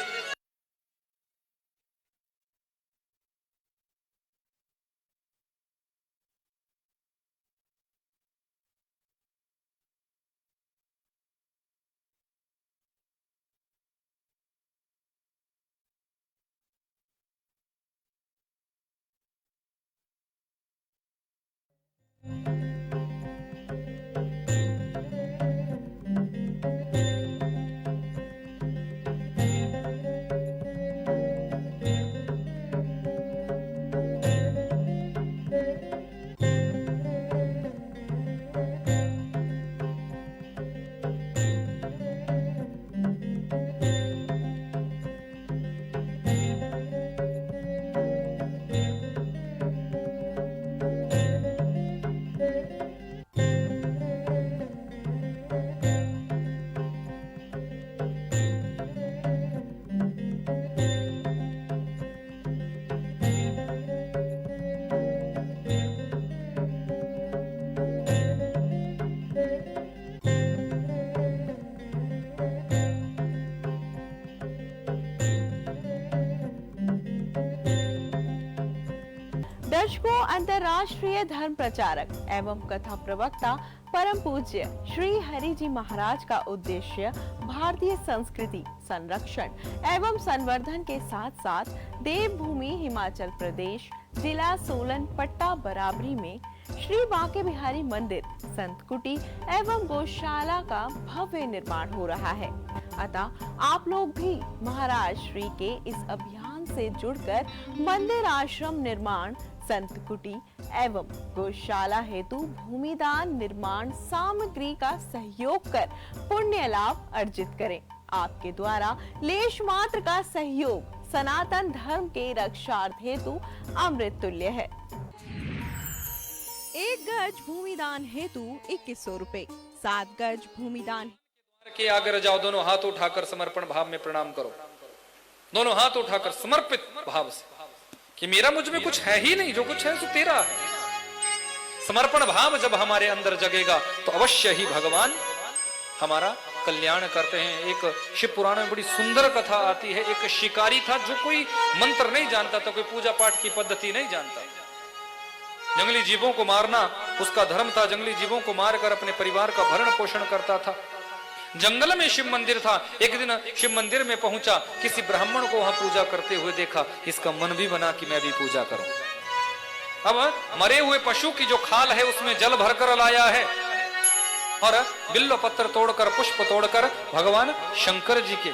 दर्शकों, अंतर्राष्ट्रीय धर्म प्रचारक एवं कथा प्रवक्ता परम पूज्य श्री हरि जी महाराज का उद्देश्य भारतीय संस्कृति संरक्षण एवं संवर्धन के साथ साथ देवभूमि हिमाचल प्रदेश जिला सोलन पट्टा बराबरी में श्री बांके बिहारी मंदिर, संत कुटी एवं गौशाला का भव्य निर्माण हो रहा है। अतः आप लोग भी महाराज श्री के इस अभियान से जुड़कर मंदिर आश्रम निर्माण, संत कुटी एवं गौशाला हेतु भूमिदान निर्माण सामग्री का सहयोग कर पुण्य लाभ अर्जित करें। आपके द्वारा लेश मात्र का सहयोग सनातन धर्म के रक्षार्थ हेतु अमृत तुल्य है। 1 गज भूमिदान हेतु 2100 रुपए, 7 गज भूमिदान के आगे जाओ, दोनों हाथ उठाकर समर्पण भाव में प्रणाम करो। दोनों हाथ उठाकर समर्पित भाव से कि मेरा मुझ में कुछ है ही नहीं, जो कुछ है सो तेरा है। समर्पण भाव जब हमारे अंदर जगेगा तो अवश्य ही भगवान हमारा कल्याण करते हैं। एक शिव पुराण में बड़ी सुंदर कथा आती है। एक शिकारी था जो कोई मंत्र नहीं जानता था, कोई पूजा पाठ की पद्धति नहीं जानता। जंगली जीवों को मारना उसका धर्म था। जंगली जीवों को मारकर अपने परिवार का भरण पोषण करता था। जंगल में शिव मंदिर था। एक दिन शिव मंदिर में पहुंचा, किसी ब्राह्मण को वहां पूजा करते हुए देखा। इसका मन भी बना कि मैं भी पूजा करूं। अब मरे हुए पशु की जो खाल है उसमें जल भरकर लाया है और बिल्व पत्र तोड़कर, पुष्प तोड़कर भगवान शंकर जी के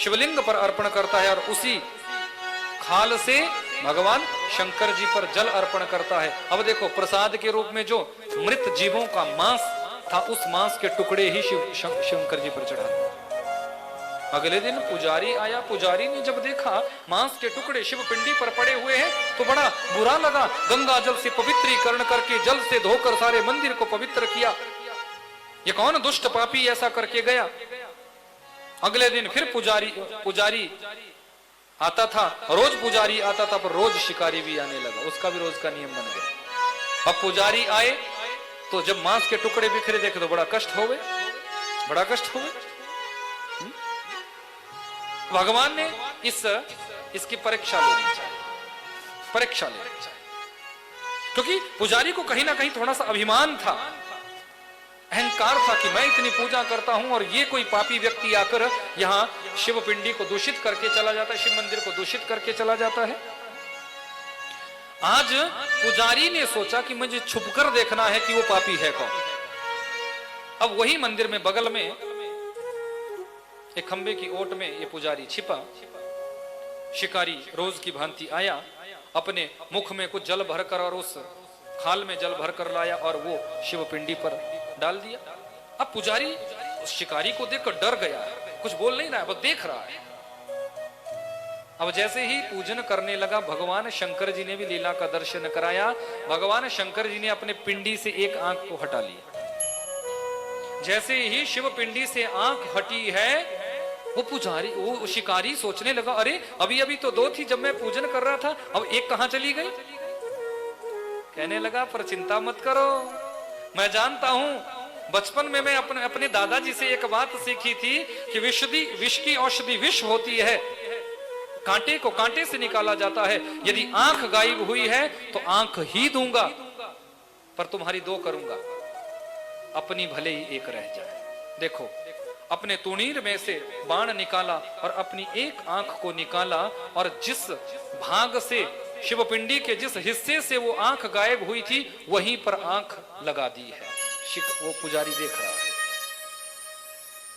शिवलिंग पर अर्पण करता है और उसी खाल से भगवान शंकर जी पर जल अर्पण करता है। अब देखो, प्रसाद के रूप में जो मृत जीवों का मांस था, उस मांस के टुकड़े ही शंकर जी पर चढ़ा। अगले दिन पुजारी आया। पुजारी ने जब देखा मांस के टुकड़े शिव पिंडी पर पड़े हुए हैं तो बड़ा बुरा लगा। गंगा जल से पवित्रीकरण करके, जल से धोकर सारे मंदिर को पवित्र किया। ये कौन दुष्ट पापी ऐसा करके गया? अगले दिन फिर पुजारी आता था। रोज पुजारी आता था, पर रोज शिकारी भी आने लगा। उसका भी रोज का नियम बन गया। अब पुजारी आए तो जब मांस के टुकड़े बिखरे देखे तो बड़ा कष्ट हो गए, बड़ा कष्ट हो गए। भगवान ने इसकी परीक्षा लेनी चाहिए, परीक्षा लेनी चाहिए। क्योंकि पुजारी को कहीं ना कहीं थोड़ा सा अभिमान था, अहंकार था कि मैं इतनी पूजा करता हूं और ये कोई पापी व्यक्ति आकर यहाँ शिव पिंडी को दूषित करके चला जाता है, शिव मंदिर को दूषित करके चला जाता है। आज पुजारी ने सोचा कि मुझे छुपकर देखना है कि वो पापी है कौन। अब वही मंदिर में बगल में एक खंबे की ओट में ये पुजारी छिपा। शिकारी रोज की भांति आया, अपने मुख में कुछ जल भरकर और उस खाल में जल भरकर लाया और वो शिव पिंडी पर डाल दिया। अब पुजारी उस शिकारी को देखकर डर गया है, कुछ बोल नहीं रहा है, बस देख रहा है। अब जैसे ही पूजन करने लगा, भगवान शंकर जी ने भी लीला का दर्शन कराया। भगवान शंकर जी ने अपने पिंडी से एक आंख को हटा लिया। जैसे ही शिव पिंडी से आंख हटी है, वो शिकारी सोचने लगा, अरे अभी अभी तो 2 थी जब मैं पूजन कर रहा था, अब एक कहां चली गई? कहने लगा, पर चिंता मत करो, मैं जानता हूं। बचपन में मैं अपने दादाजी से एक बात सीखी थी कि विष की औषधि विष होती है, कांटे को कांटे से निकाला जाता है। यदि आंख गायब हुई है तो आंख ही दूंगा, पर तुम्हारी 2 करूंगा, अपनी भले ही एक रह जाए। देखो, अपने तुणीर में से बाण निकाला और अपनी एक आंख को निकाला और जिस भाग से शिवपिंडी के जिस हिस्से से वो आंख गायब हुई थी वहीं पर आंख लगा दी है। वो पुजारी देख रहा है,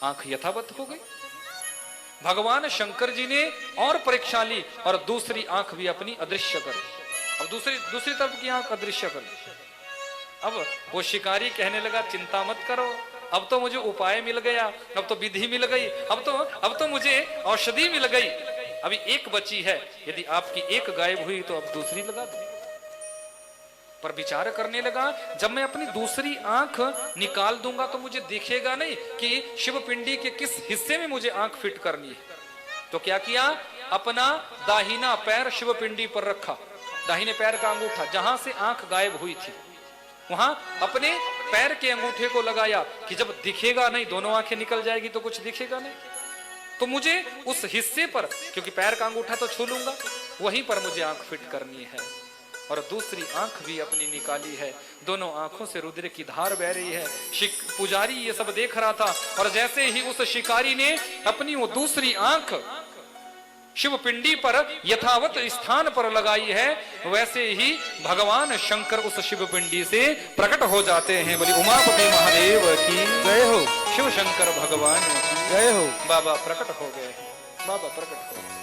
आंख यथावत हो गई। भगवान शंकर जी ने और परीक्षा ली और दूसरी आंख भी अपनी अदृश्य कर दी। अब दूसरी तरफ की आंख अदृश्य कर दी। अब वो शिकारी कहने लगा, चिंता मत करो, अब तो मुझे उपाय मिल गया, अब तो विधि मिल गई, अब तो मुझे औषधि मिल गई। अभी एक बची है, यदि आपकी एक गायब हुई तो अब दूसरी लगा दो। पर विचार करने लगा, जब मैं अपनी दूसरी आंख निकाल दूंगा तो मुझे दिखेगा नहीं कि शिवपिंडी के किस हिस्से में मुझे आंख फिट करनी है। तो क्या किया, अपना दाहिना पैर शिवपिंडी पर रखा, दाहिने पैर का अंगूठा जहां से आंख गायब हुई थी वहां अपने पैर के अंगूठे को लगाया कि जब दिखेगा नहीं, दोनों आंखें निकल जाएगी तो कुछ दिखेगा नहीं, तो मुझे उस हिस्से पर, क्योंकि पैर का अंगूठा तो छू लूंगा, वहीं पर मुझे आंख फिट करनी है। और दूसरी आंख भी अपनी निकाली है। दोनों आंखों से रुद्र की धार बह रही है। पुजारी ये सब देख रहा था और जैसे ही उस शिकारी ने अपनी वो दूसरी आंख शिव पिंडी पर यथावत स्थान पर लगाई है, वैसे ही भगवान शंकर उस शिव पिंडी से प्रकट हो जाते हैं। बोली उमापति महादेव की जय हो, शिव शंकर भगवान की जय हो। बाबा प्रकट हो गए, बाबा प्रकट हो गए।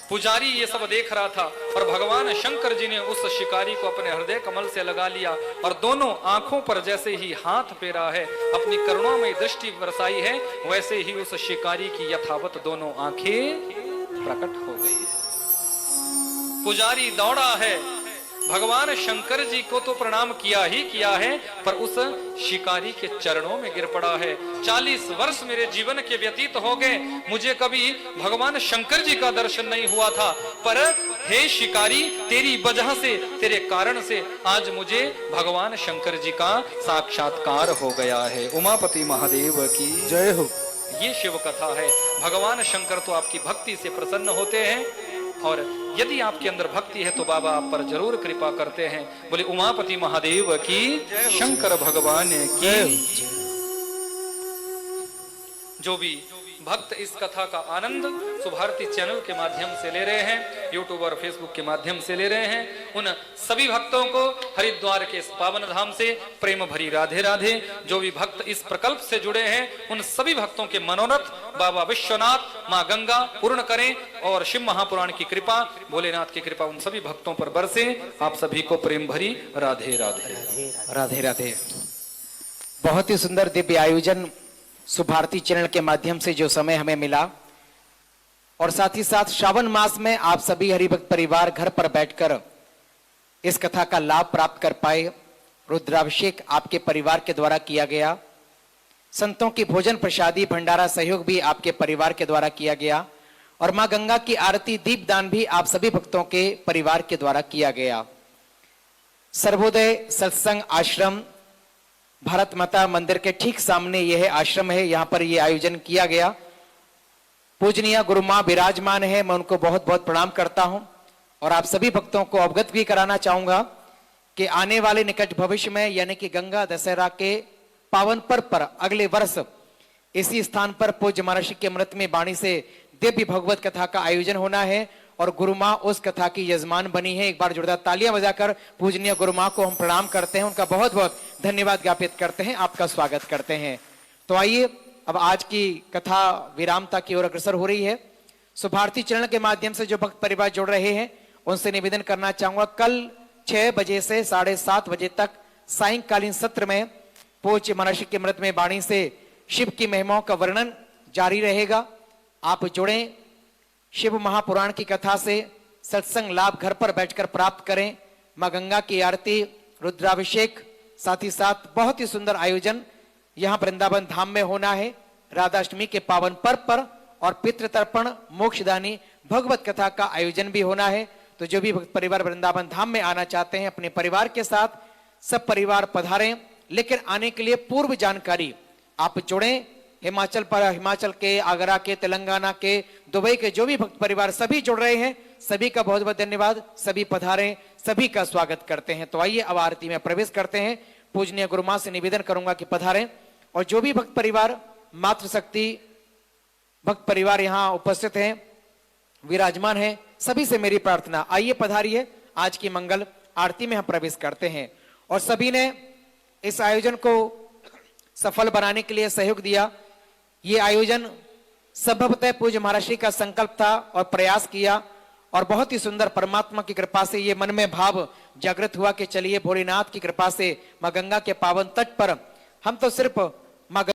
पुजारी ये सब देख रहा था और भगवान शंकर जी ने उस शिकारी को अपने हृदय कमल से लगा लिया और दोनों आंखों पर जैसे ही हाथ फेरा है, अपनी करुणामय दृष्टि बरसाई है, वैसे ही उस शिकारी की यथावत दोनों आंखें प्रकट हो गई है। पुजारी दौड़ा है, भगवान शंकर जी को तो प्रणाम किया ही किया है, पर उस शिकारी के चरणों में गिर पड़ा है। 40 वर्ष मेरे जीवन के व्यतीत हो गए, मुझे कभी भगवान शंकर जी का दर्शन नहीं हुआ था, पर हे शिकारी, तेरी वजह से, तेरे कारण से आज मुझे भगवान शंकर जी का साक्षात्कार हो गया है। उमापति महादेव की जय हो। ये शिव कथा है। भगवान शंकर तो आपकी भक्ति से प्रसन्न होते हैं और यदि आपके अंदर भक्ति है तो बाबा आप पर जरूर कृपा करते हैं। बोले उमापति महादेव की, शंकर भगवान की। जो भी भक्त इस कथा का आनंद सुभारती चैनल के माध्यम से ले रहे हैं, यूट्यूब और फेसबुक के माध्यम से ले रहे हैं, उन सभी भक्तों को हरिद्वार के इस पावन धाम से प्रेम भरी राधे राधे। जो भी भक्त इस प्रकल्प से जुड़े हैं, उन सभी भक्तों के मनोरथ बाबा विश्वनाथ, माँ गंगा पूर्ण करें और शिव महापुराण की कृपा, भोलेनाथ की कृपा उन सभी भक्तों पर बरसे। आप सभी को प्रेम भरी राधे राधे राधे राधे। बहुत ही सुंदर दिव्य आयोजन सुभारती चैनल के माध्यम से जो समय हमें मिला, और साथ ही साथ श्रावण मास में आप सभी हरिभक्त परिवार घर पर बैठकर इस कथा का लाभ प्राप्त कर पाए। रुद्राभिषेक आपके परिवार के द्वारा किया गया, संतों की भोजन प्रसादी भंडारा सहयोग भी आपके परिवार के द्वारा किया गया, और मां गंगा की आरती दीपदान भी आप सभी भक्तों के परिवार के द्वारा किया गया। सर्वोदय सत्संग आश्रम भारत माता मंदिर के ठीक सामने यह आश्रम है, यहां पर यह आयोजन किया गया। पूजनीय गुरु मां विराजमान है, मैं उनको बहुत बहुत प्रणाम करता हूं और आप सभी भक्तों को अवगत भी कराना चाहूंगा कि आने वाले निकट भविष्य में यानी कि गंगा दशहरा के पावन पर्व पर अगले वर्ष इसी स्थान पर पूज्य महर्षि के अमृतमय वाणी से दिव्य भगवत कथा का आयोजन होना है और गुरु मां उस कथा की यजमान बनी है। एक बार जोरदार तालियां बजाकर पूजनीय गुरु मां को हम प्रणाम करते हैं, उनका बहुत बहुत धन्यवाद ज्ञापित करते हैं, आपका स्वागत करते हैं। तो आइए अब आज की कथा विरामता की ओर अग्रसर हो रही है। सुभारती चैनल के माध्यम से जो भक्त परिवार जुड़ रहे हैं उनसे निवेदन करना चाहूंगा, कल 6 बजे से 7:30 बजे तक सायंकालीन सत्र में पूज्य महर्षि के अमृतमय वाणी से शिव की महिमाओं का वर्णन जारी रहेगा। आप जुड़ें, शिव महापुराण की कथा से सत्संग लाभ घर पर बैठकर प्राप्त करें। मां गंगा की आरती, रुद्राभिषेक, साथ ही साथ बहुत ही सुंदर आयोजन यहां वृंदावन धाम में होना है राधाष्टमी के पावन पर्व पर, और पितृतर्पण मोक्षदानी भगवत कथा का आयोजन भी होना है। तो जो भी भक्त परिवार वृंदावन धाम में आना चाहते हैं अपने परिवार के साथ सब परिवार पधारें, लेकिन आने के लिए पूर्व जानकारी आप जुड़ें। हिमाचल के, आगरा के, तेलंगाना के, दुबई के जो भी भक्त परिवार सभी जुड़ रहे हैं, सभी का बहुत बहुत धन्यवाद। सभी पधारें, सभी का स्वागत करते हैं। तो आइए अब आरती में प्रवेश करते हैं। पूजनीय गुरु मां से निवेदन करूंगा कि पधारें, और जो भी भक्त परिवार मातृशक्ति भक्त परिवार यहाँ उपस्थित हैं, विराजमान हैं, सभी से मेरी प्रार्थना, आइए पधारिए, आज की मंगल आरती में हम प्रवेश करते हैं। और सभी ने इस आयोजन को सफल बनाने के लिए सहयोग दिया। ये आयोजन संभवतः पूज्य महर्षि का संकल्प था और प्रयास किया, और बहुत ही सुंदर परमात्मा की कृपा से ये मन में भाव जागृत हुआ कि चलिए भोलेनाथ की कृपा से मां गंगा के पावन तट पर हम तो सिर्फ